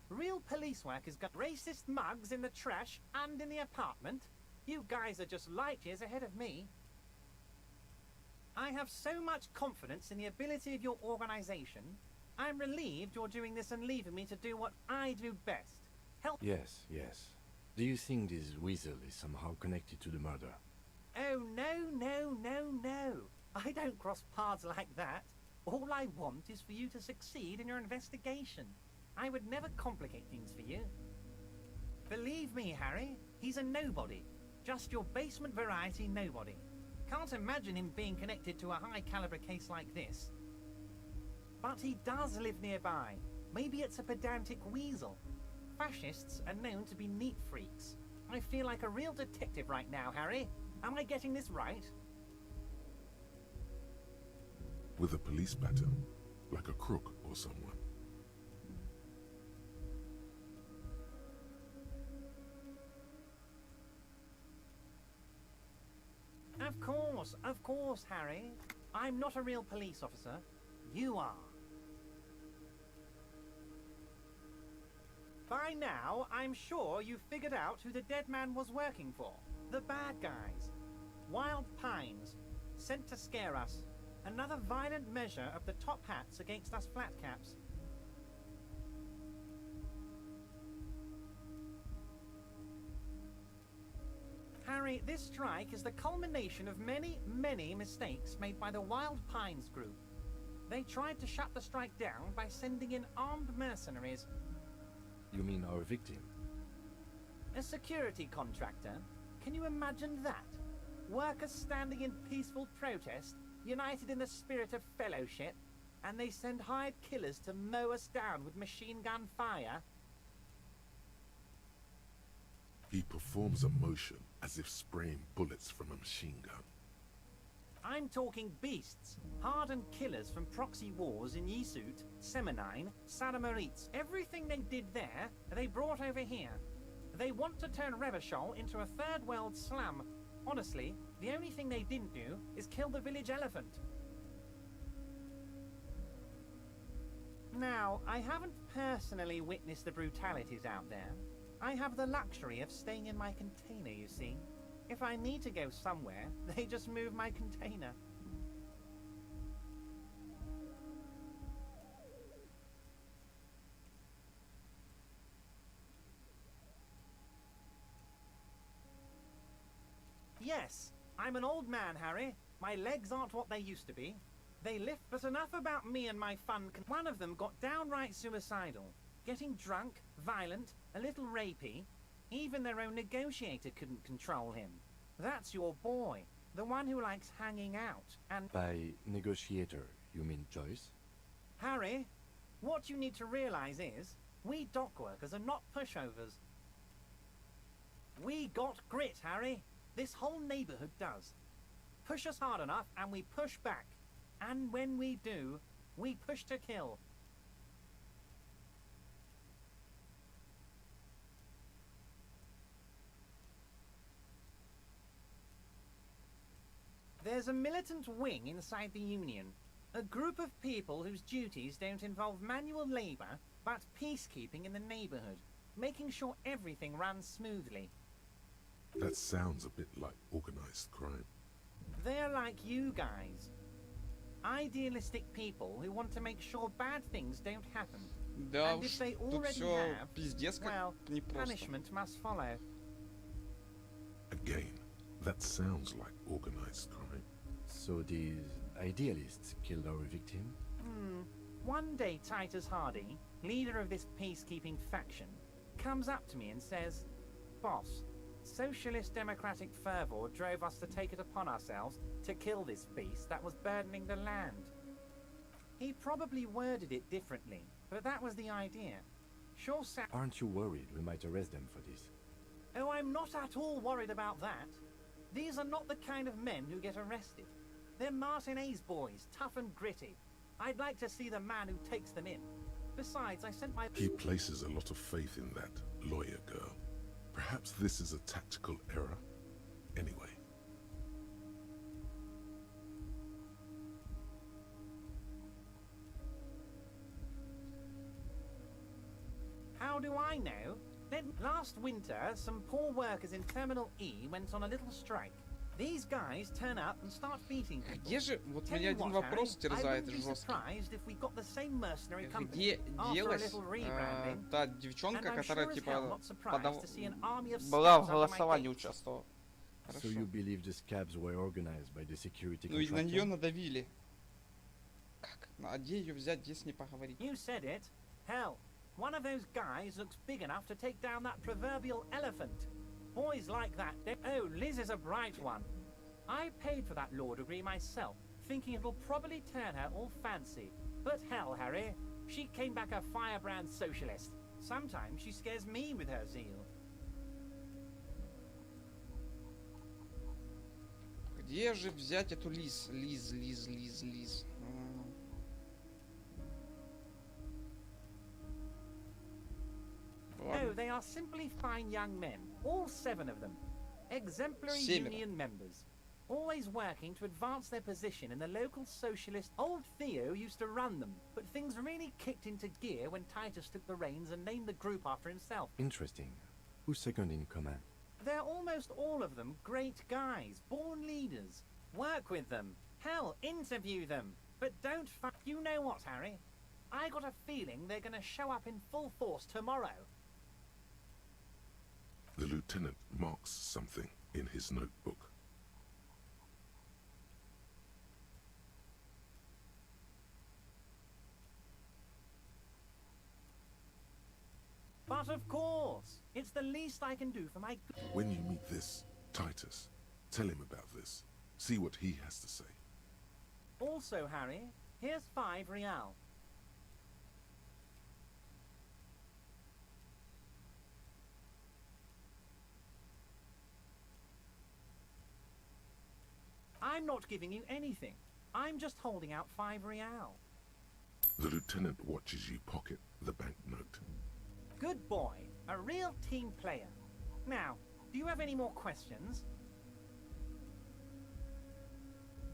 Real police work has got racist mugs in the trash and in the apartment. You guys are just light years ahead of me. I have so much confidence in the ability of your organization. I'm relieved you're doing this and leaving me to do what I do best. Help. Yes. Do you think this weasel is somehow connected to the murder? Oh, no. I don't cross paths like that. All I want is for you to succeed in your investigation. I would never complicate things for you. Believe me, Harry, he's a nobody. Just your basement variety nobody. Can't imagine him being connected to a high-caliber case like this. But he does live nearby. Maybe it's a pedantic weasel. Fascists are known to be neat freaks. I feel like a real detective right now, Harry. Am I getting this right? With a police pattern, like a crook or someone. Of course, Harry. I'm not a real police officer. You are. By now, I'm sure you've figured out who the dead man was working for. The bad guys. Wild Pines. Sent to scare us. Another violent measure of the top hats against us flatcaps. Harry, this strike is the culmination of many, many mistakes made by the Wild Pines group. They tried to shut the strike down by sending in armed mercenaries. You mean our victim? A security contractor? Can you imagine that? Workers standing in peaceful protest, united in the spirit of fellowship, and they send hired killers to mow us down with machine gun fire? He performs a motion as if spraying bullets from a machine gun. I'm talking beasts, hardened killers from proxy wars in Yisut, Semenine, Sadamoritz. Everything they did there, they brought over here. They want to turn Revachol into a third world slum. Honestly, the only thing they didn't do is kill the village elephant. Now, I haven't personally witnessed the brutalities out there. I have the luxury of staying in my container, you see. If I need to go somewhere, they just move my container. Yes, I'm an old man, Harry. My legs aren't what they used to be. They lift, but enough about me and my fun. One of them got downright suicidal. Getting drunk, violent, a little rapey. Even their own negotiator couldn't control him. That's your boy, the one who likes hanging out, and... By negotiator, you mean Joyce? Harry, what you need to realize is, we dock workers are not pushovers. We got grit, Harry. This whole neighborhood does. Push us hard enough, and we push back. And when we do, we push to kill. There's a militant wing inside the Union. A group of people whose duties don't involve manual labor, but peacekeeping in the neighborhood, making sure everything runs smoothly. That sounds a bit like organized crime. They're like you guys. Idealistic people who want to make sure bad things don't happen. Да And уж, if they тут already все have, пиздец well, как непросто. punishment must follow. Again, that sounds like organized crime. So these idealists killed our victim? One day Titus Hardy, leader of this peacekeeping faction, comes up to me and says, "Boss, socialist democratic fervor drove us to take it upon ourselves to kill this beast that was burdening the land." He probably worded it differently, but that was the idea. Sure sounds... Aren't you worried we might arrest them for this? Oh, I'm not at all worried about that. These are not the kind of men who get arrested. They're Martinez boys, tough and gritty. I'd like to see the man who takes them in. Besides, I sent my... He places a lot of faith in that lawyer girl. Perhaps this is a tactical error. Anyway. How do I know? Last winter, some poor workers in Terminal E went on a little strike. These guys turn up and start beating people. Где же, вот Tell меня you один what, вопрос Harry, I терзает wouldn't be жестко. surprised if we got the same mercenary company Где after a делась little rebranding. та девчонка, And I'm которая sure as типа hell not surprised to see an army of была в scouts under my голосовании gates. участвовала? So you believe the scabs were organized by the security Ну и на contractor? нее надавили. Как? Ну, а где ее взять, где с ней поговорить? You said it. Hell, one of those guys looks big enough to take down that proverbial elephant. Boys like that, oh, Liz is a bright one. I paid for that law degree myself, thinking it'll probably turn her all fancy. But hell, Harry, she came back a firebrand socialist. Sometimes she scares me with her zeal. Где же взять эту Лиз? Лиз. Oh, they are simply fine young men, all 7 of them. Exemplary Семеро. union members. Always working to advance their position in the local socialist. Old Theo used to run them, but things really kicked into gear when Titus took the reins and named the group after himself. Interesting. Who's second in command? They're almost all of them great guys, born leaders. Work with them. Hell, interview them. But don't fuck. You know what, Harry? I got a feeling they're gonna show up in full force tomorrow. The lieutenant marks something in his notebook. But of course, it's the least I can do for my... When you meet this Titus, tell him about this. See what he has to say. Also, Harry, here's 5 real. I'm not giving you anything. I'm just holding out 5 real. The lieutenant watches you pocket the banknote. Good boy. A real team player. Now, do you have any more questions?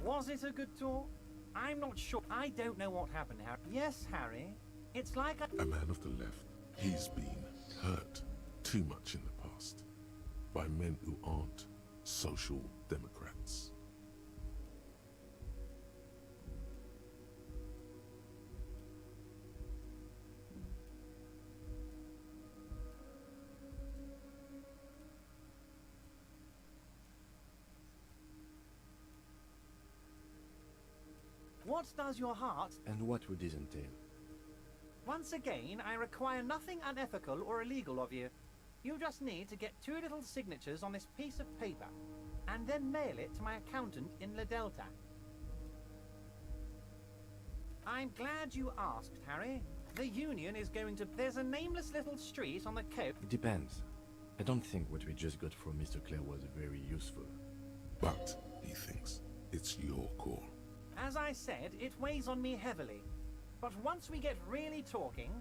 Was it a good talk? I'm not sure. I don't know what happened, Harry. Yes, Harry. It's like A man of the left. He's been hurt too much in the past by men who aren't social democrats. What does your heart... And what would this entail? Once again, I require nothing unethical or illegal of you. You just need to get 2 little signatures on this piece of paper, and then mail it to my accountant in La Delta. I'm glad you asked, Harry. The Union is going to... There's a nameless little street on the coast... It depends. I don't think what we just got from Mr. Clare was very useful. But, he thinks, it's your call. As I said, it weighs on me heavily. But once we get really talking,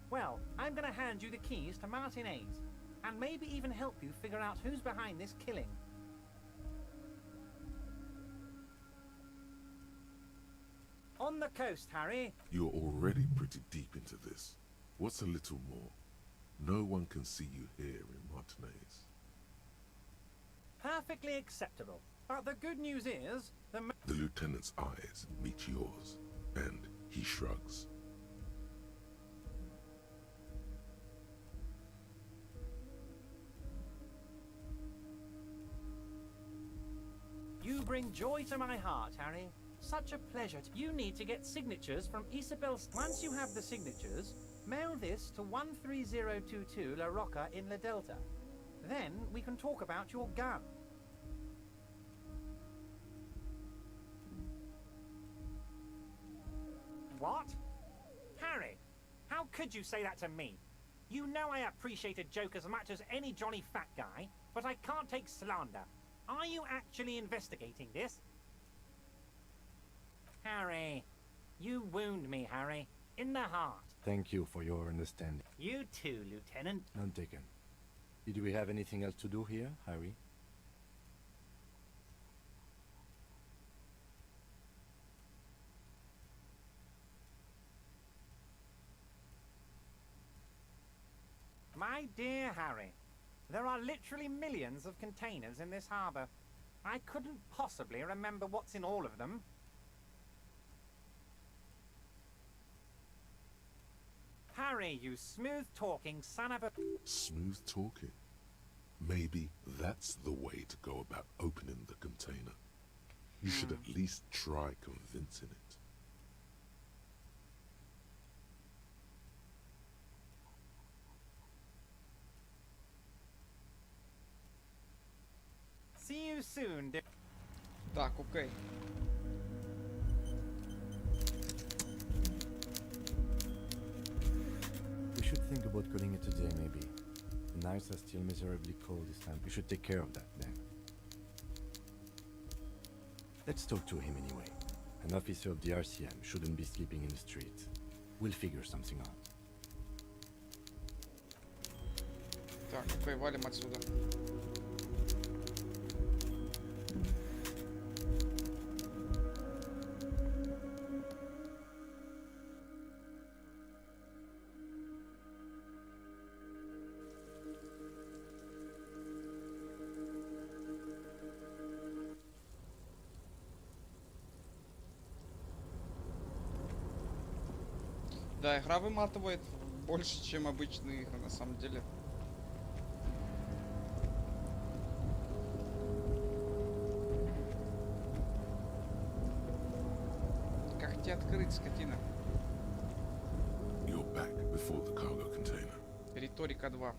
well, I'm going to hand you the keys to Martinez, and maybe even help you figure out who's behind this killing. On the coast, Harry. You're already pretty deep into this. What's a little more? No one can see you here in Martinez. Perfectly acceptable. But the good news is, The lieutenant's eyes meet yours, and he shrugs. You bring joy to my heart, Harry. Such a pleasure. You need to get signatures from Isabel. Once you have the signatures, mail this to 13022 La Rocca in La Delta. Then we can talk about your gun. What? Harry, how could you say that to me? You know I appreciate a joke as much as any Johnny Fat Guy, but I can't take slander. Are you actually investigating this? Harry, you wound me, Harry. In the heart. Thank you for your understanding. You too, Lieutenant. None taken. Did we have anything else to do here, Harry? My dear Harry, there are literally millions of containers in this harbor. I couldn't possibly remember what's in all of them. Harry, you smooth-talking son of a... Smooth talking? Maybe that's the way to go about opening the container. You should at least try convincing it. See you soon, dear. Так, окей. We should think about calling it a day, maybe. The nights are still miserably cold this time. We should take care of that then. Let's talk to him anyway. An officer of the RCM shouldn't be sleeping in the street. We'll figure something out. Так, окей, валим отсюда. Да, игра выматывает больше, чем обычные игры, на самом деле. Как тебе открыть, скотина? You're back before the cargo container. Перед Риторика 2.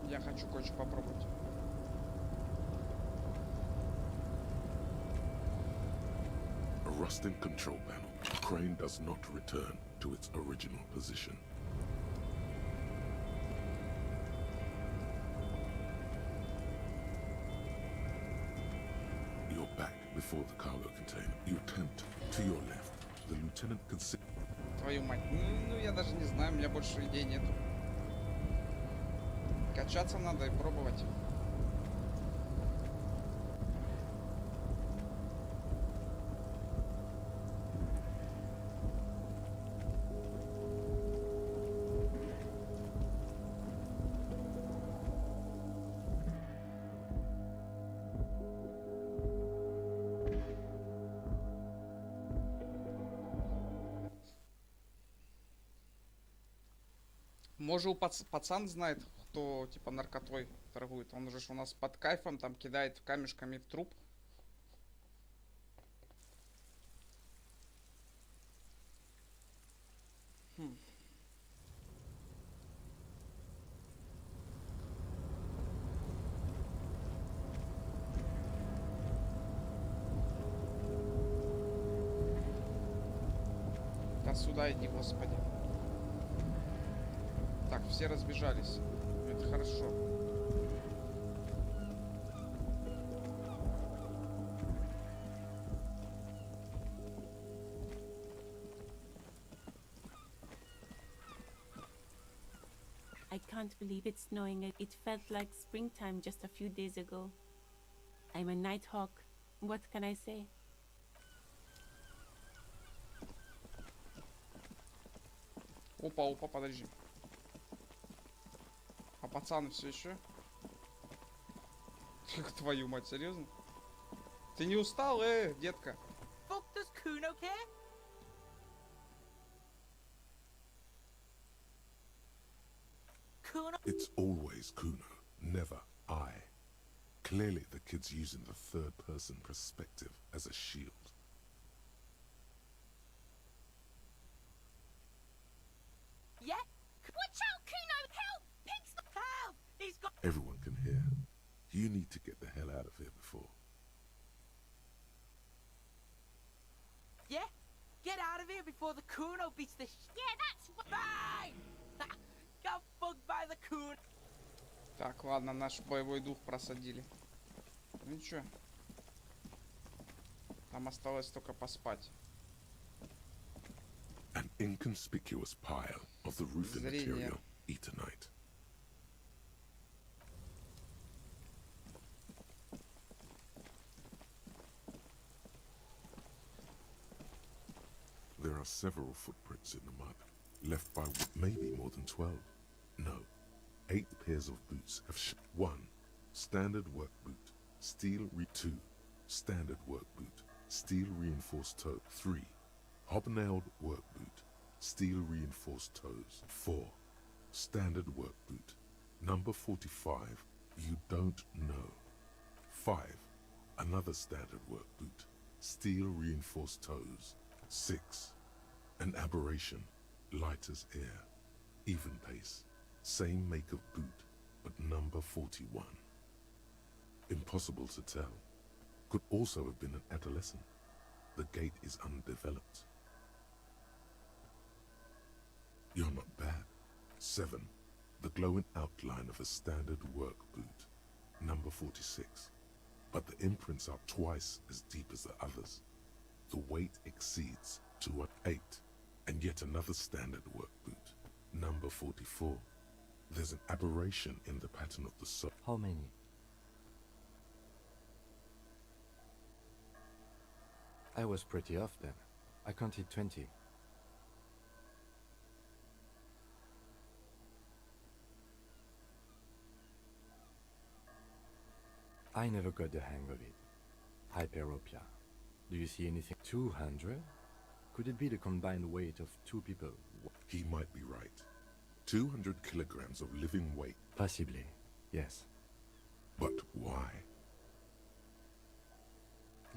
Я хочу кое-что попробовать. A rusting control panel. The crane does not return to its original position. You're back before the cargo container. You attempt to your left. The lieutenant can see. Твою мать. Ну, я даже не знаю, у меня больше идей нету. Качаться надо и пробовать. Может, у пацан знает, кто типа наркотой торгует. Он же ж у нас под кайфом там кидает камешками в труп. Да сюда иди, господи. Так, все разбежались. Это хорошо. I can't believe it's snowing. It felt like springtime just a few days ago. I'm a nighthawk. What can I say? Опа, подожди. А пацаны все еще? Твою мать, серьезно? Ты не устал, детка? Fuck, does Kuno care? Kuno? It's always Kuno, never I. Clearly the kid's using the third-person perspective as a shield. Yeah? Watch out, Kuno! Help! Pigs! Help! He's got... Everyone can hear. You need to get the hell out of here before. Yeah? Get out of here before the Kuno beats the Yeah, that's what... Bang! Got fucked by the Kuno. Так, ладно, наш боевой дух просадили. Ну ничего. Нам осталось только поспать. An inconspicuous pile of the roofing material, Eternite. There are several footprints in the mud, left by maybe more than 12. No, 8 pairs of boots have 1. Standard work boot, steel 2. Standard work boot, steel reinforced toe 3. Hobnailed work boot, steel reinforced toes 4. Standard work boot, number 45, you don't know. 5. Another standard work boot, steel reinforced toes 6. An aberration, light as air, even pace, same make of boot, but number 41. Impossible to tell. Could also have been an adolescent. The gait is undeveloped. You're not bad. 7. The glowing outline of a standard work boot, number 46. But the imprints are twice as deep as the others. The weight exceeds 208. And yet another standard work boot, number 44. There's an aberration in the pattern of the sole. How many? I was pretty off then. I counted 20. I never got the hang of it. Hyperopia. Do you see anything? 200? Could it be the combined weight of two people? He might be right. 200 kilograms of living weight. Possibly, yes. But why?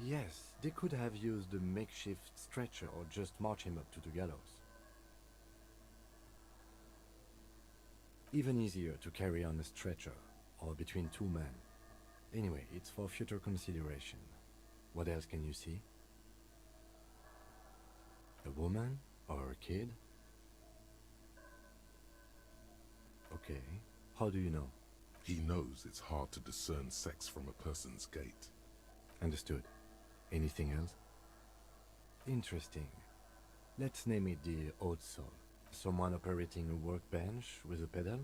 Yes, they could have used a makeshift stretcher or just march him up to the gallows. Even easier to carry on a stretcher, or between two men. Anyway, it's for future consideration. What else can you see? A woman or a kid? Okay, how do you know? He knows it's hard to discern sex from a person's gait. Understood. Anything else? Interesting. Let's name it the odd soul. Someone operating a workbench with a pedal?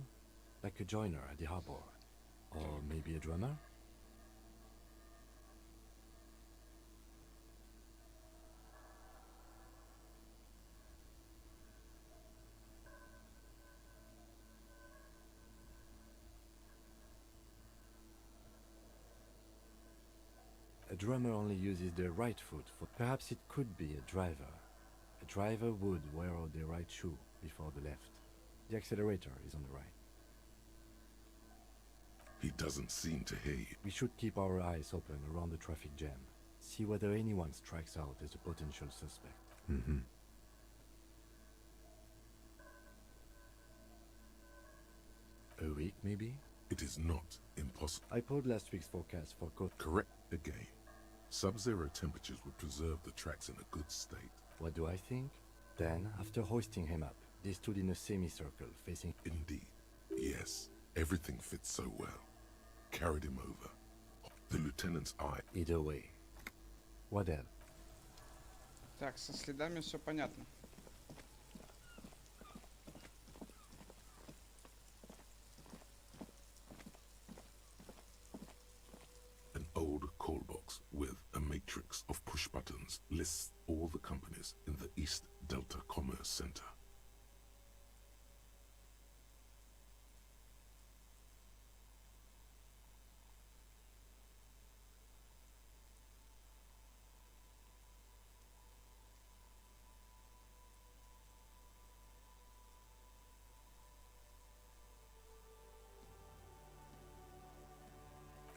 Like a joiner at the harbor. Or maybe a drummer? A drummer only uses their right foot for... Perhaps it could be a driver. A driver would wear the right shoe before the left. The accelerator is on the right. He doesn't seem to hear you. We should keep our eyes open around the traffic jam. See whether anyone strikes out as a potential suspect. A week, maybe? It is not impossible. I pulled last week's forecast for Correct again. Sub-zero temperatures would preserve the tracks in a good state. What do I think? Then, after hoisting him up, they stood in a semicircle facing... Indeed. Yes, everything fits so well. Carried him over. The lieutenant's eye. Either way. What else? Так, со следами все понятно. An old call box with a matrix of push buttons lists all the companies in the East Delta Commerce Center.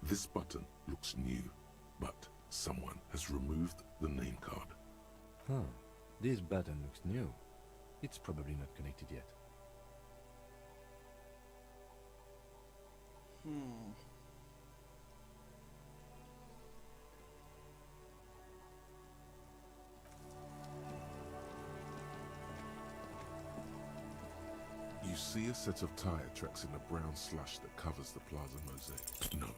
This button looks new, but someone has removed the name card. Huh. This button looks new. It's probably not connected yet. You see a set of tire tracks in the brown slush that covers the plaza mosaic. No,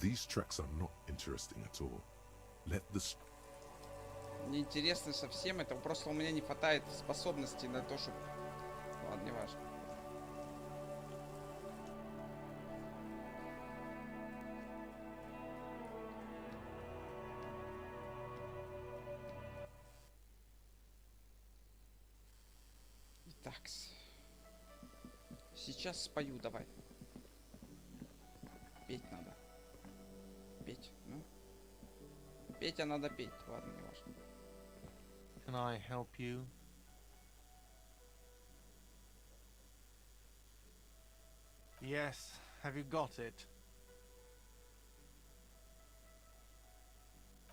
these tracks are not interesting at all. Let the... Неинтересно совсем, это просто у меня не хватает способностей на то, чтобы... Ладно, не важно. Итак, сейчас спою, давай. Петь надо. Петь, ну. Петя надо петь, ладно, не важно. Can I help you? Yes, have you got it?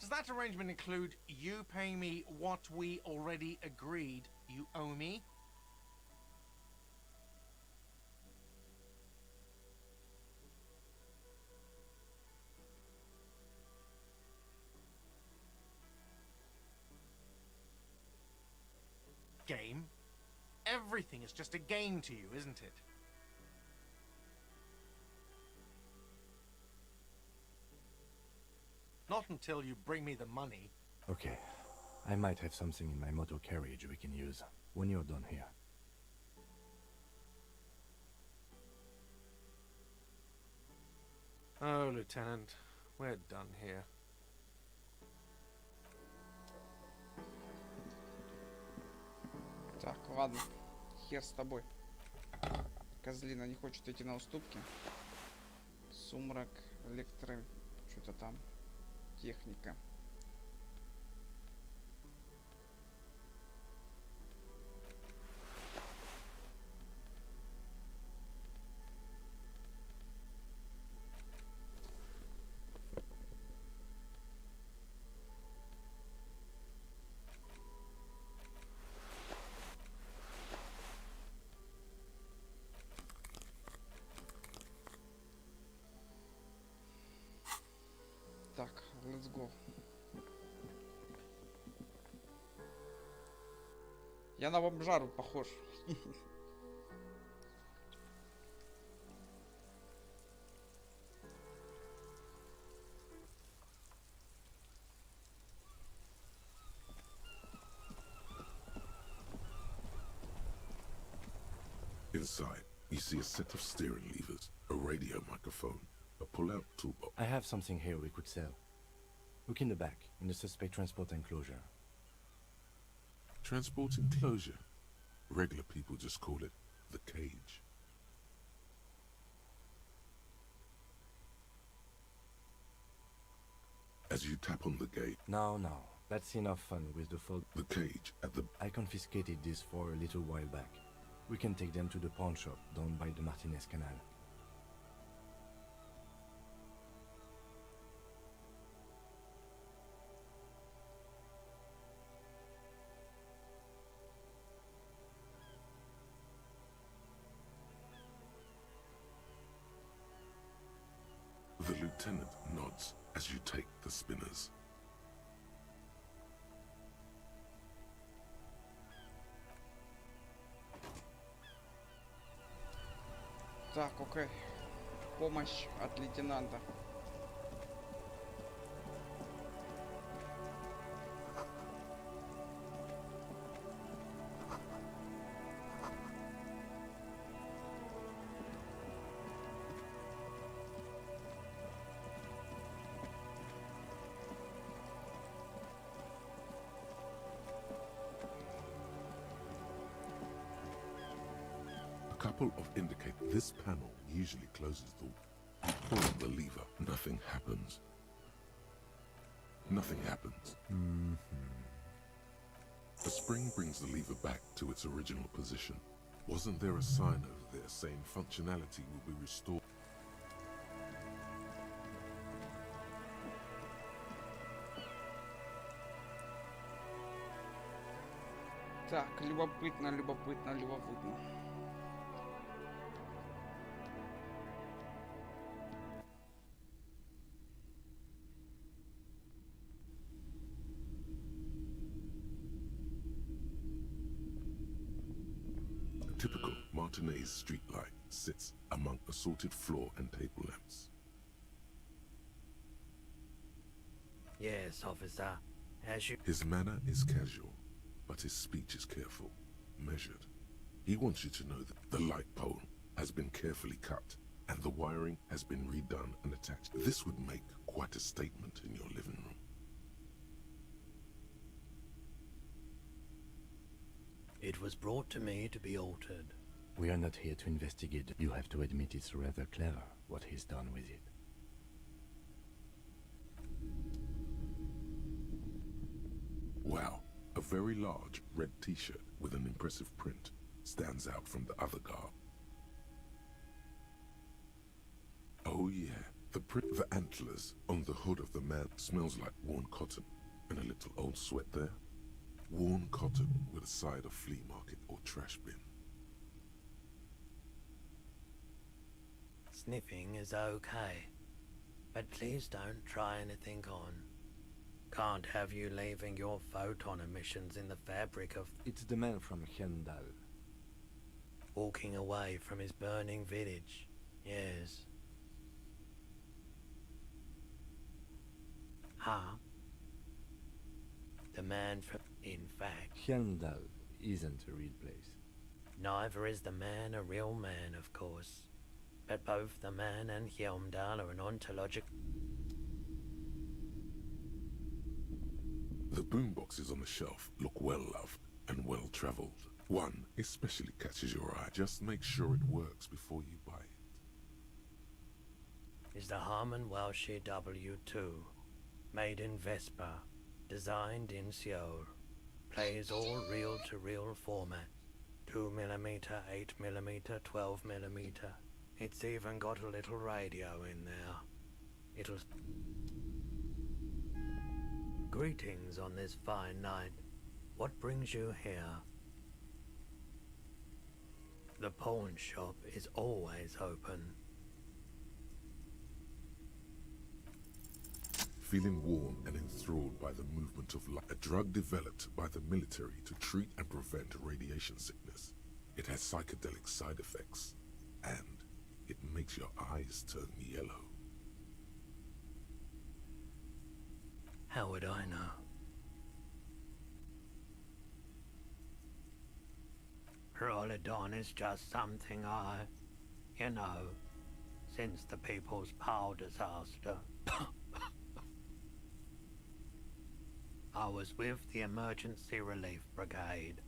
Does that arrangement include you paying me what we already agreed you owe me? Game? Everything is just a game to you, isn't it? Not until you bring me the money. Okay. I might have something in my motor carriage we can use when you're done here. Oh, Lieutenant, we're done here. Так, ладно. Хер с тобой. Козлина не хочет идти на уступки. Сумрак, электро... Что-то там. Техника. Так, let's go. Я на бомжару похож. Inside, you see a set of steering levers, a radio microphone, a pull-out toolbox. I have something here we could sell. Look in the back, in the suspect transport enclosure. Transport enclosure? Regular people just call it the cage. As you tap on the gate... No, that's enough fun with the folk. The cage at the... I confiscated this for a little while back. We can take them to the pawn shop down by the Martinez Canal. The lieutenant nods as you take the spinners. Так, окей. Помощь от лейтенанта. A couple of indicate this panel usually closes the... You pull the lever, nothing happens. Nothing happens. The spring brings the lever back to its original position. Wasn't there a sign over there saying functionality will be restored? Так, любопытно. A typical Martinez streetlight sits among assorted floor and table lamps. Yes, officer. As you... His manner is casual, but his speech is careful, measured. He wants you to know that the light pole has been carefully cut and the wiring has been redone and attached. This would make quite a statement in your living room. It was brought to me to be altered. We are not here to investigate. You have to admit it's rather clever what he's done with it. Wow, a very large red t-shirt with an impressive print stands out from the other garb. Oh yeah, The antlers on the hood of the man smells like worn cotton, and a little old sweat there. Worn cotton with a side of flea market or trash bin. Sniffing is okay, but please don't try anything on. Can't have you leaving your photon emissions in the fabric of... It's the man from Hendal. Walking away from his burning village, yes. Huh? The man from... In fact... Hendal isn't a real place. Neither is the man a real man, of course. But both the man and Hjelmdal are an ontological... The boomboxes on the shelf look well loved and well traveled. One especially catches your eye. Just make sure it works before you buy it. Is the Harman Welshie W2, made in Vespa, designed in Seoul, plays all reel-to-reel format, 2mm, 8mm, 12mm. It's even got a little radio in there. It'll... Greetings on this fine night. What brings you here? The pawn shop is always open. Feeling warm and enthralled by the movement of light, a drug developed by the military to treat and prevent radiation sickness. It has psychedelic side effects, and it makes your eyes turn yellow. How would I know? Rolodon is just something you know, since the People's Power disaster. I was with the Emergency Relief Brigade.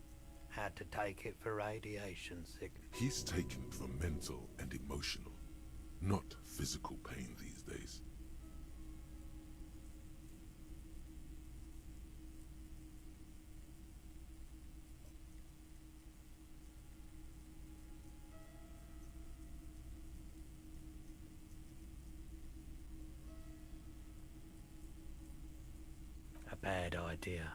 Had to take it for radiation sickness. He's taken for mental and emotional, not physical pain these days. A bad idea.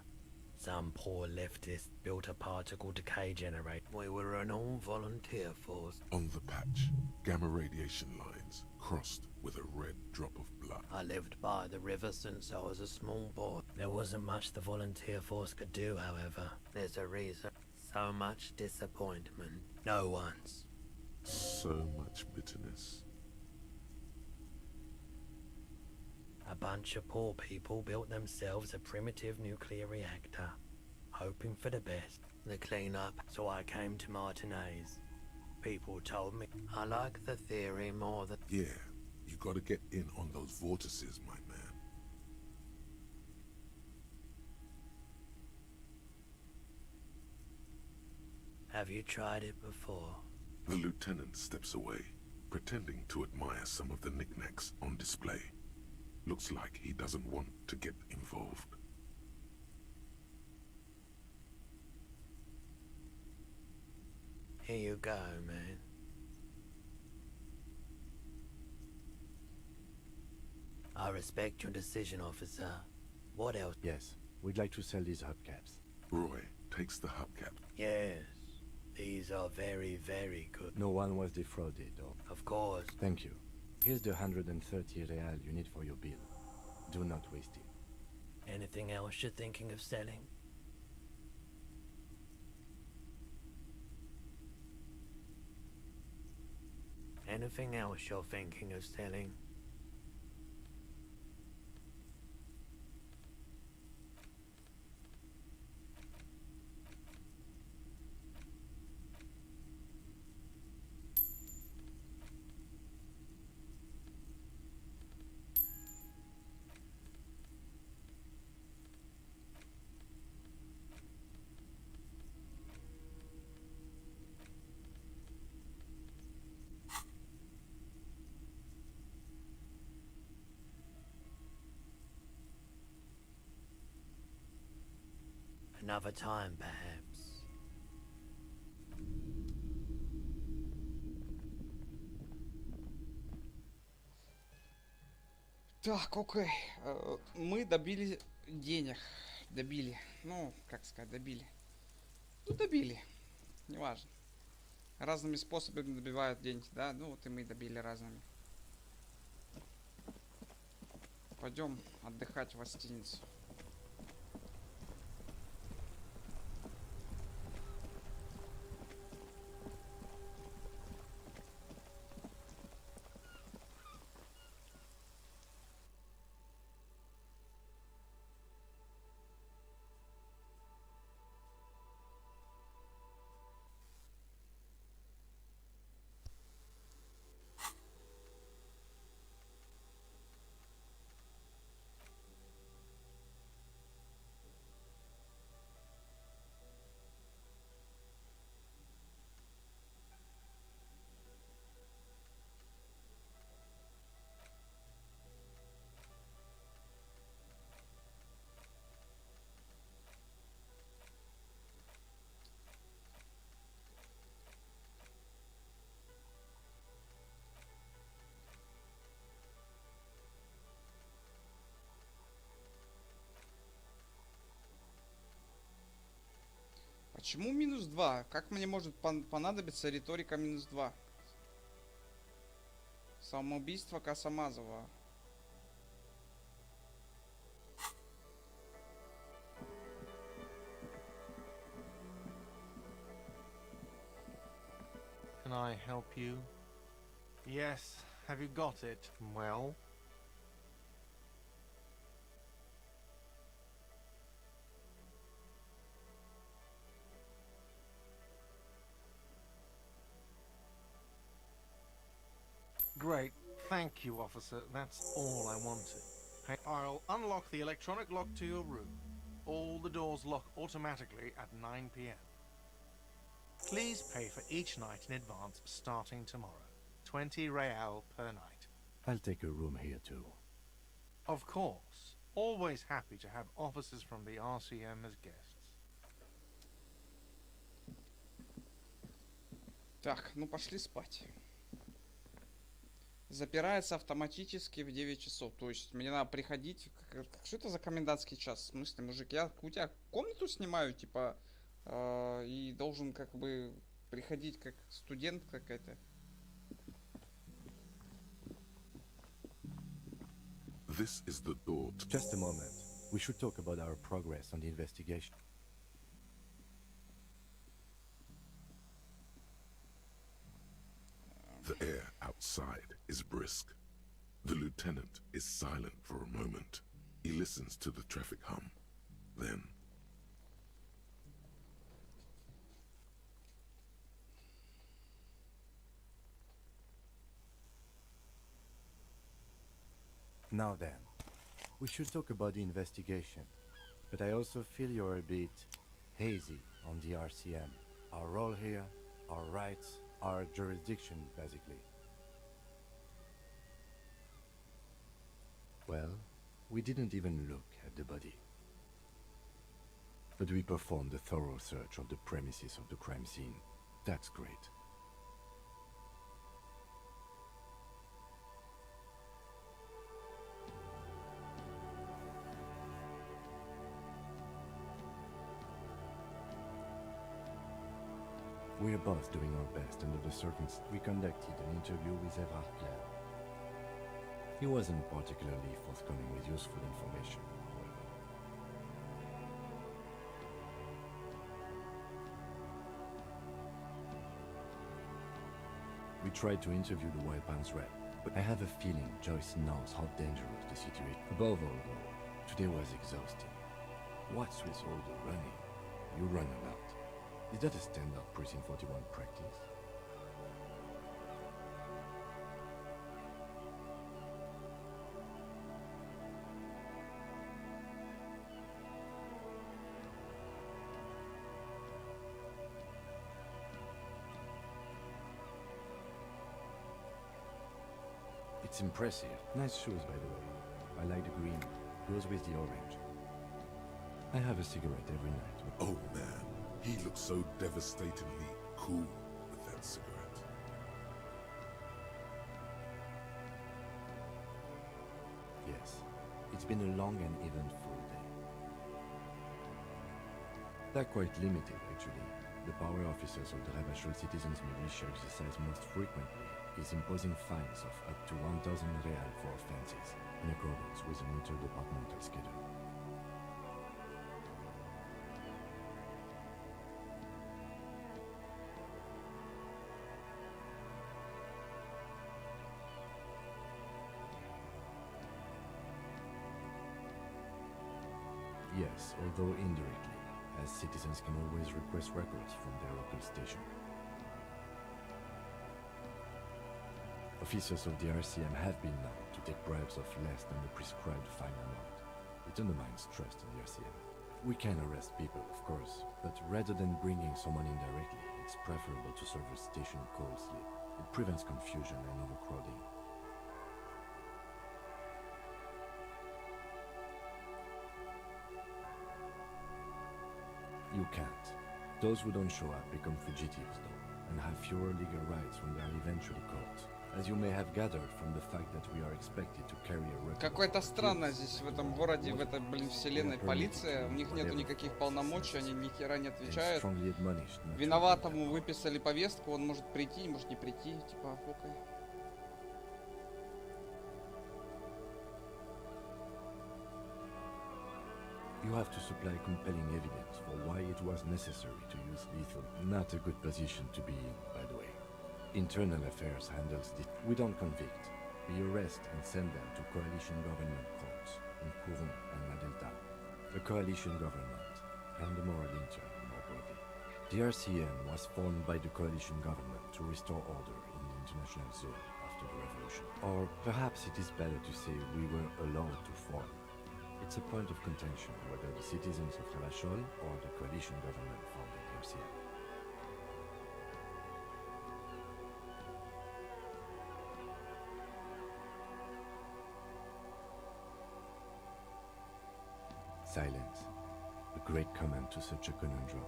Some poor leftist built a particle decay generator. We were an all-volunteer force. On the patch, gamma radiation lines crossed with a red drop of blood. I lived by the river since I was a small boy. There wasn't much the volunteer force could do, however. There's a reason. So much disappointment. No one's. So much bitterness. A bunch of poor people built themselves a primitive nuclear reactor, hoping for the best. The cleanup, so I came to Martinez. People told me I like the theory more than... Yeah, you gotta get in on those vortices, my man. Have you tried it before? The lieutenant steps away, pretending to admire some of the knickknacks on display. Looks like he doesn't want to get involved. Here you go, man. I respect your decision, officer. What else? Yes, we'd like to sell these hubcaps. Roy takes the hubcap. Yes, these are very, very good. No one was defrauded, though. Of course. Thank you. Here's the 130 real you need for your bill. Do not waste it. Anything else you're thinking of selling? Anything else you're thinking of selling? Another time, perhaps. Так, окей. Мы добили денег. Добили. Ну, как сказать, добили. Ну, добили. Неважно. Разными способами добивают деньги, да? Ну, вот и мы добили разными. Пойдем отдыхать в гостиницу. Почему минус 2? Как мне может понадобиться риторика минус 2? Самоубийство Косомазова. Can I help you? Yes. Have you got it? Well? Great. Thank you, officer. That's all I wanted. Hey, I'll unlock the electronic lock to your room. All the doors lock automatically at 9 p.m. Please pay for each night in advance starting tomorrow. 20 real per night. I'll take a room here too. Of course. Always happy to have officers from the RCM as guests. Так, ну пошли спать. Запирается автоматически в 9 часов. То есть мне надо приходить... Что это за комендантский час? В смысле, мужик, я у тебя комнату снимаю, типа, и должен как бы приходить как студент какая-то. This is the door to... Just a moment. We should talk about our progress on the investigation. The air outside is brisk. The lieutenant is silent for a moment. He listens to the traffic hum. Then... Now then, we should talk about the investigation. But I also feel you're a bit hazy on the RCM. Our role here, our rights, our jurisdiction, basically. Well, we didn't even look at the body. But we performed a thorough search of the premises of the crime scene. That's great. We are both doing our best under the circumstances. We conducted an interview with Everard Clare. He wasn't particularly forthcoming with useful information, however. We tried to interview the Wild Pines rep, but I have a feeling Joyce knows how dangerous the situation is. Above all, though, today was exhausting. What's with all the running? You run a lot. Is that a standard Precinct 41 practice? It's impressive. Nice shoes, by the way. I like the green. Goes with the orange. I have a cigarette every night. Oh man, he looks so devastatingly cool with that cigarette. Yes, been a long and eventful day. They're quite limited, actually. The power officers of the Ravachol Citizens Militia exercise most frequently is imposing fines of up to 1,000 real for offenses, in accordance with an interdepartmental schedule. Yes, although indirectly, as citizens can always request records from their local station. Officers of the RCM have been known to take bribes of less than the prescribed fine amount. It undermines trust in the RCM. We can arrest people, of course, but rather than bringing someone in directly, it's preferable to serve a station cold slip. It prevents confusion and overcrowding. You can't. Those who don't show up become fugitives, though, and have fewer legal rights when they are eventually caught. As you may have gathered from the fact that we are expected to carry a record. Какое-то странно здесь в этом городе, в этой, блин, вселенной полиция. У них нету никаких полномочий, они ни хера не отвечают. Виноватому выписали повестку, он может прийти, может не прийти, типа, окей. You have to supply compelling evidence for why it was necessary to use lethal. Not a good position to be in, by the way. Internal Affairs handles this. We don't convict. We arrest and send them to coalition government courts in Courant and La Delta. The coalition government and the moral intern, more broadly. The RCM was formed by the coalition government to restore order in the international zone after the revolution. Or perhaps it is better to say we were allowed to form. It's a point of contention whether the citizens of Ravachol or the coalition government founded the RCM. Silence. A great comment to such a conundrum.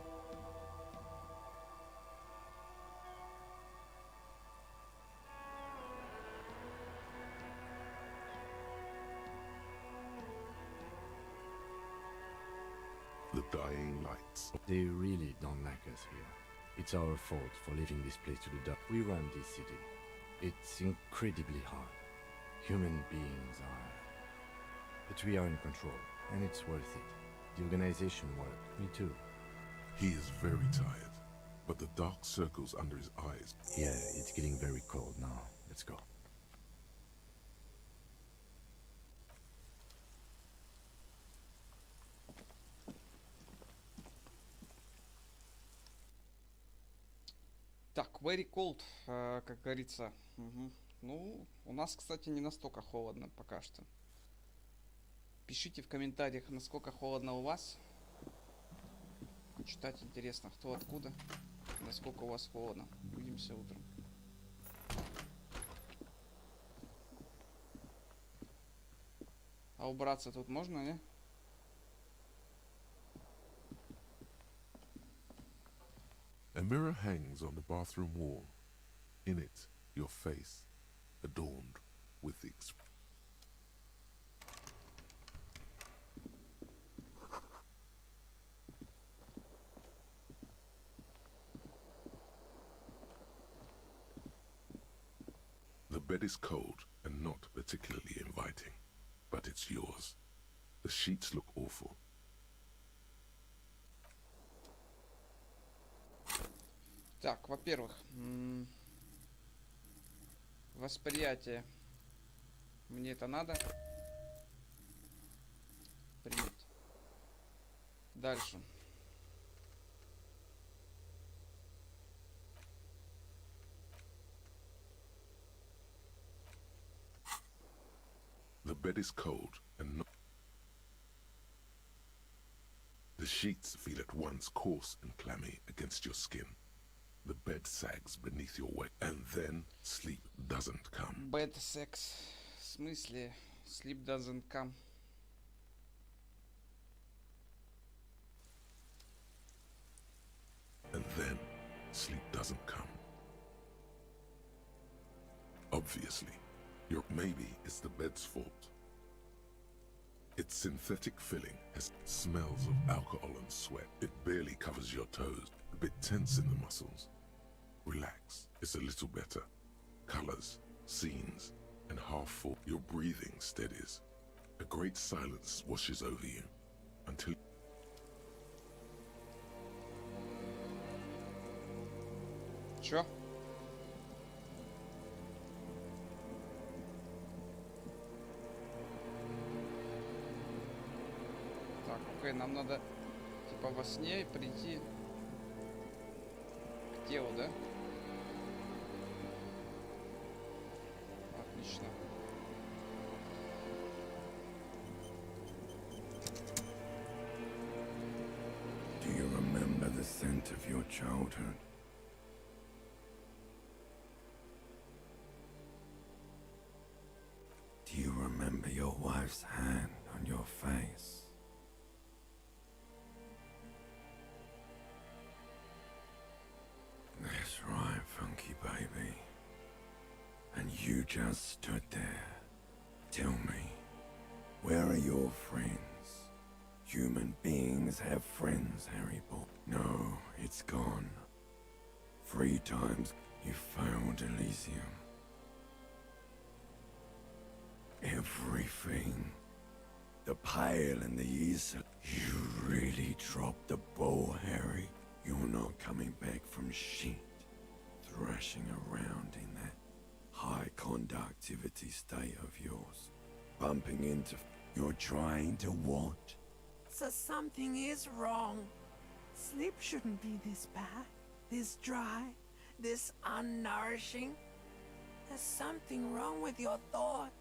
The dying lights. They really don't like us here. It's our fault for leaving this place to the dark. We run this city. It's incredibly hard. Human beings are... But we are in control, and it's worth it. The organization worked. Me too. He is very tired, but the dark circles under his eyes. Yeah, it's getting very cold now. Let's go. Так, very cold, как говорится. Угу. Ну, у нас, кстати, не настолько холодно пока что. Пишите в комментариях, насколько холодно у вас. Читать интересно, кто откуда, насколько у вас холодно. Увидимся утром. А убраться тут можно, не? A mirror hangs on the bathroom wall. In it, your face, adorned with the The bed is cold and not particularly inviting, but it's yours. The sheets look awful. Так, во-первых, восприятие. Мне это надо. Принять. Дальше. The bed is cold and not... The sheets feel at once coarse and clammy against your skin. The bed sags beneath your weight, and then sleep doesn't come. Bed sex. В смысле? Sleep doesn't come. And then sleep doesn't come. Obviously, maybe it's the bed's fault. Its synthetic filling has smells of alcohol and sweat. It barely covers your toes, a bit tense in the muscles. Relax, it's a little better. Colors, scenes, and half full. Your breathing steadies. A great silence washes over you until... Чё? Так, окей, нам надо типа во сне прийти к телу, да? Отлично. Do you remember the scent of your childhood? Do you remember your wife's hand on your face? That's right, funky baby. And you just stood there. Tell me, where are your friends? Human beings have friends, Harry Potter. No, it's gone. 3 times you failed Elysium. Everything. The Pale and the Issa. You really dropped the ball, Harry. You're not coming back from shit. Thrashing around in that high conductivity state of yours. Bumping into... You're trying to what? So something is wrong. Sleep shouldn't be this bad, this dry, this unnourishing. There's something wrong with your thoughts.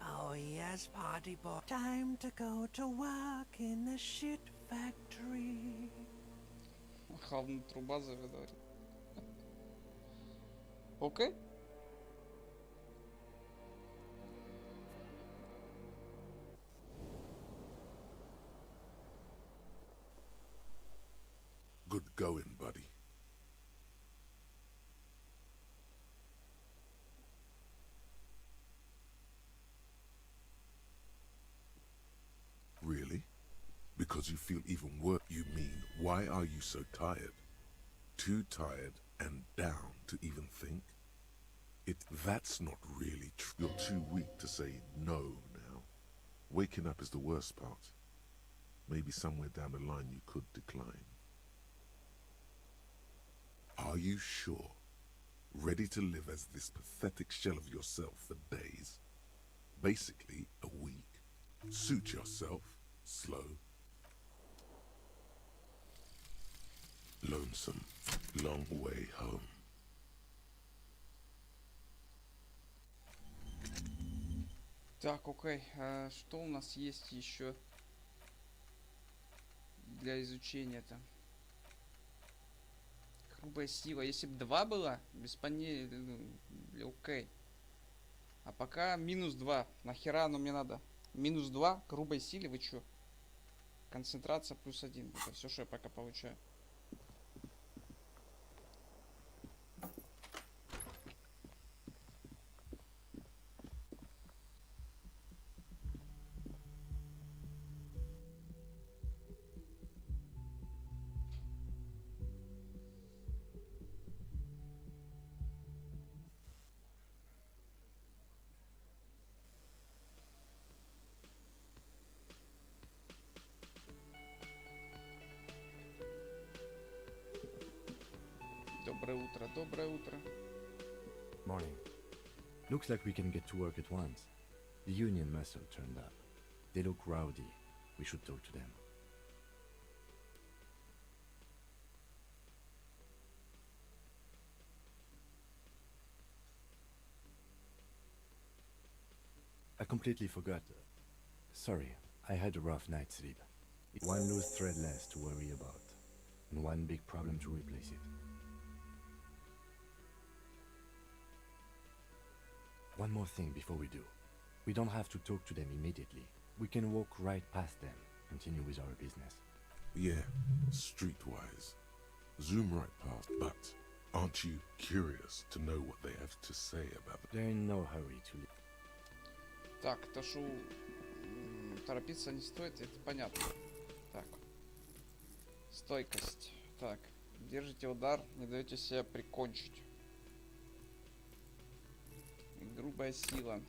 Oh yes, party boy. Time to go to work in the shit factory. Хавна труба завидали. Окей. Good going, buddy. Really? Because you feel even worse? You mean, why are you so tired? Too tired and down to even think? That's not really true. You're too weak to say no now. Waking up is the worst part. Maybe somewhere down the line you could decline. Are you sure? Ready to live as this pathetic shell of yourself for days? Basically, a week. Suit yourself. Slow. Lonesome. Long way home. Так, окей. Что у нас есть еще для изучения-то? Грубая сила. Если бы 2 было, без панели, окей. А пока -2. Нахера оно мне надо? -2 грубой силе, вы чё? Концентрация +1. Это все, что я пока получаю. Доброе утро, доброе утро. Morning. Looks like we can get to work at once. The Union muscle turned up. They look rowdy. We should talk to them. I completely forgot. Sorry, I had a rough night's sleep. One loose thread less to worry about, and one big problem to replace it. One more thing before we do. We don't have to talk to them immediately. We can walk right past them, continue with our business. Yeah, streetwise. Zoom right past, but aren't you curious to know what they have to say about it? They're in no hurry to leave. Так, это шо... Торопиться не стоит, это понятно. Так. Стойкость. Так. Держите удар, не даете себя прикончить. Грубая сила.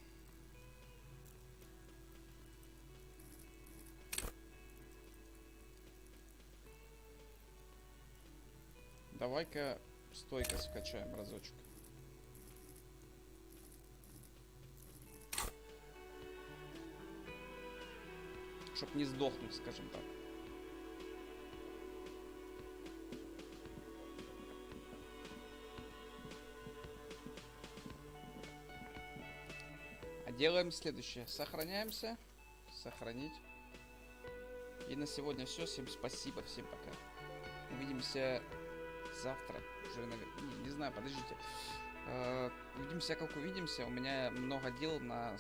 Давай-ка стойкость вкачаем разочек. Чтоб не сдохнуть, скажем так. А делаем следующее. Сохраняемся. Сохранить. И на сегодня все. Всем спасибо. Всем пока. Увидимся завтра. Уже, не знаю, подождите. Увидимся, как увидимся. У меня много дел на